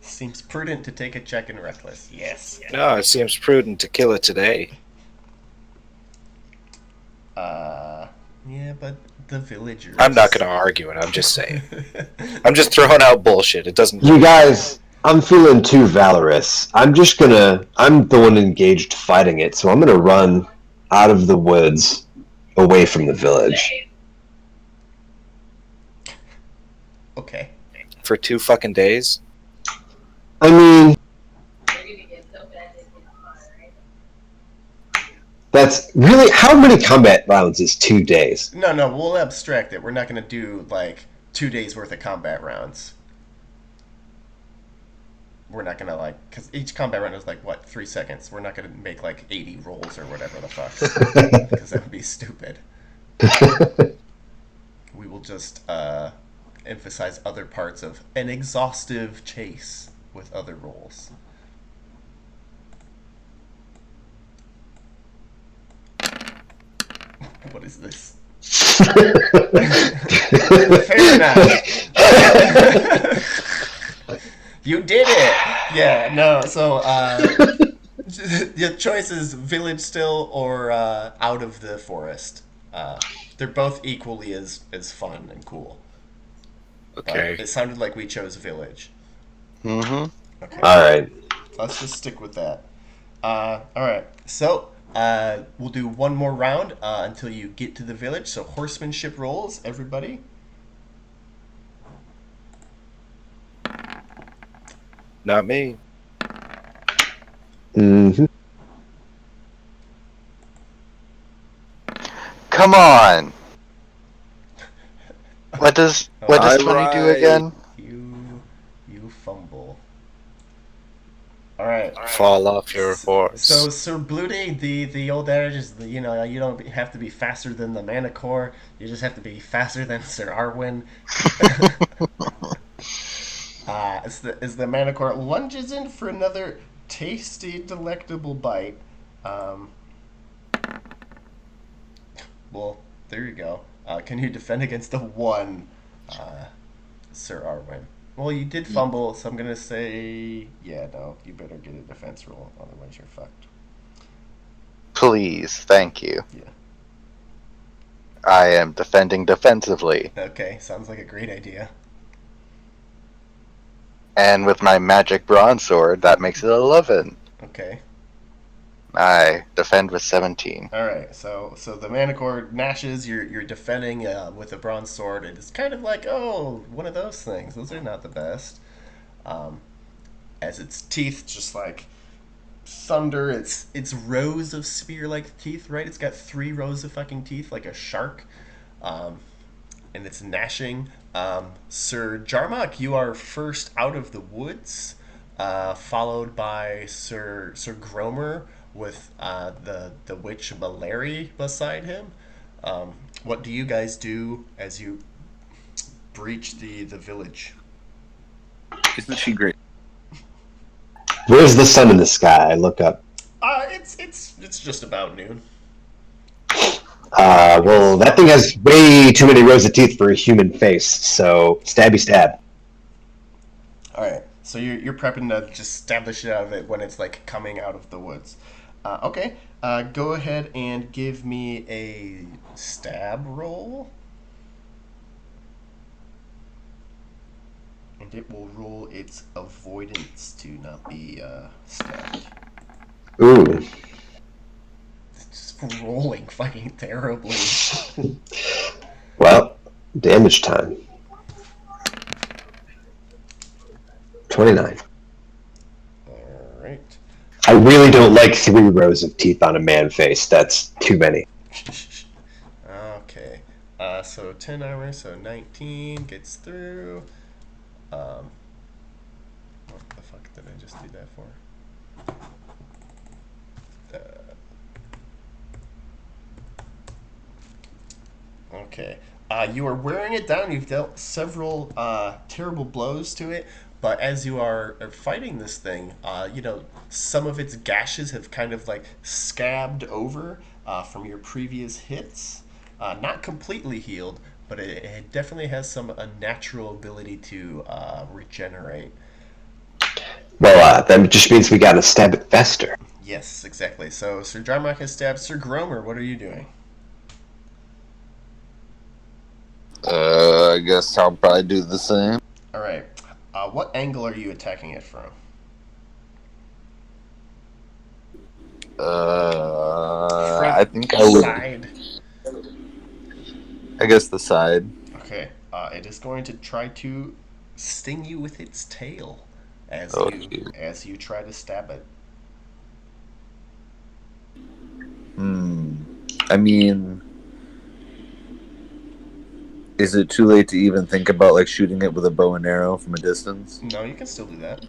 Seems prudent to take a check in Reckless. Yes. No, it seems prudent to kill it today. Yeah, but the villagers... I'm not going to argue it. I'm just saying. I'm just throwing out bullshit. It doesn't... You guys, I'm feeling too valorous. I'm the one engaged fighting it, so I'm gonna run out of the woods away from the village. Okay. For 2 fucking days? I mean, That's really how many combat rounds is 2 days? No, we'll abstract it. We're not going to do like 2 days worth of combat rounds. We're not going to like, because each combat round is like, what, 3 seconds. We're not going to make like 80 rolls or whatever the fuck. Because that would be stupid. We will just emphasize other parts of an exhaustive chase with other rolls. What is this? Fair enough. You did it! Yeah, no, so, your choice is village still or out of the forest. They're both equally as fun and cool. Okay. But it sounded like we chose village. Mm-hmm. Okay. Alright. Let's just stick with that. Alright, so we'll do one more round until you get to the village. So horsemanship rolls, everybody. Not me. Mm-hmm. Come on. What does 20 do Alright. again? You fumble. Alright. Fall off your horse. So Sir Blue Day, the old adage is, you don't have to be faster than the Manticore. You just have to be faster than Sir Arwen. As the Manticore lunges in for another tasty, delectable bite. Well, there you go. Can you defend against the one, Sir Arwen? Well, you did fumble, so I'm gonna say, yeah, no, you better get a defense roll, otherwise you're fucked. Please, thank you. Yeah. I am defending defensively. Okay, sounds like a great idea. And with my magic bronze sword, that makes it 11. Okay. I defend with 17. All right. So the Manticore gnashes. You're defending with a bronze sword. It's kind of like, oh, one of those things. Those are not the best. As its teeth just like thunder. It's rows of spear-like teeth, right? It's got 3 rows of fucking teeth like a shark. And it's gnashing. Sir Jarmak, you are first out of the woods, followed by Sir Gromer with the witch Malary beside him. What do you guys do as you breach the village? Isn't she great? Where's the sun in the sky? I look up. It's just about noon. Well, that thing has way too many rows of teeth for a human face, so stabby stab. All right, so you're prepping to just stab the shit out of it when it's like coming out of the woods. Okay, go ahead and give me a stab roll, and it will roll its avoidance to not be stabbed. Ooh. It's just rolling fucking terribly. Well, damage time. 29. All right. I really don't like 3 rows of teeth on a man face. That's too many. Okay. So 10 armor, so 19 gets through. What the fuck did I just do that for? Okay. You are wearing it down. You've dealt several terrible blows to it, but as you are fighting this thing, some of its gashes have kind of like scabbed over from your previous hits. Not completely healed, but it definitely has some unnatural ability to regenerate. Well, that just means we gotta stab it faster. Yes, exactly. So Sir Jarmark has stabbed Sir Gromer. What are you doing? I guess I'll probably do the same. All right. What angle are you attacking it from? I think I would. Side. I guess the side. Okay. It is going to try to sting you with its tail as you try to stab it. Hmm. I mean, is it too late to even think about like shooting it with a bow and arrow from a distance? No, you can still do that.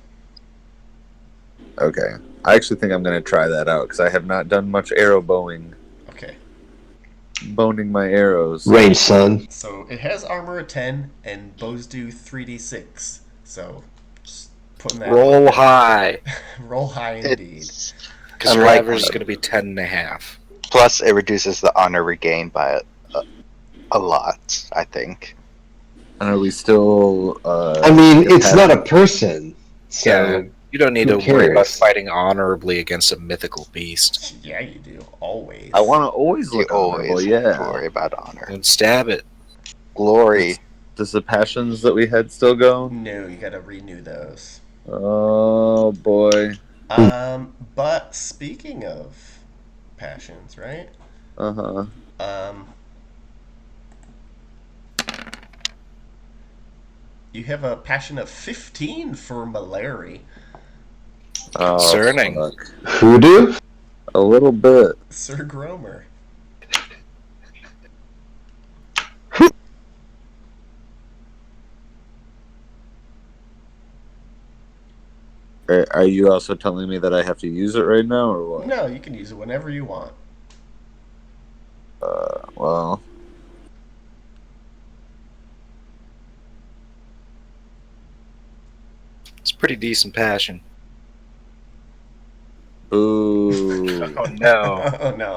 Okay. I actually think I'm going to try that out because I have not done much arrow bowing. Okay. Boning my arrows. Range, son. So it has armor of 10, and bows do 3d6. So just putting that Roll high. Roll high indeed. It's Because your Unlike- average is going to be 10.5. plus it reduces the honor regained by a lot, I think. And are we still... I mean, it's not a person. So Yeah. You don't need Who to worry about cares? fighting honorably against a mythical beast. Yeah, you do. Always. I want to always You look honorable, always have to yeah. worry about honor. And stab it. Glory. Does the passions that we had still go? No, you gotta renew those. Oh, boy. But speaking of passions, right? Uh-huh. You have a passion of 15 for Malary. Oh, Concerning. fuck. Hoodoo? A little bit. Sir Gromer. Are you also telling me that I have to use it right now, or what? No, you can use it whenever you want. Well... It's pretty decent passion. Ooh. Oh no. Oh no.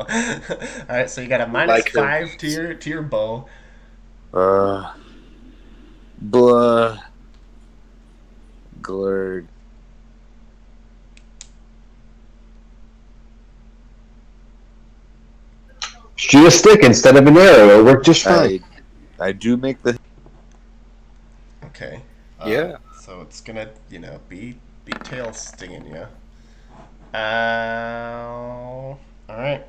Alright, so you got a minus Like her. 5 to your bow. Blah. Glurg. Shoot a stick instead of an arrow. It'll work just fine. I do make the... Okay. Yeah. So it's gonna, be tail stinging you. Alright.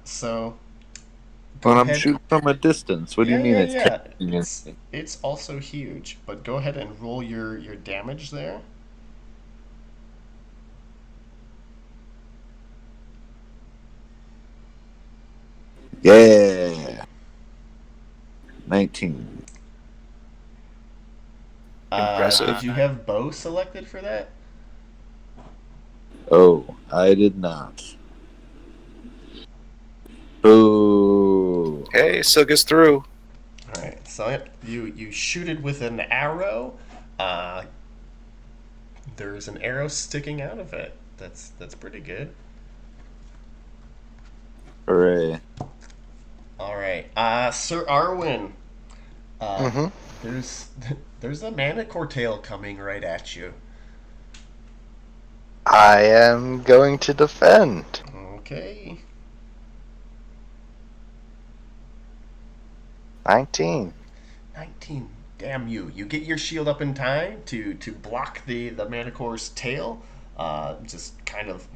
So. But I'm ahead- shooting from a distance. What do you mean it's taking It's, it's also huge, but go ahead and roll your damage there. Yeah. 19. Impressive. Did you have bow selected for that? Oh, I did not. Boo. Hey, still gets through. Alright, so you shoot it with an arrow. There's an arrow sticking out of it. That's pretty good. Hooray. Alright, Sir Arwen. Mm-hmm. There's a Manticore tail coming right at you. I am going to defend. Okay. 19. 19. Damn you. You get your shield up in time to block the Manticore's tail. Just kind of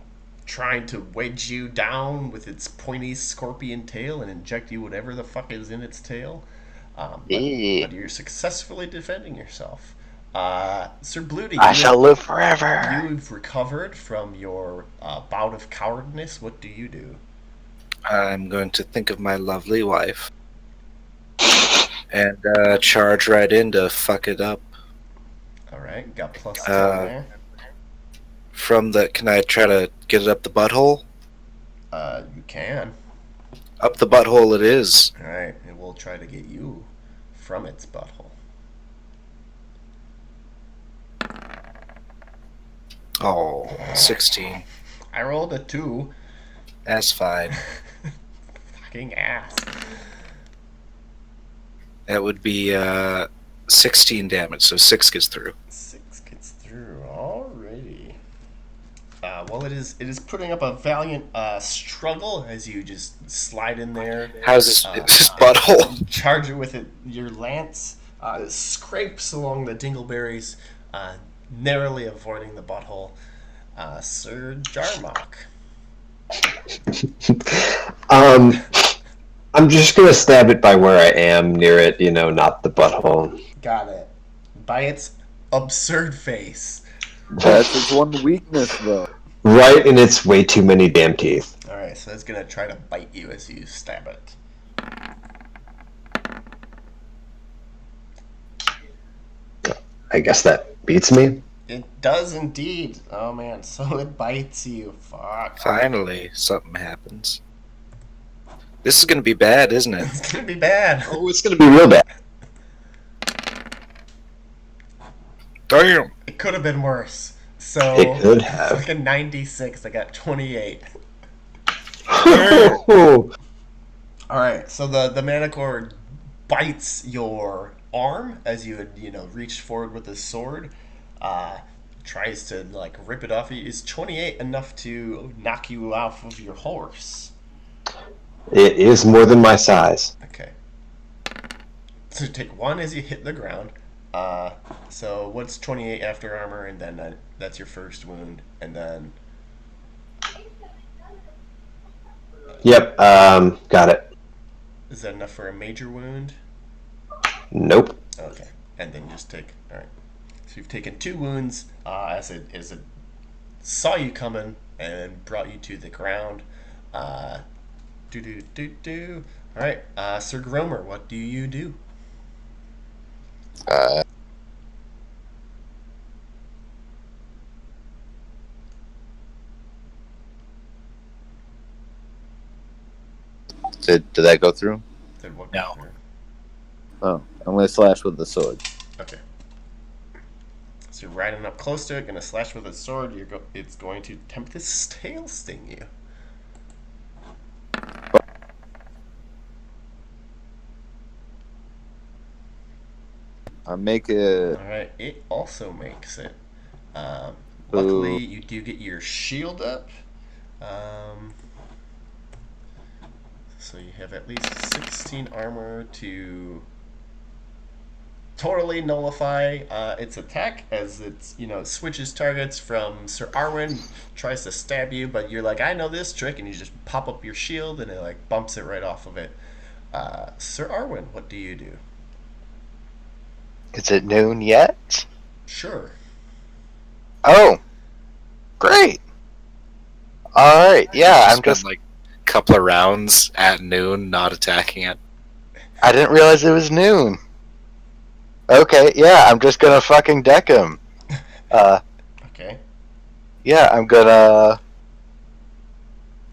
trying to wedge you down with its pointy scorpion tail and inject you whatever the fuck is in its tail. But you're successfully defending yourself. Sir Bloody, I shall live forever. you've recovered from your bout of cowardness. What do you do? I'm going to think of my lovely wife. And charge right in to fuck it up. Alright, got plus 10 there. Can I try to get it up the butthole? You can. Up the butthole it is. Alright, and we'll try to get you from its butthole. Oh, 16. I rolled a 2. That's fine. Fucking ass. That would be 16 damage, so 6 gets through. 6 gets through. Alrighty. Well, it is putting up a valiant struggle as you just slide in there. How's this butthole? Charge it with your lance. It scrapes along the dingleberries, narrowly avoiding the butthole. Sir Jarmok. I'm just gonna stab it by where I am near it, not the butthole. Got it. By its absurd face. That's its one weakness, though. Right in its way too many damn teeth. Alright, so it's gonna try to bite you as you stab it. I guess that beats me. It does indeed. Oh man, so it bites you. Fuck. Finally, something happens. This is going to be bad, isn't it? It's gonna be bad. Oh, it's gonna be real bad. Damn. It could have been worse. So It could have. fucking 96. I got 28. Oh, All right. So the Manticore bites your arm as you reach forward with his sword. Tries to like rip it off. Is 28 enough to knock you off of your horse? it is more than my size. Okay. So take 1 as you hit the ground. So what's 28 after armor, and then that's your first wound, and then Yep. Got it. is that enough for a major wound? Nope. Okay, and then just take. All right. So you've taken 2 wounds as it saw you coming and brought you to the ground. All right, Sir Gromer, what do you do? Uh, Did that go through? Then what No. Oh, I'm going to slash with the sword. Okay. So you're riding up close to it, gonna slash with its sword. It's going to attempt to tail sting you. I make it. All right, it also makes it. Luckily, you do get your shield up. So you have at least 16 armor to totally nullify its attack as it switches targets from Sir Arwen, tries to stab you, but you're like, I know this trick, and you just pop up your shield and it like bumps it right off of it. Sir Arwen, what do you do? is it noon yet? Sure. Oh, great. All right. Yeah, I'm Spend, just. like a couple of rounds at noon not attacking it. I didn't realize it was noon. Okay. Yeah, I'm just gonna fucking deck him. Okay. Yeah, I'm gonna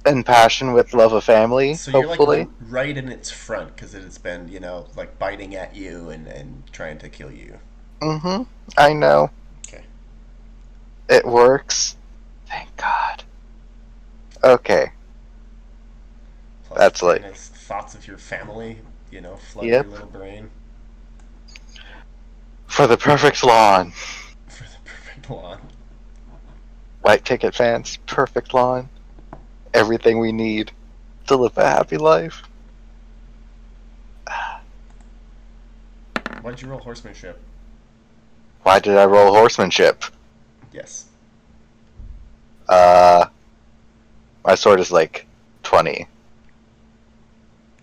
impassion with love of family. So you're Hopefully. like right in its front because it has been, like biting at you and trying to kill you. Mm-hmm. I know. Okay. It works. Thank God. Okay. Plus That's kind like- of thoughts of your family, flood Yep. your little brain For the perfect lawn. for the perfect lawn. White ticket fans, perfect lawn. Everything we need to live a happy life. Why'd you roll horsemanship? Why did I roll horsemanship? Yes. My sword is like 20.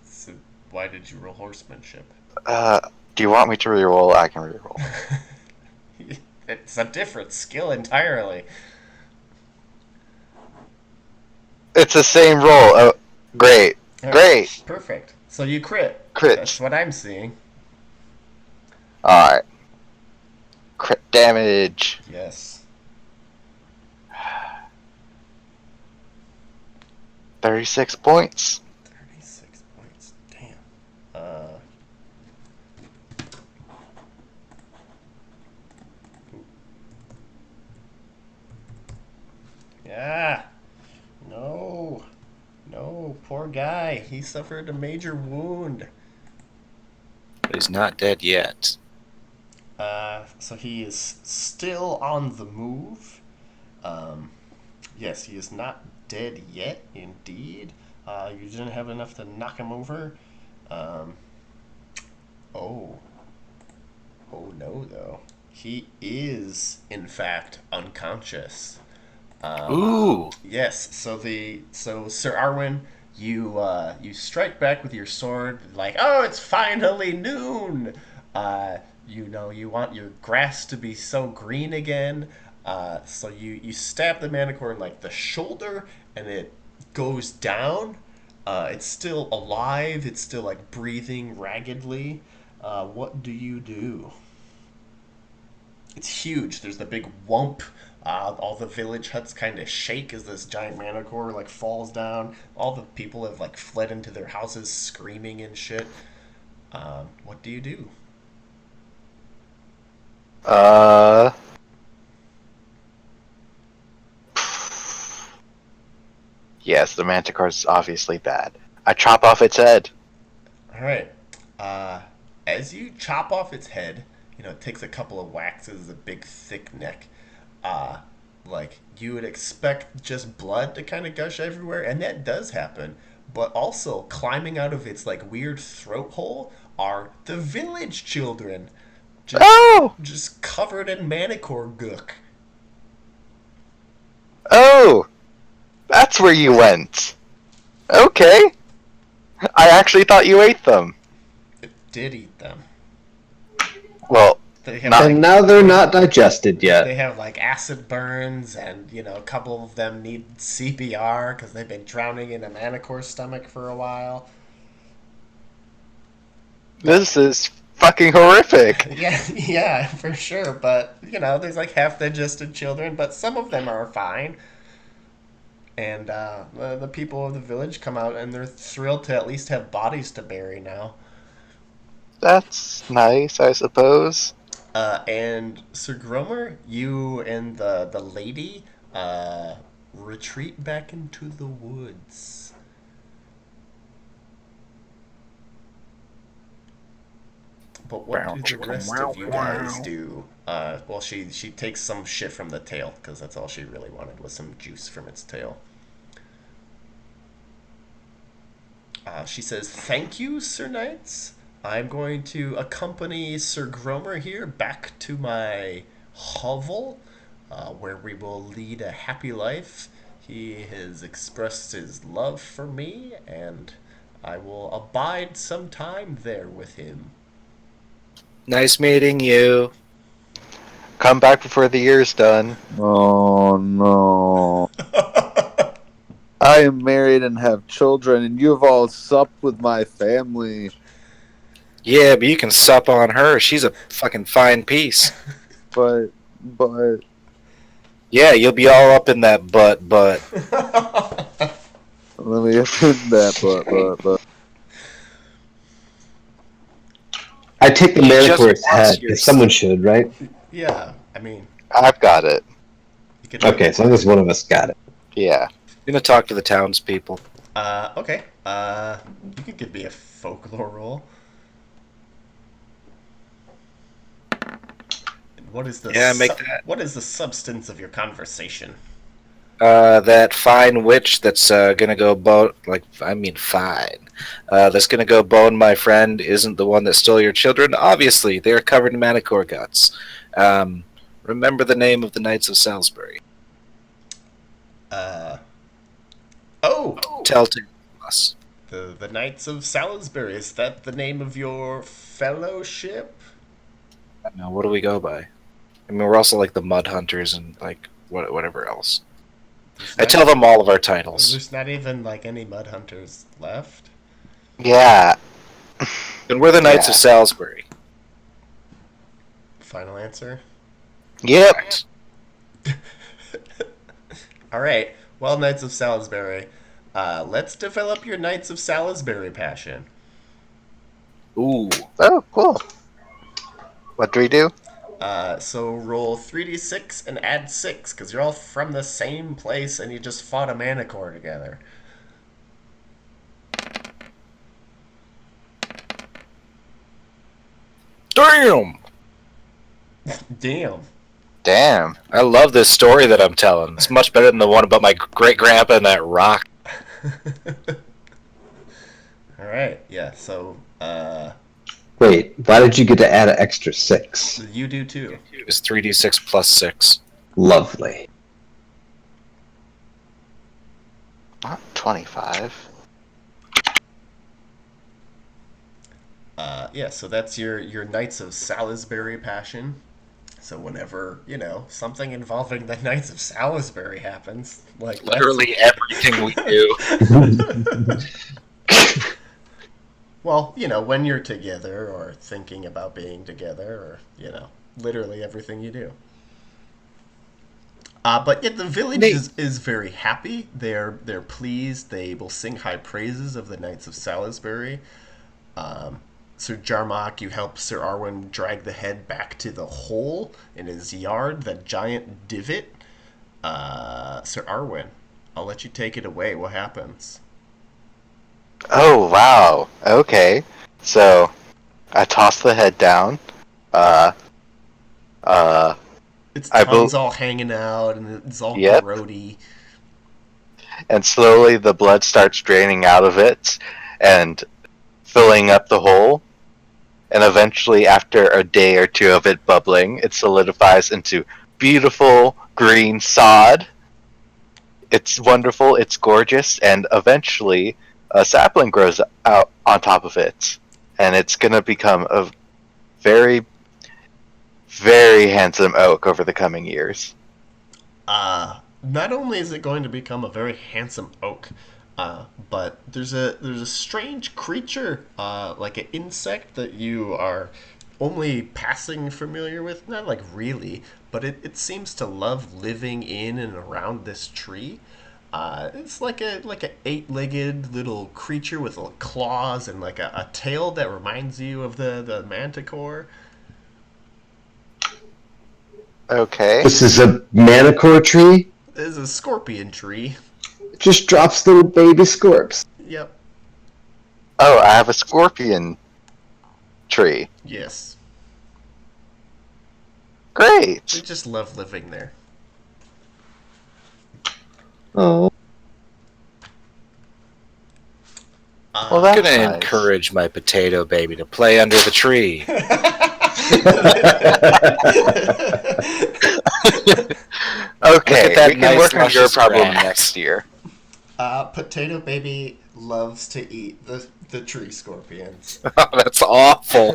So why did you roll horsemanship? Do you want me to reroll? I can reroll. It's a different skill entirely. It's the same roll. Oh, great. All right, Great. Perfect. So you crit. Crit. That's what I'm seeing. Alright. Crit damage. Yes. 36 points. 36 points. Damn. Yeah. No. No, poor guy. He suffered a major wound. But he's not dead yet. So he is still on the move. Yes, he is not dead yet, indeed. You didn't have enough to knock him over. Oh. Oh no, though. He is, in fact, unconscious. Ooh. Yes. So Sir Arwen, you strike back with your sword, like, oh, it's finally noon. You want your grass to be so green again. So you stab the Manticore in like the shoulder, and it goes down. It's still alive. It's still like breathing raggedly. What do you do? It's huge. There's the big whump. All the village huts kind of shake as this giant Manticore like falls down. All the people have like fled into their houses screaming and shit. What do you do? Uh, yes, the Manticore is obviously bad. I chop off its head. All right. As you chop off its head, it takes a couple of waxes, a big thick neck. Uh, like you would expect just blood to kind of gush everywhere, and that does happen. But also climbing out of its like weird throat hole are the village children, just Oh! just covered in Manticore gook. Oh! That's where you went. Okay. I actually thought you ate them. It did eat them. Well, They have Not- like, And now they're not digested they yet. have like acid burns, and a couple of them need CPR because they've been drowning in a Manticore stomach for a while. this is fucking horrific. Yeah, yeah, for sure. But there's like half digested children, but some of them are fine. And the people of the village come out, and they're thrilled to at least have bodies to bury now. That's nice, I suppose. And Sir Gromer, you and the lady retreat back into the woods. But what do the rest of you guys do? Well, she takes some shit from the tail because that's all she really wanted was some juice from its tail. She says, "Thank you, Sir Knights. I'm going to accompany Sir Gromer here back to my hovel, where we will lead a happy life. He has expressed his love for me, and I will abide some time there with him." Nice meeting you. Come back before the year's done. Oh no. I am married and have children, and you have all supped with my family. Yeah, but you can sup on her. She's a fucking fine piece. But Yeah, you'll be all up in that butt. let me attend that. But I take the He just Manticore's wants head, your because someone should, right? Yeah, I mean, I've got it. you could. Okay, as long as one of us got it. Yeah. I'm gonna talk to the townspeople. Okay. You could give me a folklore roll. What is the Yeah, make that. What is the substance of your conversation? That fine witch that's gonna go bone, fine. That's gonna go bone my friend isn't the one that stole your children. Obviously, they are covered in Manticore guts. Remember the name of the Knights of Salisbury. Oh, Telltale us. the Knights of Salisbury. Is that the name of your fellowship? Now, what do we go by? I mean, we're also like the Mud Hunters and whatever else. I tell them all of our titles. There's not even like any mud hunters left. Yeah. And we're the Knights of Salisbury. Final answer. Yep. Correct. All right. Well, Knights of Salisbury, let's develop your Knights of Salisbury passion. Ooh. Oh, cool. What do we do? So roll 3d6 and add 6, because you're all from the same place and you just fought a Manticore together. Damn! Damn. Damn. I love this story that I'm telling. It's much better than the one about my great grandpa and that rock. All right. Yeah. So Wait, why did you get to add an extra 6? you do too. It was 3d6 plus 6. Lovely. Not 25. Yeah. So that's your Knights of Salisbury passion. So whenever, something involving the Knights of Salisbury happens, like Literally everything we do. well, when you're together or thinking about being together or, literally everything you do. But yet the village Neat. is very happy. They're pleased. They will sing high praises of the Knights of Salisbury. Sir Jarmark, you help Sir Arwen drag the head back to the hole in his yard, the giant divot. Sir Arwen, I'll let you take it away. What happens? Oh, wow. Okay. So, I toss the head down. Uh, Its I tongue's bel- all hanging out and it's all Yep. grody. and slowly the blood starts draining out of it and filling up the hole. And eventually, after a day or two of it bubbling, it solidifies into beautiful green sod. It's wonderful, it's gorgeous, and eventually a sapling grows out on top of it. And it's going to become a very, very handsome oak over the coming years. Not only is it going to become a very handsome oak, but there's a strange creature, like an insect that you are only passing familiar with. Not like really, but it seems to love living in and around this tree. It's like a eight-legged little creature with claws and like a tail that reminds you of the Manticore. Okay. This is a Manticore tree. There's a scorpion tree. It just drops little baby scorps. Yep. Oh, I have a scorpion tree. Yes. They Great. just love living there. Oh, Well, I'm that's gonna nice. encourage my potato baby to play under the tree. Okay, Look at that we can nice, work on your luscious problem grass. next year. Potato Baby loves to eat the tree scorpions. Oh, that's awful.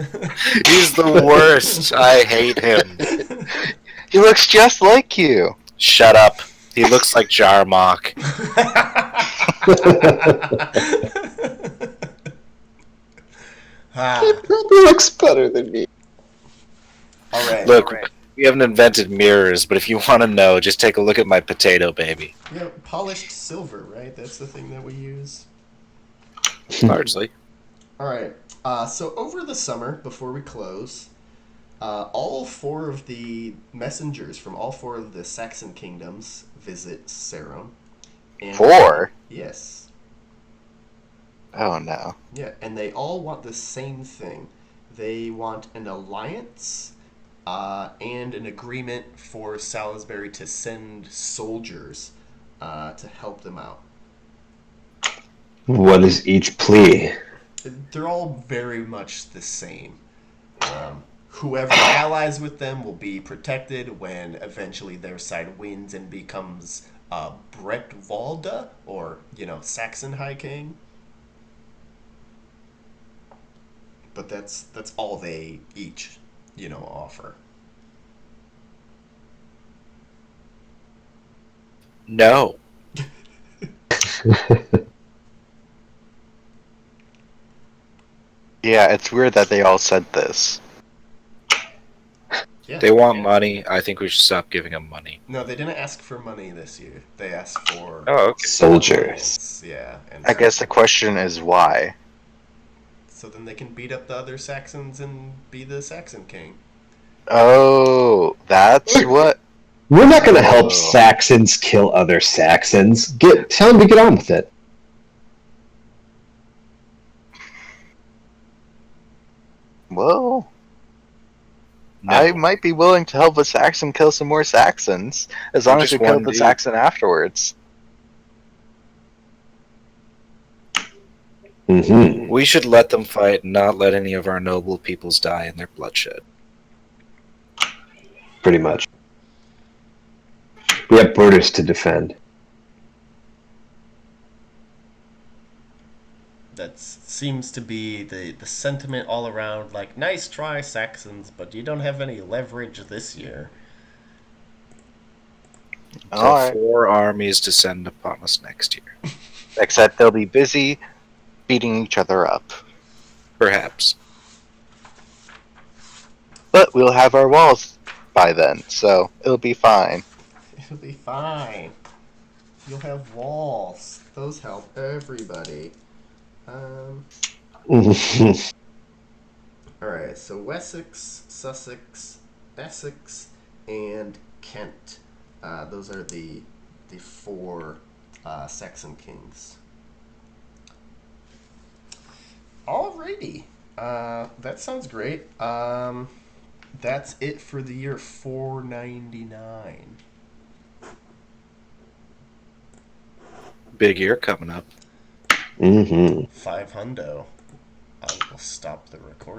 He's the worst. I hate him. He looks just like you. Shut up. He looks like Jarmark. Ah, probably looks better than me. all right. Look, we haven't invented mirrors, but if you want to know, just take a look at my potato baby. Yeah, polished silver, right? That's the thing that we use. Largely. All right. So over the summer, before we close, all four of the messengers from all four of the Saxon kingdoms visit Sarum. And 4? Yes. Oh no. Yeah, and they all want the same thing. They want an alliance and an agreement for Salisbury to send soldiers to help them out. What is each plea? They're all very much the same. Whoever allies with them will be protected when eventually their side wins and becomes Bretwalda, or, Saxon High King. But that's all they each, offer. No. Yeah, it's weird that they all said this. Yeah. They want money. I think we should stop giving them money. No, they didn't ask for money this year. They asked for Oh, okay. Soldiers. yeah. And I guess the question is why. so then they can beat up the other Saxons and be the Saxon king. Oh, that's what. We're not going to help Oh. Saxons kill other Saxons. Tell them to get on with it. Well, No. I might be willing to help a Saxon kill some more Saxons, as long as just we kill one the dude. Saxon afterwards. Mm-hmm. We should let them fight and not let any of our noble peoples die in their bloodshed. Pretty much. We have borders to defend. That seems to be the sentiment all around. Like, nice try, Saxons, but you don't have any leverage this year. So All right. 4 armies descend upon us next year. Except they'll be busy beating each other up. Perhaps. But we'll have our walls by then, so it'll be fine. It'll be fine. You'll have walls. Those help everybody. Alright, so Wessex, Sussex, Essex, and Kent. Those are the 4 Saxon kings. Alrighty. That sounds great. That's it for the year 499. Big year coming up. 5 hundo. I will stop the recording.